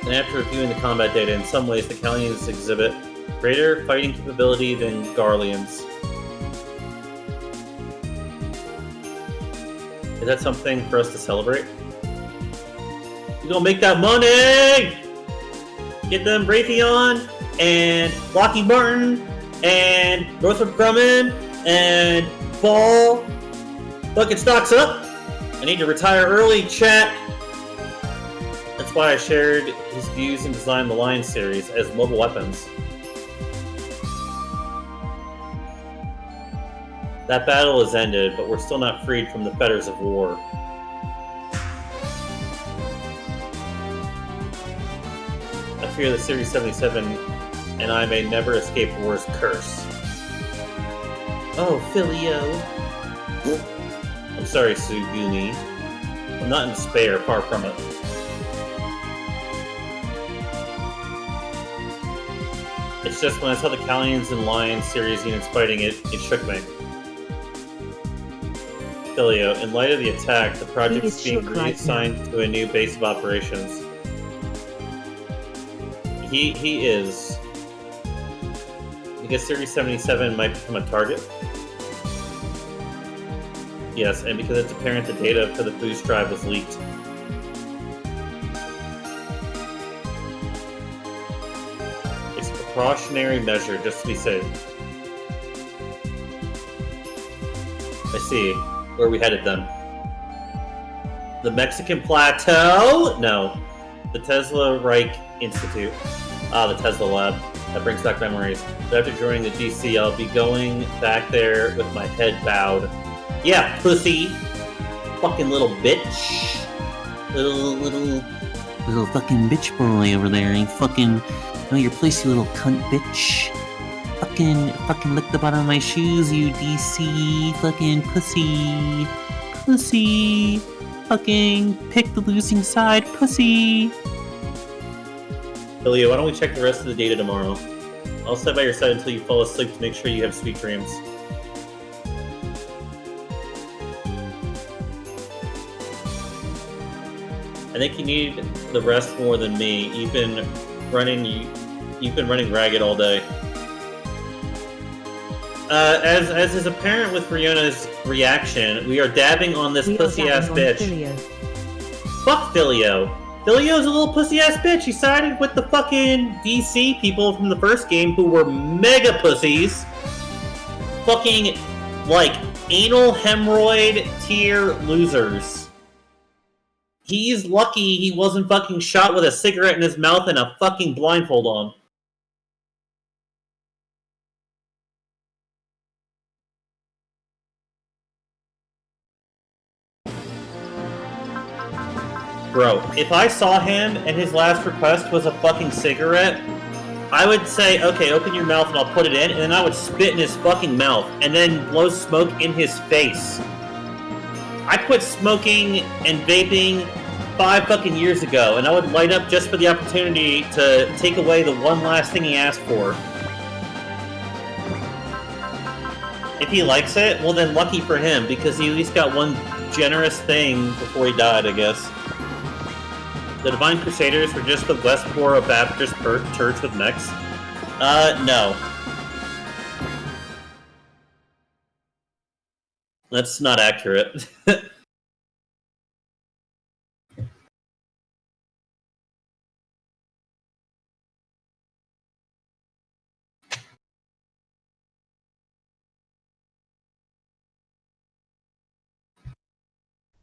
And after reviewing the combat data, in some ways the Callians exhibit greater fighting capability than Garleans. Is that something for us to celebrate? We're gonna make that money! Get them Raytheon, and Lockheed Martin, and Northrop Grumman, and Ball. Fucking stocks up! I need to retire early, chat! That's why I shared his views and designed the Lion series as mobile weapons. That battle is ended, but we're still not freed from the fetters of war. I fear the Series 77 and I may never escape war's curse. Oh, Filio. I'm sorry, Sugumi. I'm not in despair, far from it. It's just when I saw the Callions and Lions series units fighting it shook me. Filio, in light of the attack, the project is being reassigned to a new base of operations. He is. I guess Series 77 might become a target. Yes, and because it's apparent the data for the boost drive was leaked. It's a precautionary measure just to be safe. I see. Where are we headed then? The Mexican Plateau? No. The Tesla Reich Institute. Ah, the Tesla Lab. That brings back memories. But after joining the DC, I'll be going back there with my head bowed. Yeah, pussy. Fucking little bitch. Little fucking bitch boy over there. You fucking know your place, you little cunt bitch. Fucking lick the bottom of my shoes, you DC fucking pussy. Pussy. Fucking pick the losing side, pussy. Ilya, why don't we check the rest of the data tomorrow? I'll stay by your side until you fall asleep to make sure you have sweet dreams. I think you need the rest more than me. You've been running ragged all day. As is apparent with Riona's reaction, we are dabbing on this pussy-ass bitch. Filio. Fuck Filio. Filio's a little pussy-ass bitch. He sided with the fucking DC people from the first game who were mega pussies. Fucking, like, anal hemorrhoid tier losers. He's lucky he wasn't fucking shot with a cigarette in his mouth and a fucking blindfold on. Bro, if I saw him and his last request was a fucking cigarette, I would say, okay, open your mouth and I'll put it in, and then I would spit in his fucking mouth, and then blow smoke in his face. I quit smoking and vaping 5 fucking years ago, and I would light up just for the opportunity to take away the one last thing he asked for. If he likes it, well then lucky for him, because he at least got one generous thing before he died, I guess. The Divine Crusaders were just the Westboro Baptist church with mechs? No. That's not accurate.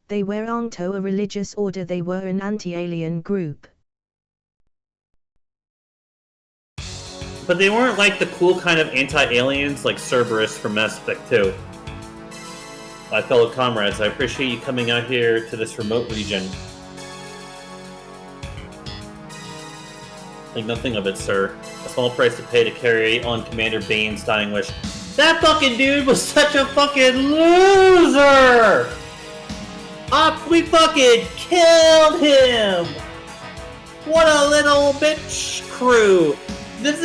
They weren't a religious order, they were an anti-alien group. But they weren't like the cool kind of anti-aliens like Cerberus from Mass Effect 2. My fellow comrades, I appreciate you coming out here to this remote region. Think nothing of it, sir. A small price to pay to carry on Commander Bane's dying wish. That fucking dude was such a fucking loser! We fucking killed him! What a little bitch crew! This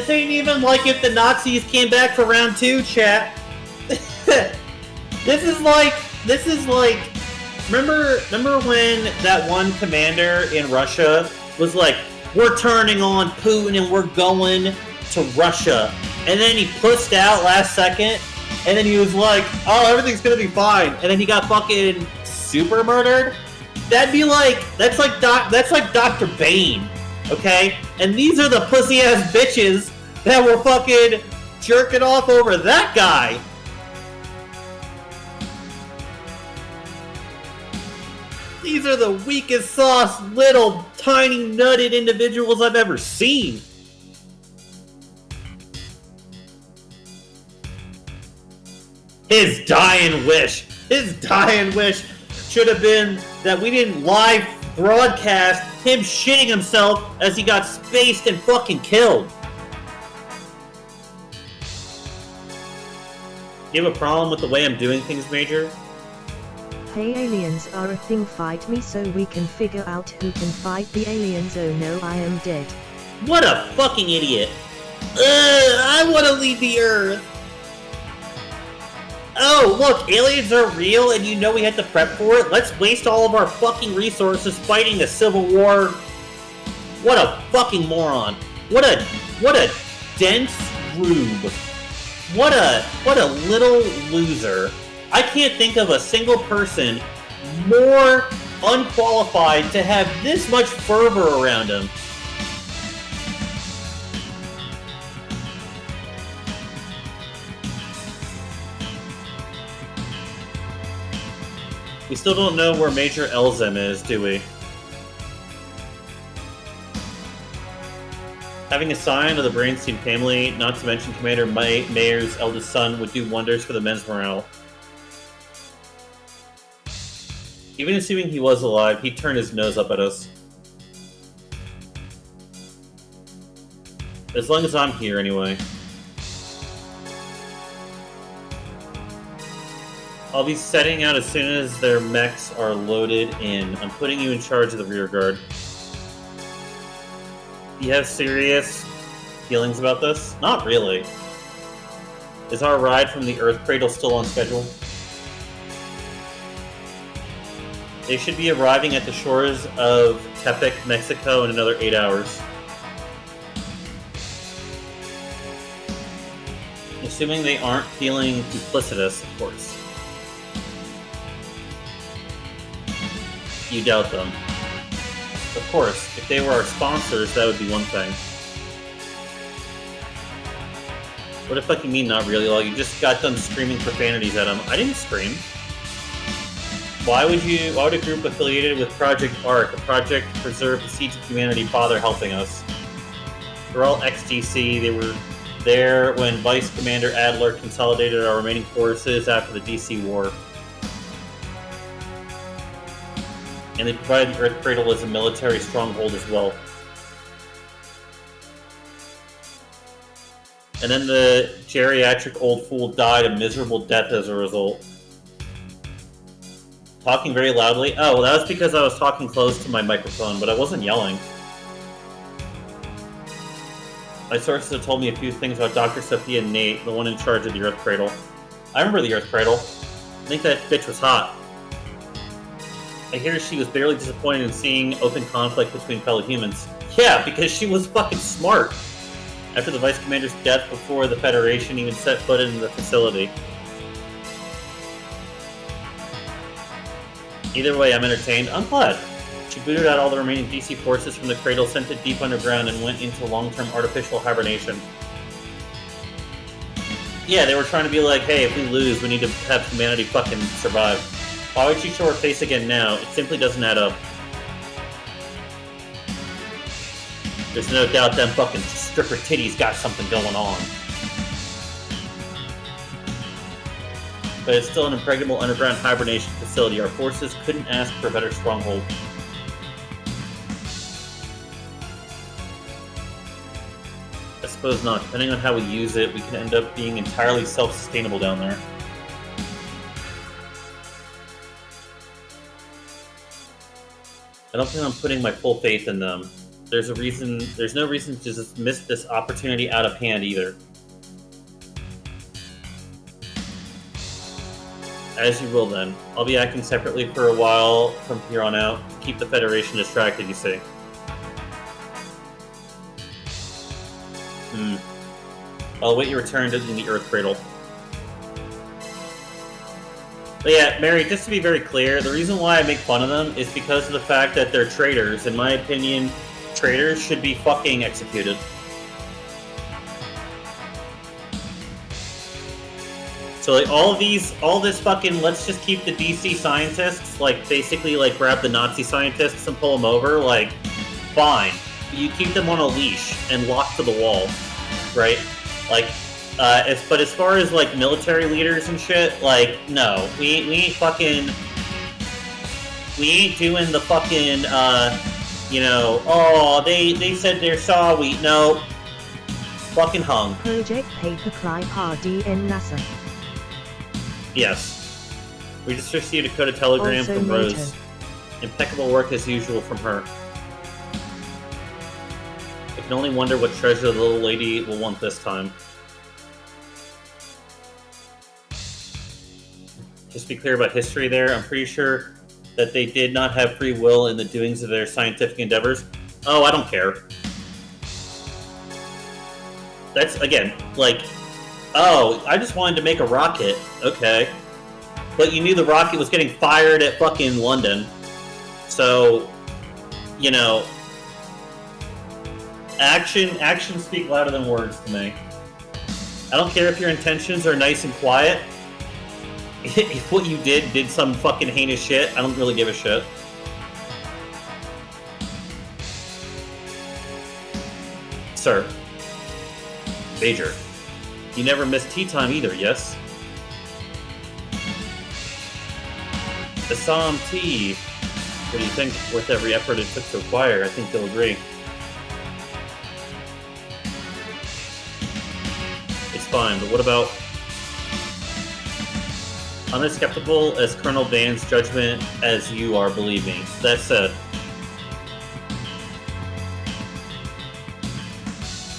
ain't even like if the Nazis came back for round 2, chat. This is like, remember when that one commander in Russia was like, we're turning on Putin and we're going to Russia. And then he pussed out last second and then he was like, "Oh, everything's gonna be fine," and then he got fucking super murdered. That'd be like that's like Dr. Bane, okay? And these are the pussy ass bitches that were fucking jerking off over that guy. These are the weakest sauce, little tiny nutted individuals I've ever seen. His dying wish should have been that we didn't live broadcast him shitting himself as he got spaced and fucking killed. You have a problem with the way I'm doing things, Major? Hey, aliens are a thing, fight me so we can figure out who can fight the aliens. Oh no, I am dead. What a fucking idiot. I want to leave the Earth. Oh, look, aliens are real and you know we had to prep for it? Let's waste all of our fucking resources fighting a civil war. What a fucking moron. What a dense rube. What a little loser. I can't think of a single person more unqualified to have this much fervor around him. We still don't know where Major Elzem is, do we? Having a scion of the Brainstein family, not to mention Commander Mayer's eldest son, would do wonders for the men's morale. Even assuming he was alive, he'd turn his nose up at us. As long as I'm here, anyway. I'll be setting out as soon as their mechs are loaded in. I'm putting you in charge of the rear guard. Do you have serious feelings about this? Not really. Is our ride from the Earth Cradle still on schedule? They should be arriving at the shores of Tepic, Mexico in another 8 hours. Assuming they aren't feeling duplicitous, of course. You doubt them. Of course, if they were our sponsors, that would be one thing. What the fuck you mean, not really? Like, you just got done screaming profanities at them. I didn't scream. Why would a group affiliated with Project ARC, a project to preserve the seeds of humanity, bother helping us? They're all ex-DC. They were there when Vice Commander Adler consolidated our remaining forces after the DC war. And they provided the Earth Cradle as a military stronghold as well. And then the geriatric old fool died a miserable death as a result. Talking very loudly? Oh, well, that was because I was talking close to my microphone, but I wasn't yelling. My sources have told me a few things about Dr. Sophia Nate, the one in charge of the Earth Cradle. I remember the Earth Cradle. I think that bitch was hot. I hear she was barely disappointed in seeing open conflict between fellow humans. Yeah, because she was fucking smart. After the Vice Commander's death before the Federation even set foot in the facility. Either way, I'm entertained. I'm glad. She booted out all the remaining DC forces from the Cradle, sent it deep underground, and went into long-term artificial hibernation. Yeah, they were trying to be like, hey, if we lose, we need to have humanity fucking survive. Why would she show her face again now? It simply doesn't add up. There's no doubt them fucking stripper titties got something going on. But it's still an impregnable underground hibernation facility. Our forces couldn't ask for a better stronghold. I suppose not. Depending on how we use it, we can end up being entirely self-sustainable down there. I don't think I'm putting my full faith in them. There's no reason to just miss this opportunity out of hand either. As you will then. I'll be acting separately for a while from here on out to keep the Federation distracted, you see. I'll await your return to the Earth Cradle. But yeah, Mary, just to be very clear, the reason why I make fun of them is because of the fact that they're traitors. In my opinion, traitors should be fucking executed. So like all this fucking, let's just keep the DC scientists, like basically like grab the Nazi scientists and pull them over, like, fine. You keep them on a leash and locked to the wall, right? Like, but as far as like military leaders and shit, like, no, we ain't fucking, we ain't doing the fucking, you know, oh, they said they're sorry, no, fucking hung. Project Paperclip RDN NASA. Yes. We just received a coded telegram Also from NATO. Rose. Impeccable work as usual from her. I can only wonder what treasure the little lady will want this time. Just to be clear about history there, I'm pretty sure that they did not have free will in the doings of their scientific endeavors. Oh, I don't care. That's, again, like, oh, I just wanted to make a rocket. Okay. But you knew the rocket was getting fired at fucking London. So, you know, actions speak louder than words to me. I don't care if your intentions are nice and quiet. If what you did some fucking heinous shit, I don't really give a shit. Sir. Major. You never missed tea time either, yes? Assam tea. What do you think? Worth every effort it took to acquire. I think you'll agree. It's fine, but what about... I'm as skeptical as Colonel Van's judgment as you are, believe me. That said,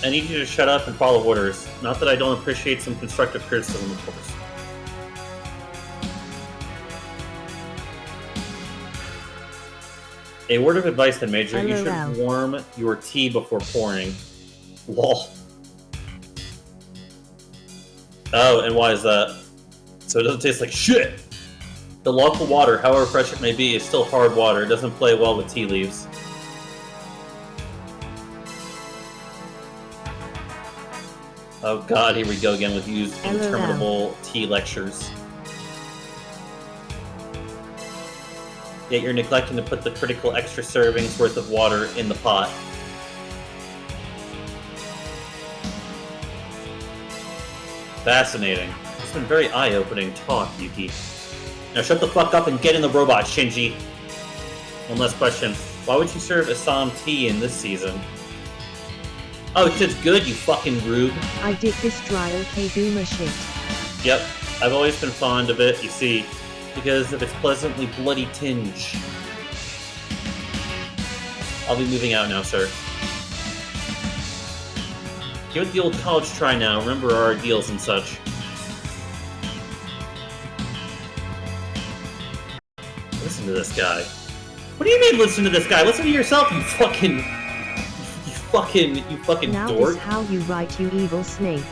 I need you to shut up and follow orders. Not that I don't appreciate some constructive criticism, of course. A word of advice then, Major. You should warm your tea before pouring. Lol. Oh, and why is that? So it doesn't taste like shit! The local water, however fresh it may be, is still hard water. It doesn't play well with tea leaves. Oh god, here we go again with used interminable tea lectures. Yet you're neglecting to put the critical extra servings worth of water in the pot. Fascinating. It's been very eye-opening talk, Yuki. Now shut the fuck up and get in the robot, Shinji! One last question. Why would you serve Assam tea in this season? Oh, it's just good, you fucking rube. I did this dry okay boomer shit. Yep, I've always been fond of it, you see, because of its pleasantly bloody tinge. I'll be moving out now, sir. Give it the old college try now, remember our deals and such. Listen to this guy. What do you mean listen to this guy? Listen to yourself, you fucking now dork. Is how you write, you evil snake.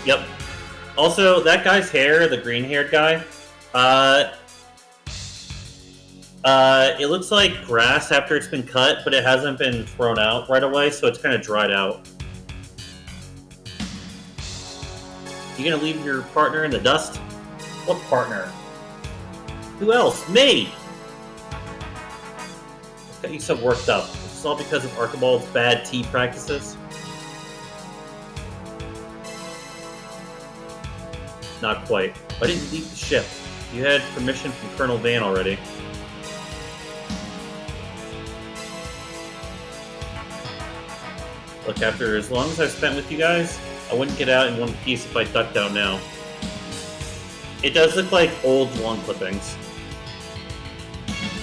Yep. Also, that guy's hair, the green-haired guy, it looks like grass after it's been cut, but it hasn't been thrown out right away, so it's kind of dried out. You gonna leave your partner in the dust? What partner? Who else? Me! What got you so worked up? Is this all because of Archibald's bad tea practices? Not quite. Why didn't you leave the ship? You had permission from Colonel Van already. Look, after as long as I've spent with you guys, I wouldn't get out in one piece if I ducked out now. It does look like old lawn clippings.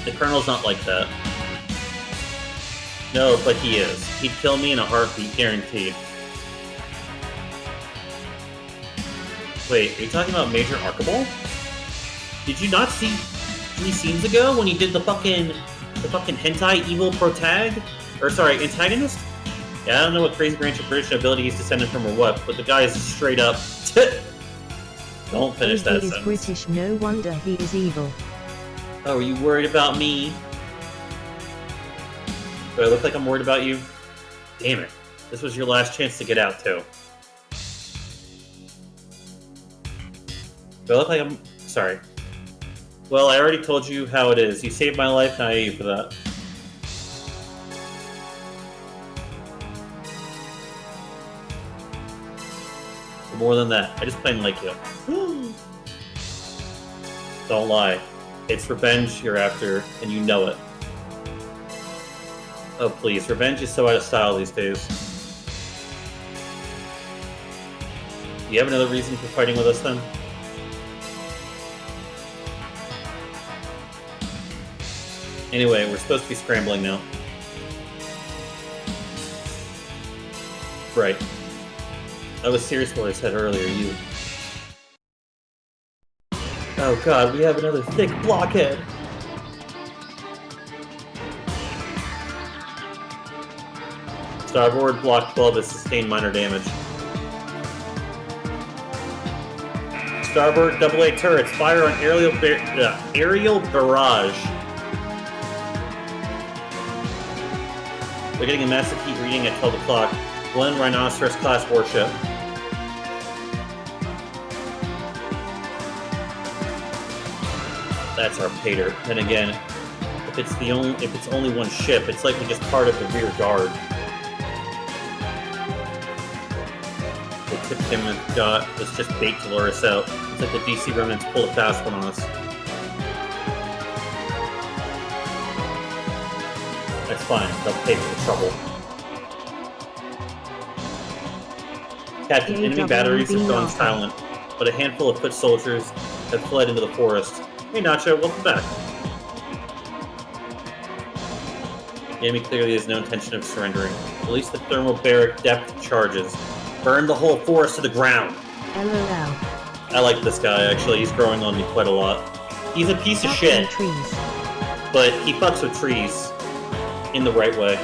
The Colonel's not like that. No, but he is. He'd kill me in a heartbeat, guaranteed. Wait, are you talking about Major Archibald? Did you not see 3 scenes ago when he did the fucking hentai evil protag? Or sorry, antagonist? Yeah, I don't know what crazy branch of British nobility he's descended from or what, but the guy is straight up Don't finish OG that is sentence. British, no wonder he is evil. Oh, are you worried about me? Do I look like I'm worried about you? Damn it. This was your last chance to get out, too. Do I look like I'm... Sorry. Well, I already told you how it is. You saved my life, and I owe you for that. For more than that, I just plain like you. Don't lie. It's revenge you're after, and you know it. Oh, please. Revenge is so out of style these days. Do you have another reason for fighting with us, then? Anyway, we're supposed to be scrambling now. Right. I was serious what I said earlier, you... Oh god, we have another thick blockhead! Starboard Block 12 has sustained minor damage. Starboard AA turrets fire on aerial barrage. They're getting a massive heat reading at 12 o'clock. Glen Rhinoceros class warship. That's our pater. Then again, if it's only one ship, it's likely just part of the rear guard. They tipped him and got it's just bait to lure us out. It's like the DC remnants pulled a fast one on us. That's fine, they'll pay for the trouble. Captain, enemy batteries have gone silent, but a handful of foot soldiers have fled into the forest. Hey Nacho, welcome back. The enemy clearly has no intention of surrendering. Release the thermobaric depth charges. Burn the whole forest to the ground. LOL. I like this guy, actually. He's growing on me quite a lot. He's a piece of shit, Trees. but he fucks with trees in the right way.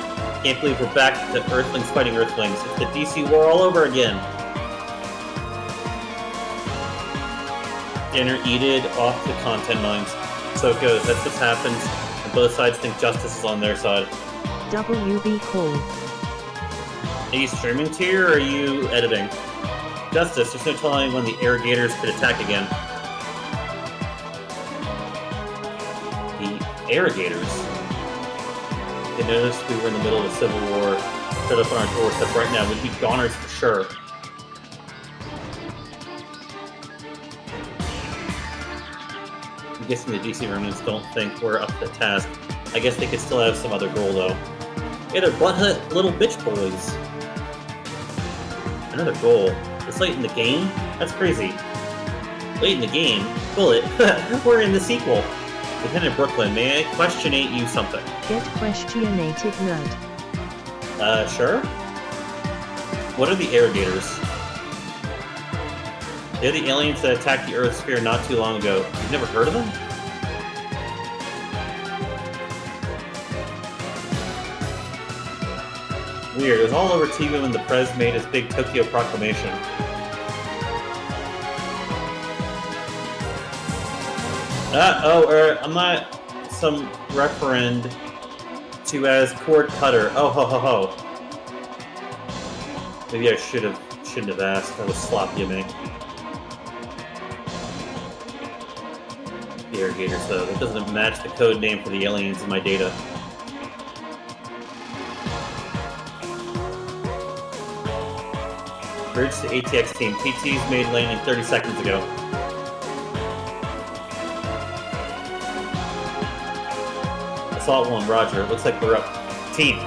Can't believe we're back to Earthlings fighting Earthlings. It's the DC war all over again. Unedited off the content mines. So it goes. That's what happens. And both sides think justice is on their side. WB call. Are you streaming to you, or are you editing? Justice, there's no telling when the irrigators could attack again. The irrigators? They noticed we were in the middle of a civil war. Set up on our doorstep right now. We'd be goners for sure. I'm guessing the DC remnants don't think we're up to the task. I guess they could still have some other goal, though. Yeah, they're butthead little bitch boys. Another goal. It's late in the game? That's crazy. Late in the game? Bullet. We're in the sequel. Lieutenant Brooklyn, may I questionate you something? Get questionated, nerd. Sure? What are the irrigators? They're the aliens that attacked the Earth sphere not too long ago. You've never heard of them? Weird. It was all over TV when the Prez made his big Tokyo proclamation. I'm not some referend to as cord cutter. Oh ho ho ho. Maybe I shouldn't have asked. That was sloppy of me. The irrigators, though. That doesn't match the code name for the aliens in my data. Bridge to ATX team. PT's made landing 30 seconds ago. Assault 1, roger. Looks like we're up. Team.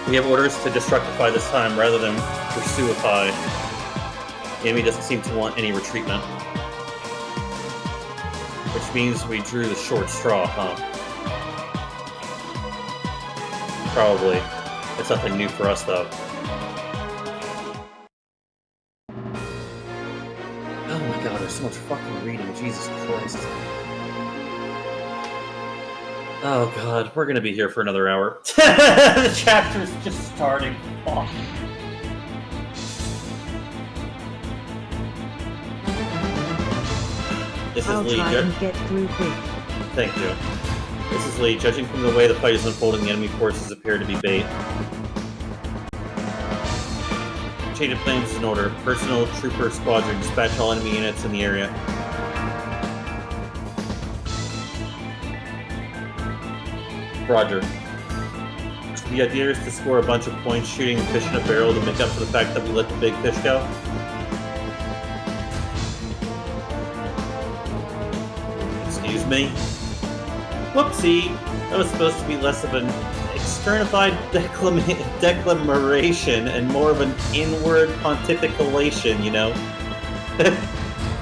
We have orders to destructify this time rather than pursuify. The enemy doesn't seem to want any retreatment. Which means we drew the short straw, huh? Probably. It's nothing new for us, though. Oh my god, there's so much fucking reading. Jesus Christ. Oh god, we're gonna be here for another hour. The chapter's just starting. Fuck. This is I'll Lee. try and get through quick. Thank you. This is Lee. Judging from the way the fight is unfolding, the enemy forces appear to be bait. Change of plans is in order. Personal trooper squadron. Dispatch all enemy units in the area. Roger. The idea is to score a bunch of points shooting a fish in a barrel to make up for the fact that we let the big fish go. Excuse me? Whoopsie! That was supposed to be less of an externified declaration and more of an inward pontification, you know?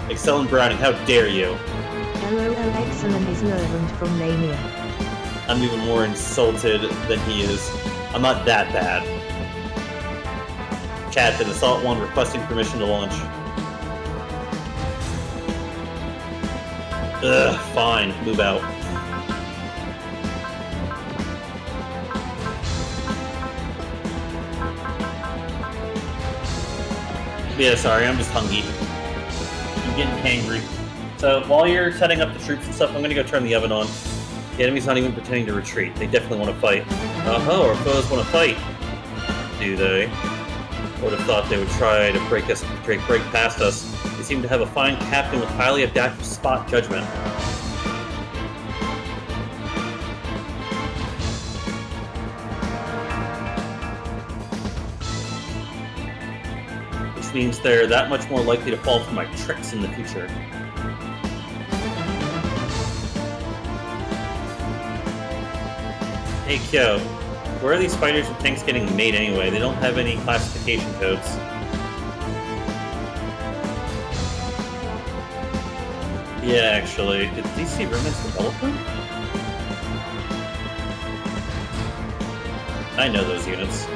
Excellent Browning, how dare you? LOL excellent is learned from Lamia. I'm even more insulted than he is. I'm not that bad. Captain, Assault 1 requesting permission to launch. Ugh, fine. Move out. Yeah, sorry, I'm just hungry. I'm getting hangry. So, while you're setting up the troops and stuff, I'm gonna go turn the oven on. The enemy's not even pretending to retreat. They definitely want to fight. Oh, our foes want to fight. Do they? I would have thought they would try to break past us. They seem to have a fine captain with highly adaptive spot judgment. Which means they're that much more likely to fall for my tricks in the future. Hey Kyo, where are these fighters and tanks getting made anyway? They don't have any classification codes. Yeah, actually. Did DC Remnants develop them? I know those units.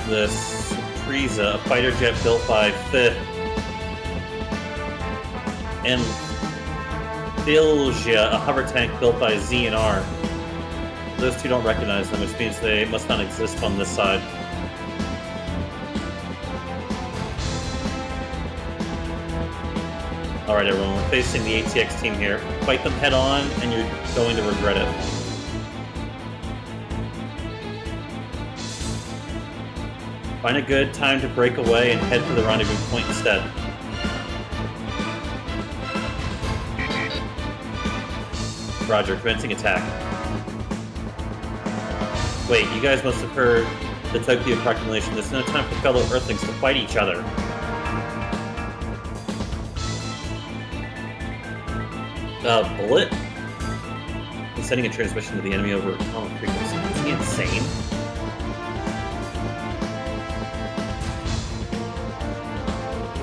The Surpresa, a fighter jet built by Fifth. And Filja, a hover tank built by Z and R. Those two don't recognize them, which means they must not exist on this side. Alright everyone, we're facing the ATX team here. Fight them head on, and you're going to regret it. Find a good time to break away and head for the rendezvous point instead. Roger, commencing attack. Wait, you guys must have heard the Tokyo Proclamation. There's no time for fellow Earthlings to fight each other. Bullet? He's sending a transmission to the enemy over common frequency. Is he insane?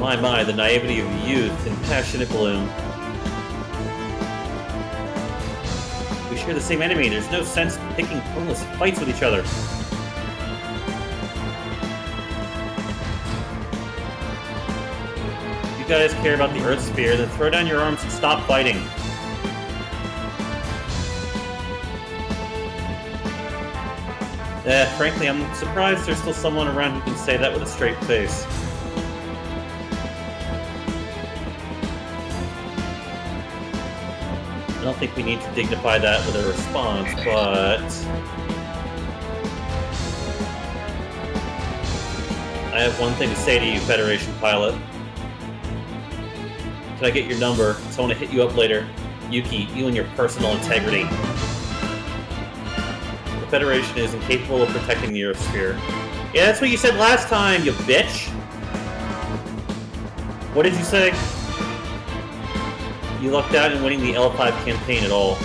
My, the naivety of youth in passionate bloom. We share the same enemy. There's no sense picking pointless fights with each other. If you guys care about the Earth Sphere, then throw down your arms and stop fighting. Frankly, I'm surprised there's still someone around who can say that with a straight face. I don't think we need to dignify that with a response, but I have one thing to say to you, Federation pilot. Can I get your number? So I want to hit you up later. Yuki, you and your personal integrity. The Federation is incapable of protecting the Earth Sphere. Yeah, that's what you said last time, you bitch! What did you say? You lucked out in winning the L5 campaign at all.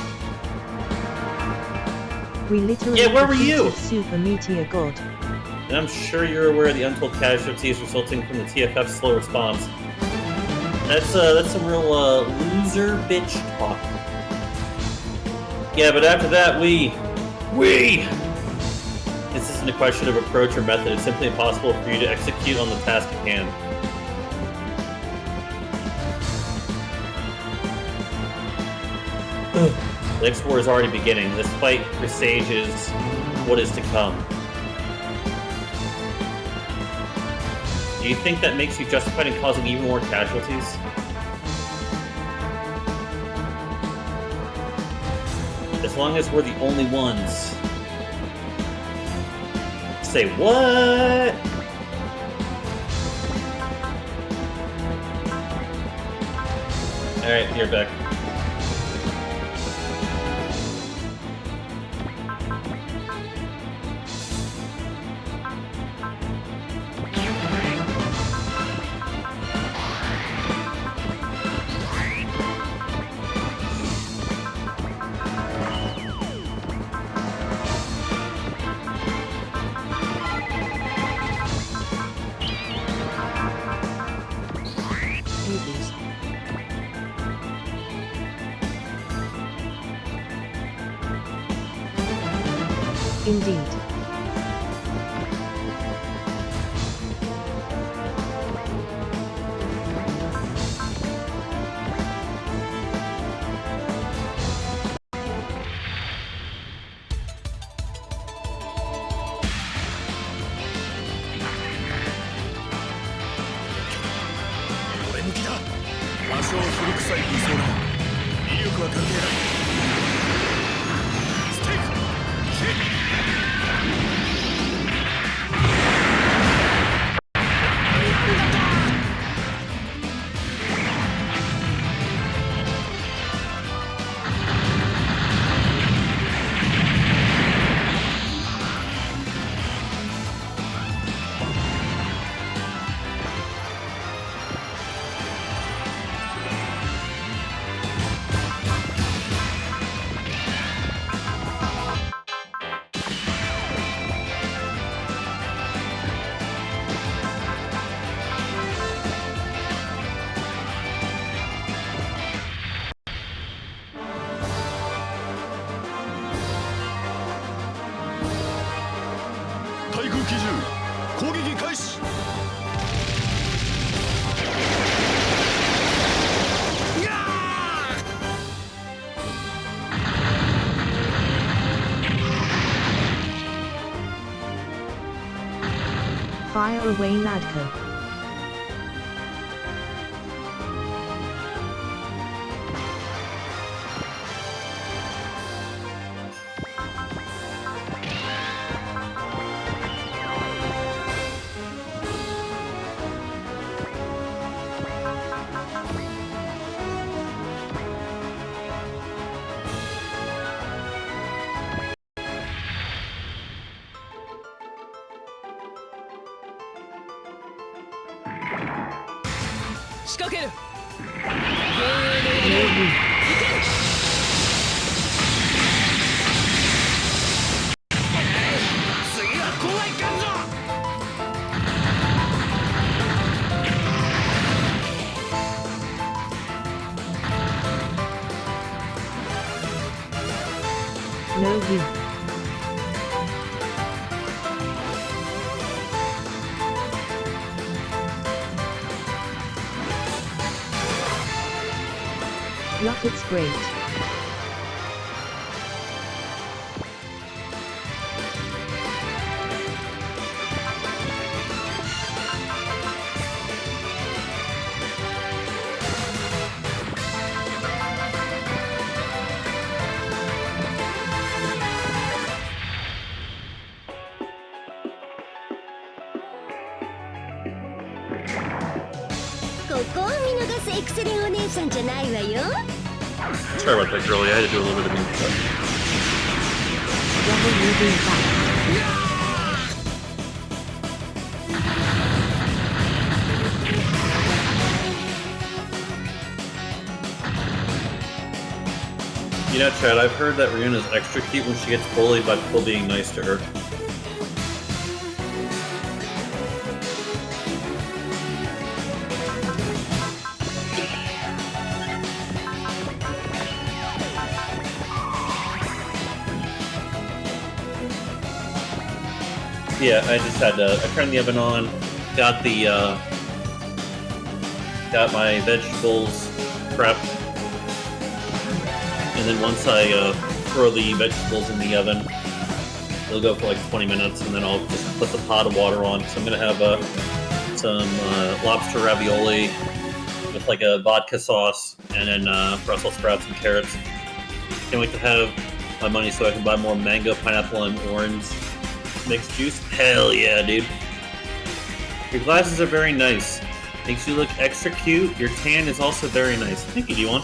We literally Yeah, where were you? Super Meteor God. And I'm sure you're aware of the untold casualties resulting from the TFF's slow response. That's some real loser bitch talk. Yeah, but after that, we... This isn't a question of approach or method. It's simply impossible for you to execute on the task at hand. The next war is already beginning. This fight presages what is to come. Do you think that makes you justified in causing even more casualties? As long as we're the only ones. Say what? Alright, you're back. Indeed. Fire away, Ladko. No you. Luck, it's great. Sorry about that, girlie. I had to do a little bit of mean stuff. WB back. You know, Chad, I've heard that Ryuna's extra cute when she gets bullied by people being nice to her. Yeah, I just had to. I turned the oven on, got my vegetables prepped, and then once I throw the vegetables in the oven, it'll go for like 20 minutes, and then I'll just put the pot of water on. So I'm gonna have some lobster ravioli with like a vodka sauce, and then Brussels sprouts and carrots. Can't wait to have my money so I can buy more mango, pineapple, and orange mixed juice. Hell yeah, dude. Your glasses are very nice. Makes you look extra cute. Your tan is also very nice. Thank you, D1.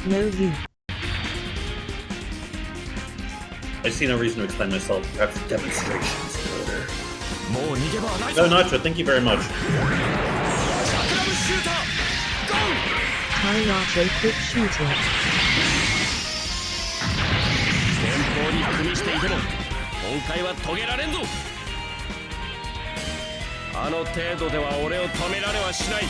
No, you. I see no reason to explain myself. Perhaps demonstrations in order. もう逃げ場はないぞ No, Nacho, thank you very much. シャクラムシューターゴー Hi Nacho, quick shooting. 前方に組みしていても今回は遂げられんぞあの程度では俺を止められはしない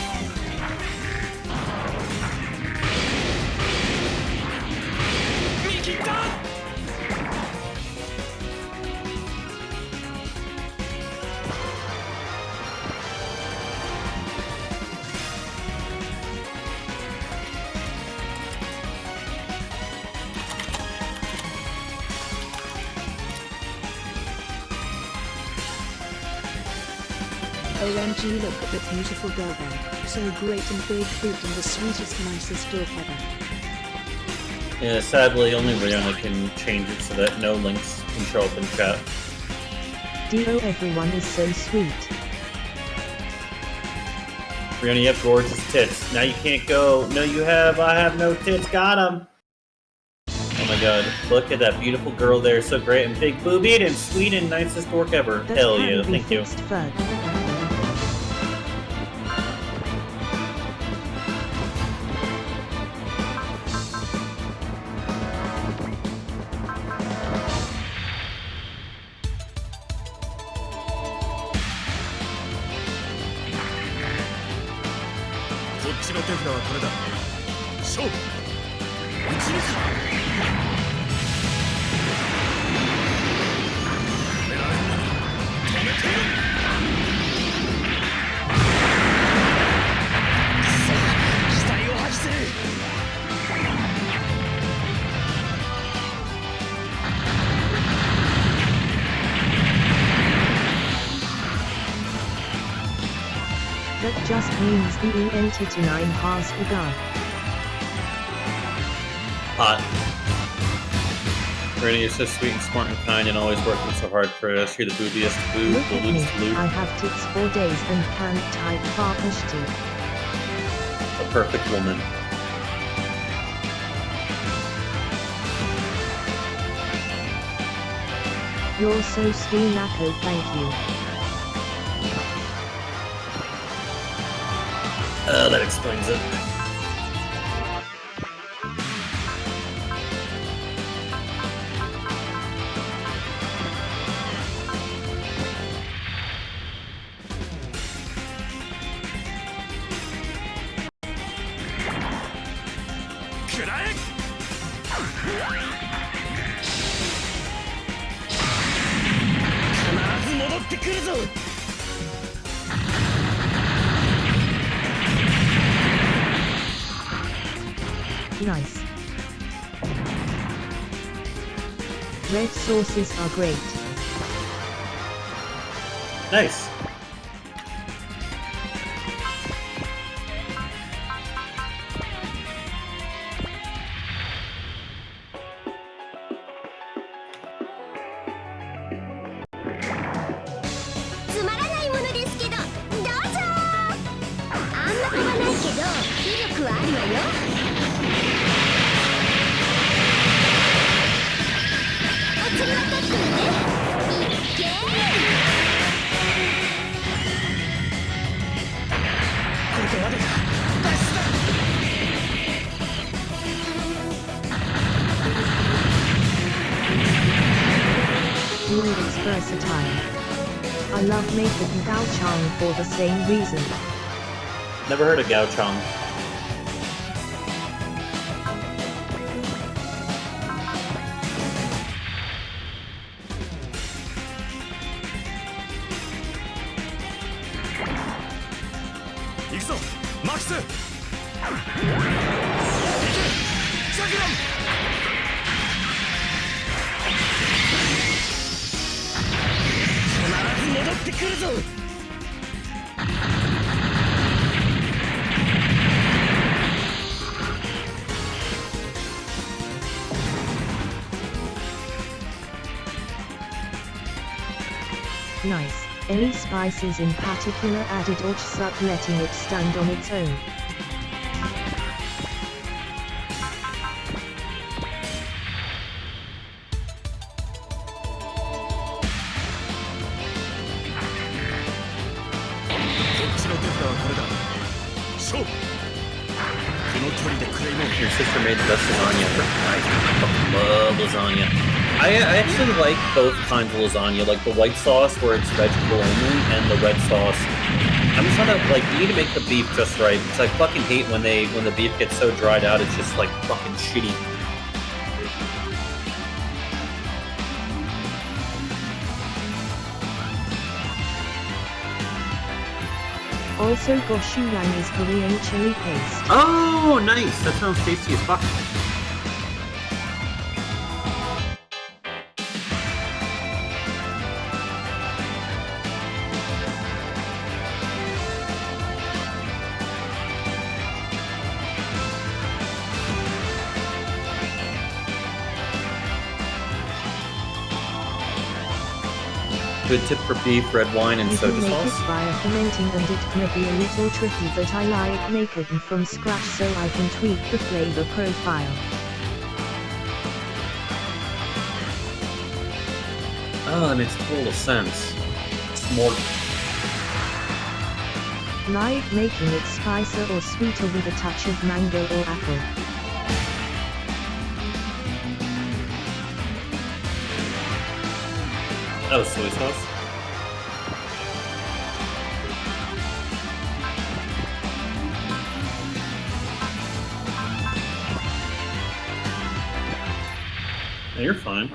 見切った OMG, look at that beautiful girl there. So great and big boot and the sweetest, nicest dog ever. Yeah, sadly, only Rihanna can change it so that no links can show up in chat. Dio, everyone is so sweet. Rihanna, you have gorgeous tits. Now you can't go. No, you have. I have no tits. Got him. Oh my god. Look at that beautiful girl there. So great and big boobied and sweet and nicest dork ever. That Hell can yeah. be Thank you. fixed fur.こっちの手札はこれだ勝負打ち抜く止められんなら止めているくそ期待を発する That just means the entity 9 has begun. Hot. Rihanna, you're so sweet and smart and kind and always working so hard for us. You're the boobiest boob, Look the at me, loot's loot. I have tits for days and can't type Farpashti. A perfect woman. You're so Skinako, thank you. That explains it. Nice. Red sauces are great. Nice. It's versatile. I love making Gao Chang for the same reason. Never heard of Gao Chang. Nice. Any spices in particular added or just letting it stand on its own? Your sister made the best lasagna. I love lasagna. I actually like both kinds of lasagna, like the white sauce where it's vegetable only, and the red sauce. I'm just trying to, like, you need to make the beef just right, because I fucking hate when the beef gets so dried out, it's just like fucking shitty. Also gochujang is Korean chili paste. Oh, nice! That sounds tasty as fuck. Good tip for beef, red wine, and You soda can make it sauce. via fermenting, and it can be a little tricky, but I like making it from scratch so I can tweak the flavor profile. Oh, that makes total sense. It's more. Like making it spicier or sweeter with a touch of mango or apple. Oh, soy sauce. Yeah, you're fine.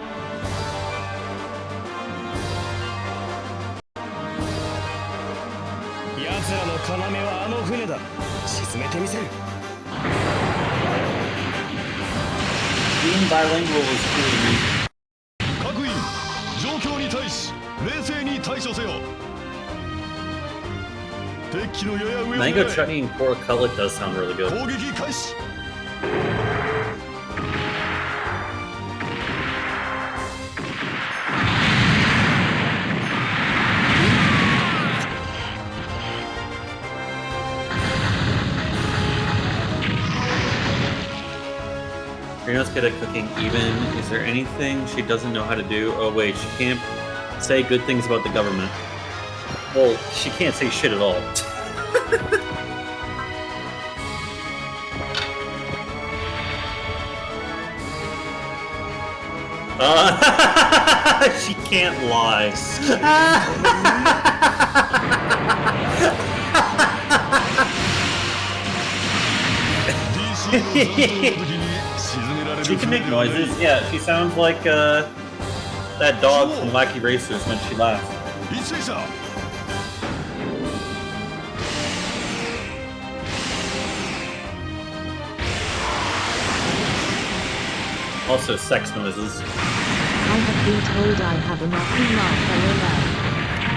Being bilingual is cool to me. 各員状況に対し冷静に対処せよ敵機のやや上を Mango 狙え chutney and pork cutlet does sound really good. 攻撃開始 Reno's good at cooking even. Is there anything she doesn't know how to do? Oh wait, she can't say good things about the government. Well, she can't say shit at all. She can't lie. DC の残党の時に沈められる She can make noises. Yeah, she sounds like that dog from Wacky Racers when she laughs. 一斉者 Also, sex noises. I have been told I have a Maki Mark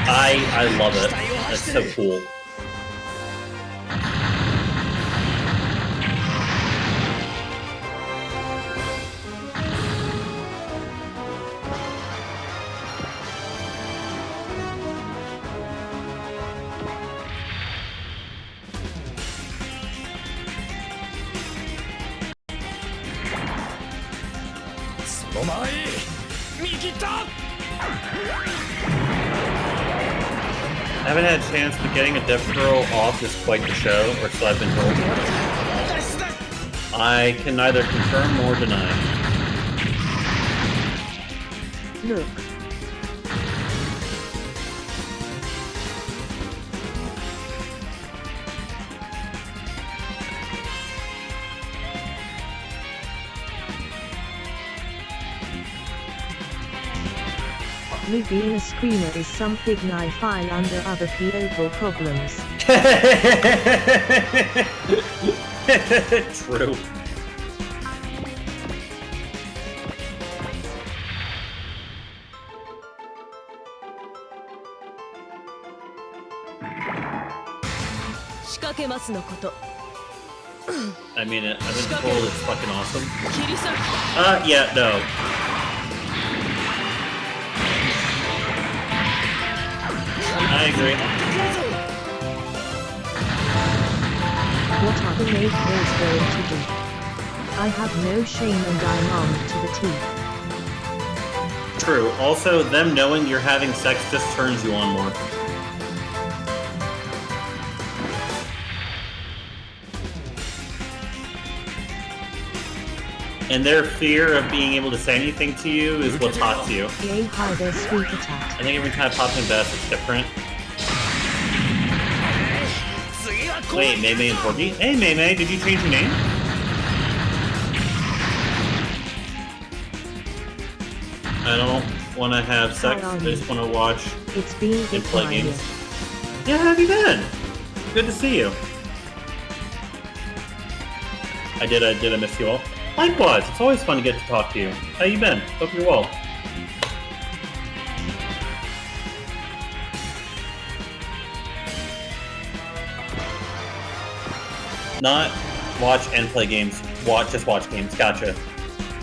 I love it. That's so cool. I haven't had a chance, but getting a deaf girl off is quite the show, or so I've been told. I can neither confirm nor deny. Look. Me being a screamer is something I file under other people problems. True. I mean, I've been told it's fucking awesome. Yeah, no. I agree. What are the maid boys going to do? I have no shame and I'm armed to the teeth. True. Also, them knowing you're having sex just turns you on more. And their fear of being able to say anything to you is what's hot to you. Yay, hi there, sweet attack. I think every time Pops and Best, it's different. Wait, Mei Mei and Porky? Hey, Mei Mei, did you change your name? I don't want to have sex. I just want to watch It's been and play my games. year. Yeah, how have you been? Good to see you. I did miss you all. Likewise, it's always fun to get to talk to you. How you been? Hope you're well. Not watch and play games. Just watch games. Gotcha.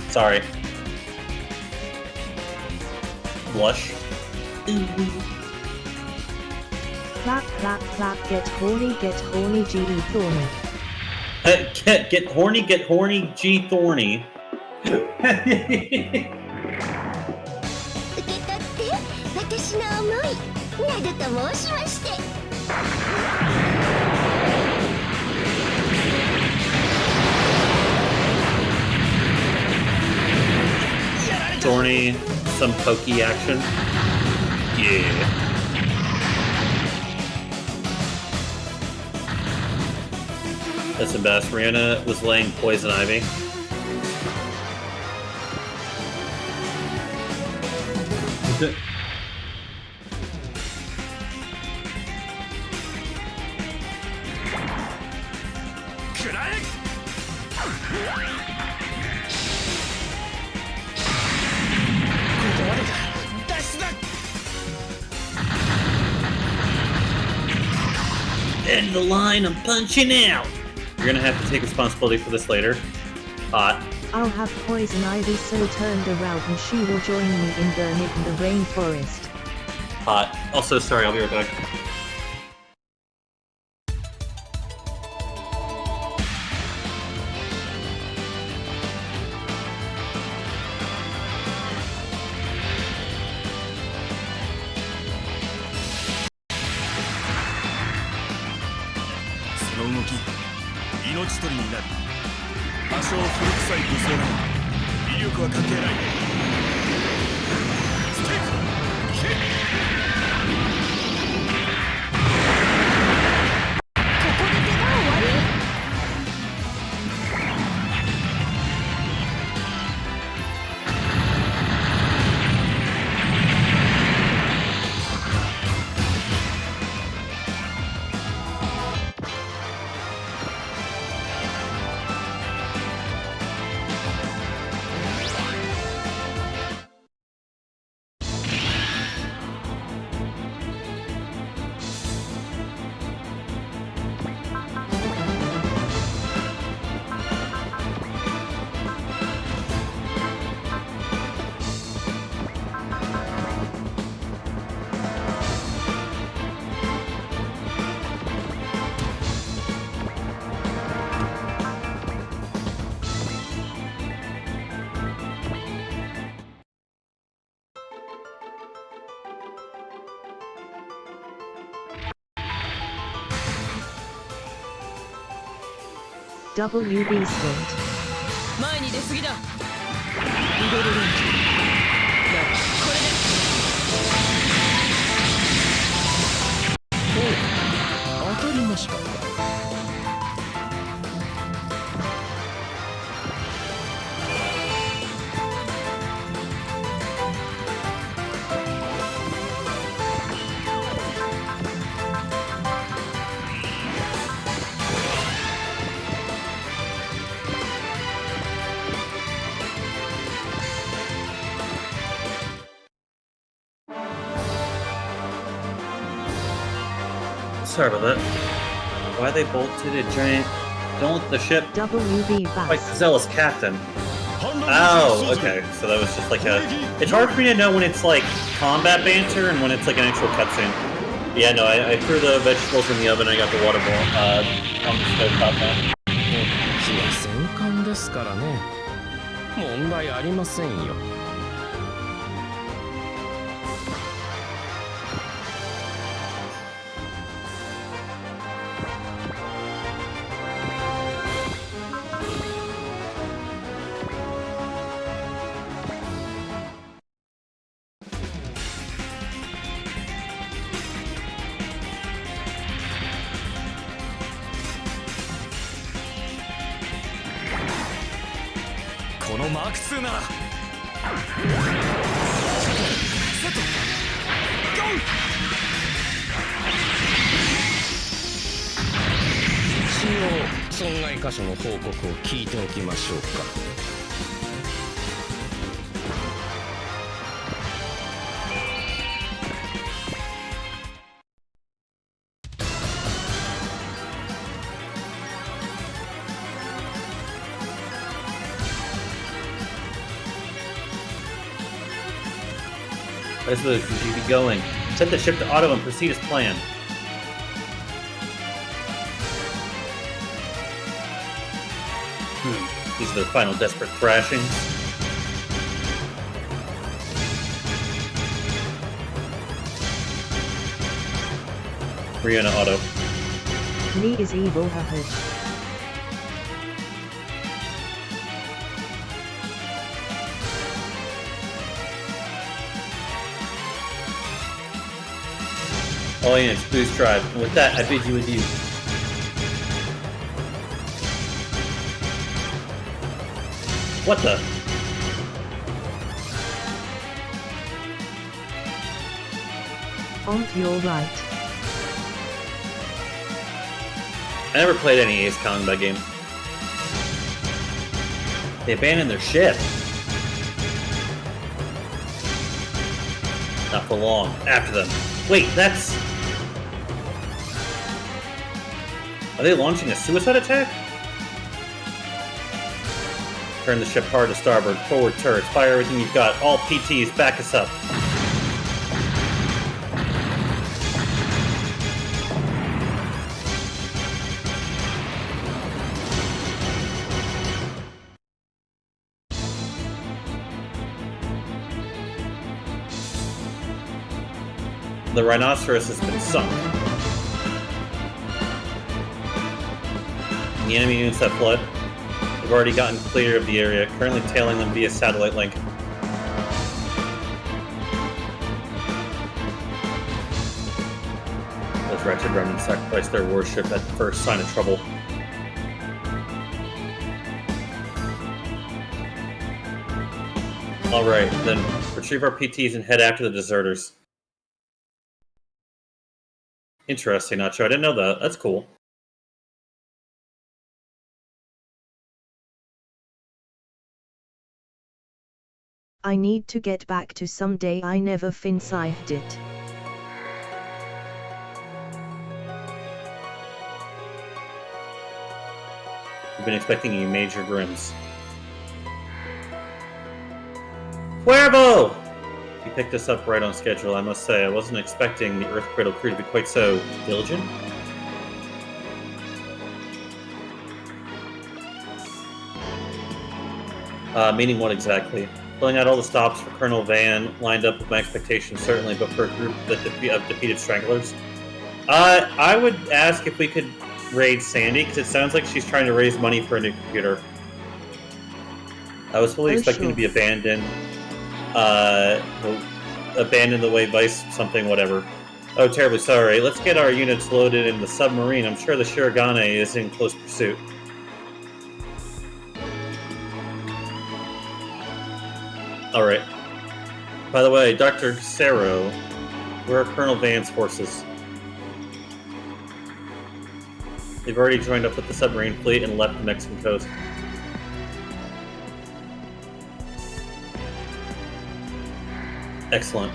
Sorry. Blush. Clap, clap, clap, get horny, G thorny. Get horny, G thorny. 受け取って私の思いなどと申しまして Thorny, some pokey action. Yeah. That's the best. Rihanna was laying poison ivy. End the line, I'm punching out! You're gonna have to take responsibility for this later. Hot. I'll have poison ivy so turned around and she will join me in burning the rainforest. Hot. Also, sorry, I'll be right back. WB Sport. 前に出過ぎだリベルレンジやっこれでおう当たりましたか Sorry about that. Why they bolted a giant... Don't let the ship... WB Like Bass. Zealous Captain. Oh, okay. So that was just like a... It's hard for me to know when it's like combat banter and when it's like an actual cutscene. Yeah, no, I threw the vegetables in the oven. I got the water boil on the stove top now. 火は戦艦ですからね。問題ありませんよ。このマーク2ならセットゴー。一応損害箇所の報告を聞いておきましょうか。Let's move. We should be going. Set the ship to auto and proceed as planned. These are the final desperate thrashings. Rihanna auto. Me is evil hahaj. All units, boost drive. And with that, I bid you adieu. What the? Aren't you right? I never played any Ace Combat game. They abandoned their ship. Not for long. After them. Wait, that's... Are they launching a suicide attack? Turn the ship hard to starboard. Forward turrets. Fire everything you've got. All PTs, back us up. The rhinoceros has been sunk. The enemy units have fled. We've already gotten clear of the area, currently tailing them via satellite link. Those wretched remnants sacrificed their warship at the first sign of trouble. Alright, then retrieve our PTs and head after the deserters. Interesting, Nacho. I didn't know that. That's cool. I need to get back to someday I never finished it. We've been expecting you, Major Grims. Cuervo! You picked us up right on schedule, I must say. I wasn't expecting the Earth Cradle crew to be quite so diligent. Meaning what exactly? Filling out all the stops for Colonel Van lined up with my expectations, certainly, but for a group of defeated stragglers. I would ask if we could raid Sandy, because it sounds like she's trying to raise money for a new computer. I was fully expecting to be abandoned. Abandon the way Vice something, whatever. Oh, terribly sorry. Let's get our units loaded in the submarine. I'm sure the Shirogane is in close pursuit. Alright. By the way, Dr. Cero, where are Colonel Van's forces? They've already joined up with the submarine fleet and left the Mexican coast. Excellent.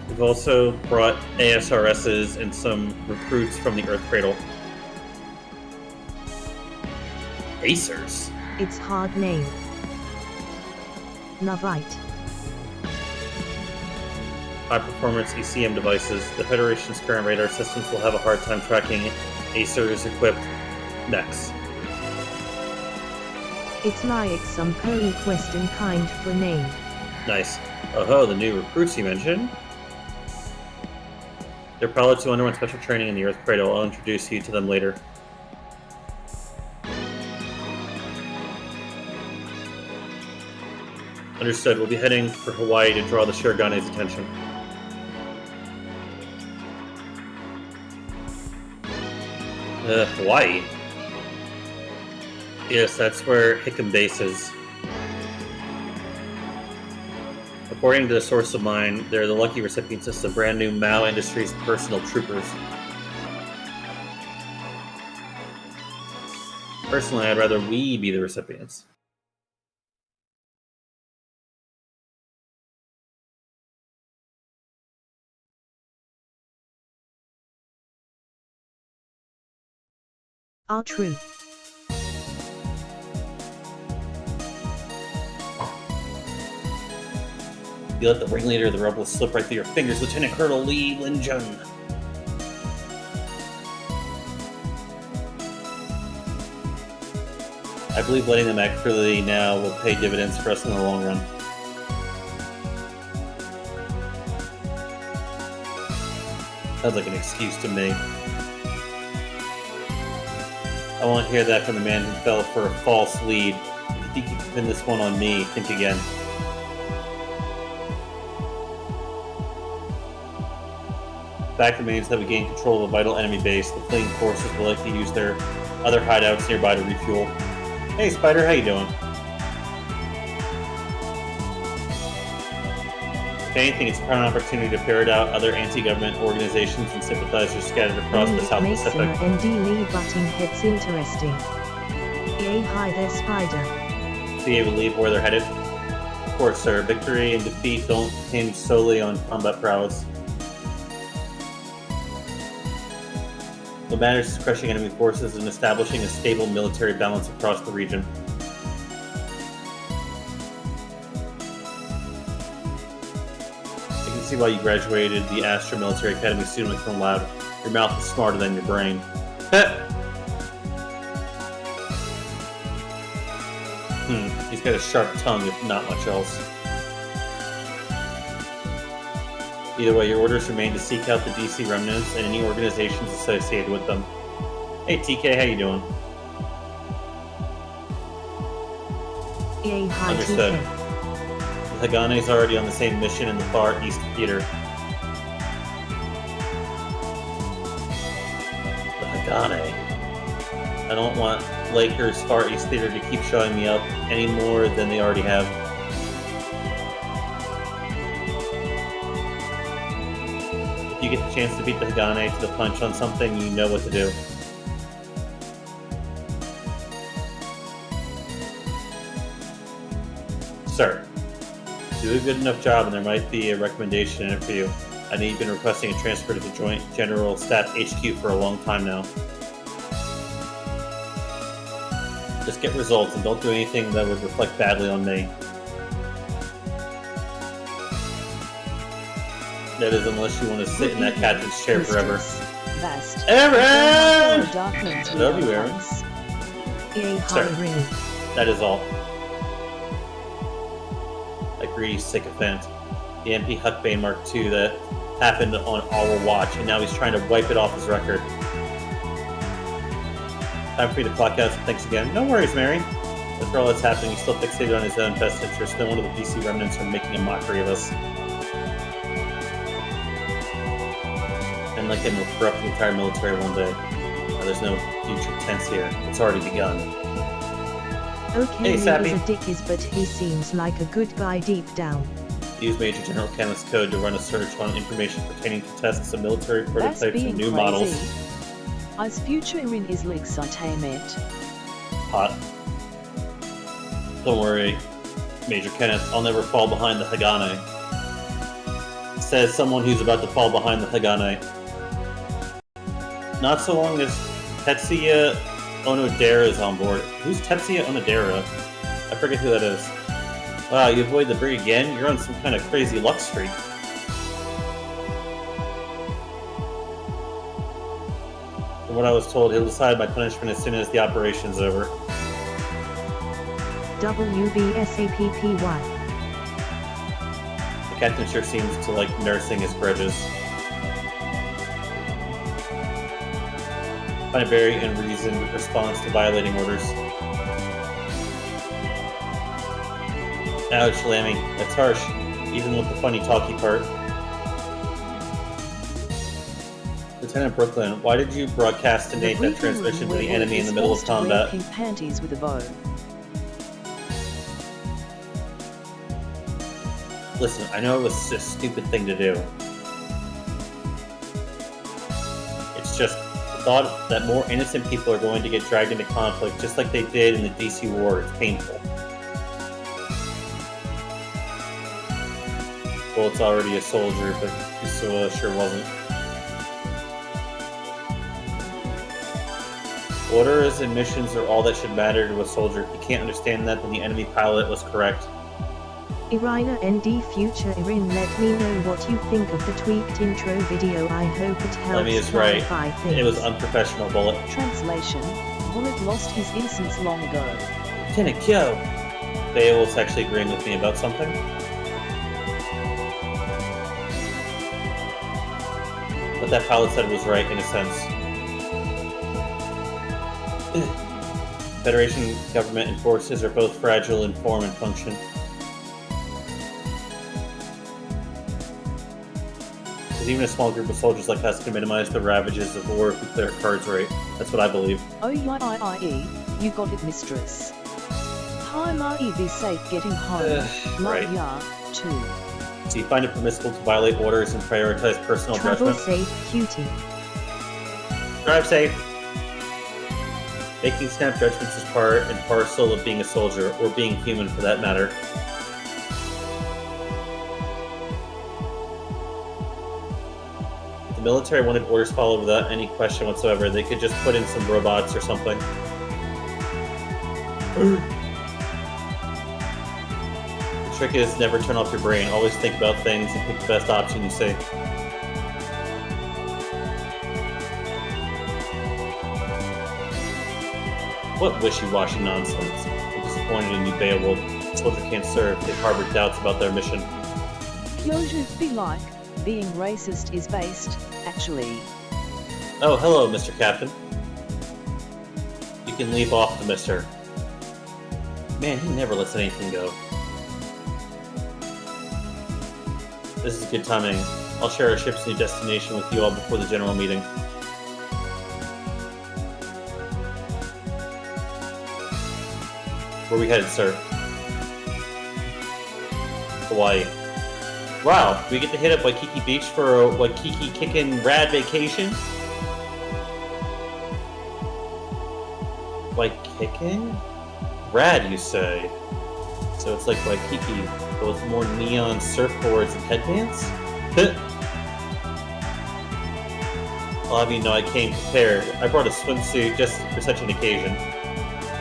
We've also brought ASRSs and some recruits from the Earth Cradle. Acers? It's hard name. Navite. high-performance ECM devices, the Federation's current radar systems will have a hard time tracking Acer's-equipped mechs. It's like some co-quest in kind for name. Nice. Oh, the new recruits you mentioned? They're pilots who underwent special training in the Earth Cradle. I'll introduce you to them later. Understood. We'll be heading for Hawaii to draw the Shiragane's attention. Hawaii? Yes, that's where Hickam Base is. According to a source of mine, they're the lucky recipients of some brand new Mao Industries personal troopers. Personally, I'd rather we be the recipients. Are true. You let the ringleader of the rebels slip right through your fingers, Lieutenant Colonel Li Linjun. I believe letting them act freely now will pay dividends for us in the long run. Sounds like an excuse to me. I won't hear that from the man who fell for a false lead. If you think you can pin this one on me, think again. The fact remains that we gain control of a vital enemy base. The fleeing forces will likely use their other hideouts nearby to refuel. Hey Spider, how you doing? If anything, it's a prime opportunity to ferret out other anti-government organizations and sympathizers scattered across the South Pacific. And D. Lee butting heads interesting. Yay, hi there, Spider. So you believe where they're headed? Of course, sir. Victory and defeat don't hinge solely on combat prowess. What matters is crushing enemy forces and establishing a stable military balance across the region. I can see why you graduated the Astra Military Academy student cum laude. Your mouth is smarter than your brain. He's got a sharp tongue, if not much else. Either way, your orders remain to seek out the DC remnants and any organizations associated with them. Hey TK, how you doing? Yay, hi Understood. TK. The Hagane's already on the same mission in the Far East Theater. The Hagane. I don't want Lakers Far East Theater to keep showing me up any more than they already have. If you get the chance to beat the Hagane to the punch on something, you know what to do. Sir, do a good enough job and there might be a recommendation in it for you. I know you've been requesting a transfer to the Joint General Staff HQ for a long time now. Just get results and don't do anything that would reflect badly on me. That is, unless you want to sit in that captain's chair forever. Vast. Aaron! Darklands Love you, Aaron. Yay, hi Sir. Ring. That is all. A greedy sycophant. The MP Huckbane Mark II that happened on our watch, and now he's trying to wipe it off his record. Time for you to clock out, so thanks again. No worries, Mary. After all that's happening, he's still fixated on his own best interest. No one of the DC remnants are making a mockery of us. And like him, will corrupt the entire military one day. There's no future tense here. It's already begun. Okay, Hey, he Sappy. is a dickies, but he seems like a good guy deep down. Use Major General Kenneth's code to run a search on information pertaining to tests of military That's prototypes being and new crazy. models. As future in is excitement. Hot. Don't worry, Major Kenneth. I'll never fall behind the Hagane. Says someone who's about to fall behind the Hagane. Not so long as Tetsuya Onodera is on board. Who's Tetsuya Onodera? I forget who that is. Wow, you avoid the brig again? You're on some kind of crazy luck streak. From what I was told, he'll decide my punishment as soon as the operation's over. WBSAPPY. The captain sure seems to like nursing his grudges. Find a very unreasoned response to violating orders. Ouch, Lammy. That's harsh, even with the funny talky part. Lieutenant Brooklyn, why did you broadcastinate that transmission to the enemy in the middle of combat? Pink panties with a bow. Listen, I know it was a stupid thing to do. It's just the thought that more innocent people are going to get dragged into conflict just like they did in the DC war. It's painful. Well, it's already a soldier, but Kusua sure wasn't. Orders and missions are all that should matter to a soldier. If you can't understand that, then the enemy pilot was correct. Irina ND Future Irin, let me know what you think of the tweaked intro video. I hope it helps Lemmy is right. clarify things. It was unprofessional, Bullet. Translation: Bullet lost his innocence long ago. Lieutenant Kyo! Beowulf's actually agreeing with me about something. What that pilot said was right, in a sense. Federation government and forces are both fragile in form and function. Because even a small group of soldiers like us can minimize the ravages of war if we play our cards right. That's what I believe. Oh yeah, you got it, mistress. Hi, Marty, be safe getting home. Right. Love ya, too. So you find it permissible to violate orders and prioritize personal Travel judgment? safe, cutie. Drive safe! Making snap judgments is part and parcel of being a soldier, or being human for that matter. If the military wanted orders followed without any question whatsoever, they could just put in some robots or something. The trick is never turn off your brain, always think about things and pick the best option you see. What wishy-washy nonsense. I'm disappointed in you, Beowulf. Soldier can't serve. They've harbored doubts about their mission. Closures be like, being racist is based, actually. Oh, hello, Mr. Captain. You can leave off the mister. Man, he never lets anything go. This is good timing. I'll share our ship's new destination with you all before the general meeting. Where are we headed, sir? Hawaii. Wow, do we get to hit up Waikiki Beach for a Waikiki kickin' rad vacation? Waikiki? Rad, you say? So it's like Waikiki, but with more neon surfboards and headbands? I'll have you know I came prepared. I brought a swimsuit just for such an occasion.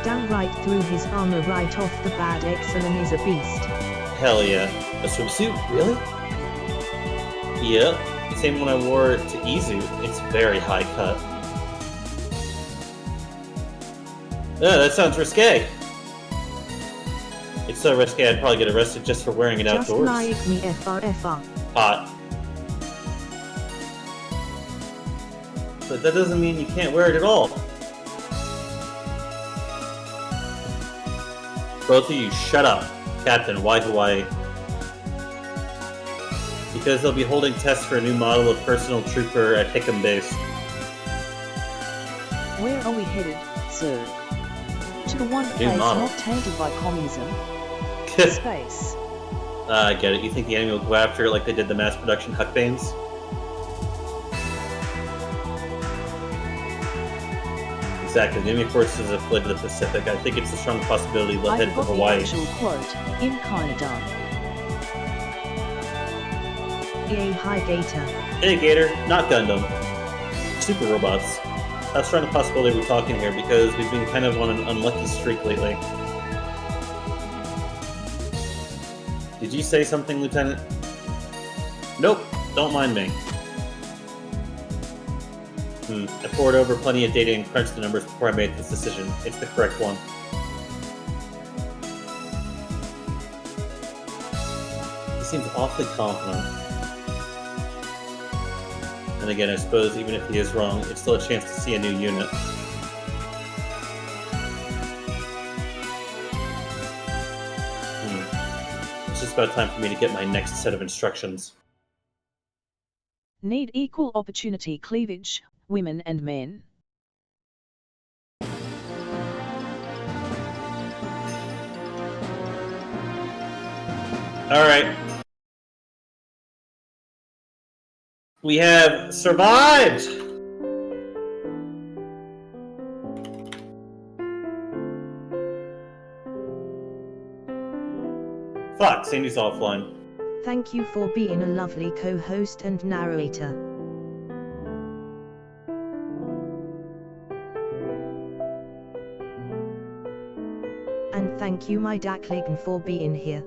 Damn right through his armor right off the bat. Excellent is a beast. Hell yeah. A swimsuit? Really? Yep. The same one I wore to Izu. It's very high cut. That sounds risque. It's so risque I'd probably get arrested just for wearing it Just outdoors. like me, FRFR. Hot. But that doesn't mean you can't wear it at all. Both of you, shut up. Captain, why Hawaii? Because they'll be holding tests for a new model of personal trooper at Hickam Base. Where are we headed, sir? To the one New place model. not tainted by communism. Space. I get it. You think the enemy will go after it like they did the mass production Huckbanes? Exactly. The enemy forces have fled to the Pacific. I think it's a strong possibility they'll I head for forgot the Hawaii. actual quote. In kinda done. Yay, hi Gator. Hey, Gator. Not Gundam. Super robots. How strong a possibility we're talking here, because we've been kind of on an unlucky streak lately. Did you say something, Lieutenant? Nope. Don't mind me. I poured over plenty of data and crunched the numbers before I made this decision. It's the correct one. He seems awfully confident. And again, I suppose even if he is wrong, it's still a chance to see a new unit. It's just about time for me to get my next set of instructions. Need equal opportunity cleavage, women and men. Alright. We have survived! Fuck, Sandy's offline. Thank you for being a lovely co-host and narrator. And thank you my Dakligan for being here.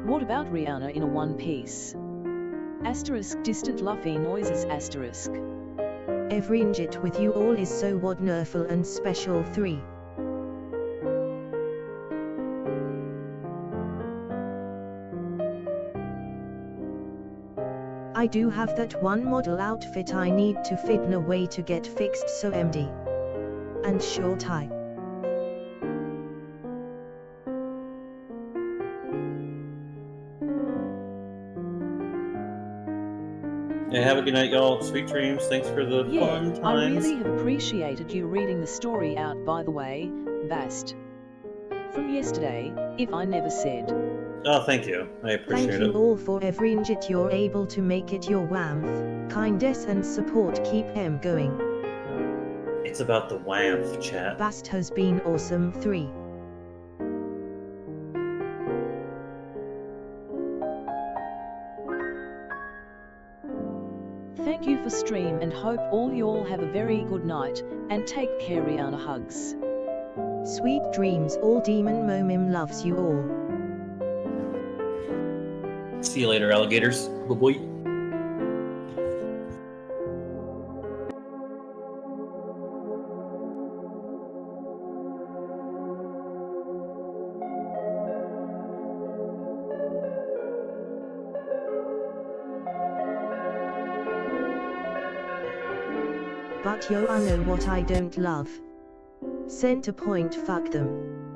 What about Rihanna in a one piece? Asterisk distant luffy noises asterisk. Every injit with you all is so wonderful and special 3. I do have that one model outfit I need to fit in a way to get fixed so MD. And short tie. Yeah, have a good night, y'all. Sweet dreams. Thanks for the fun times. I really have appreciated you reading the story out, by the way, Vast. From yesterday, if I never said. Oh, thank you. I appreciate Thank you it. all for every injit you're able to make it your warmth, kindness and support keep them going. It's about the wamp, chat. Bast has been awesome 3. Thank you for stream and hope all y'all have a very good night, and take care Rihanna hugs. Sweet dreams all Demon Momim loves you all. See you later, alligators. Bye-bye. But yo I know what I don't love. Center point fuck them.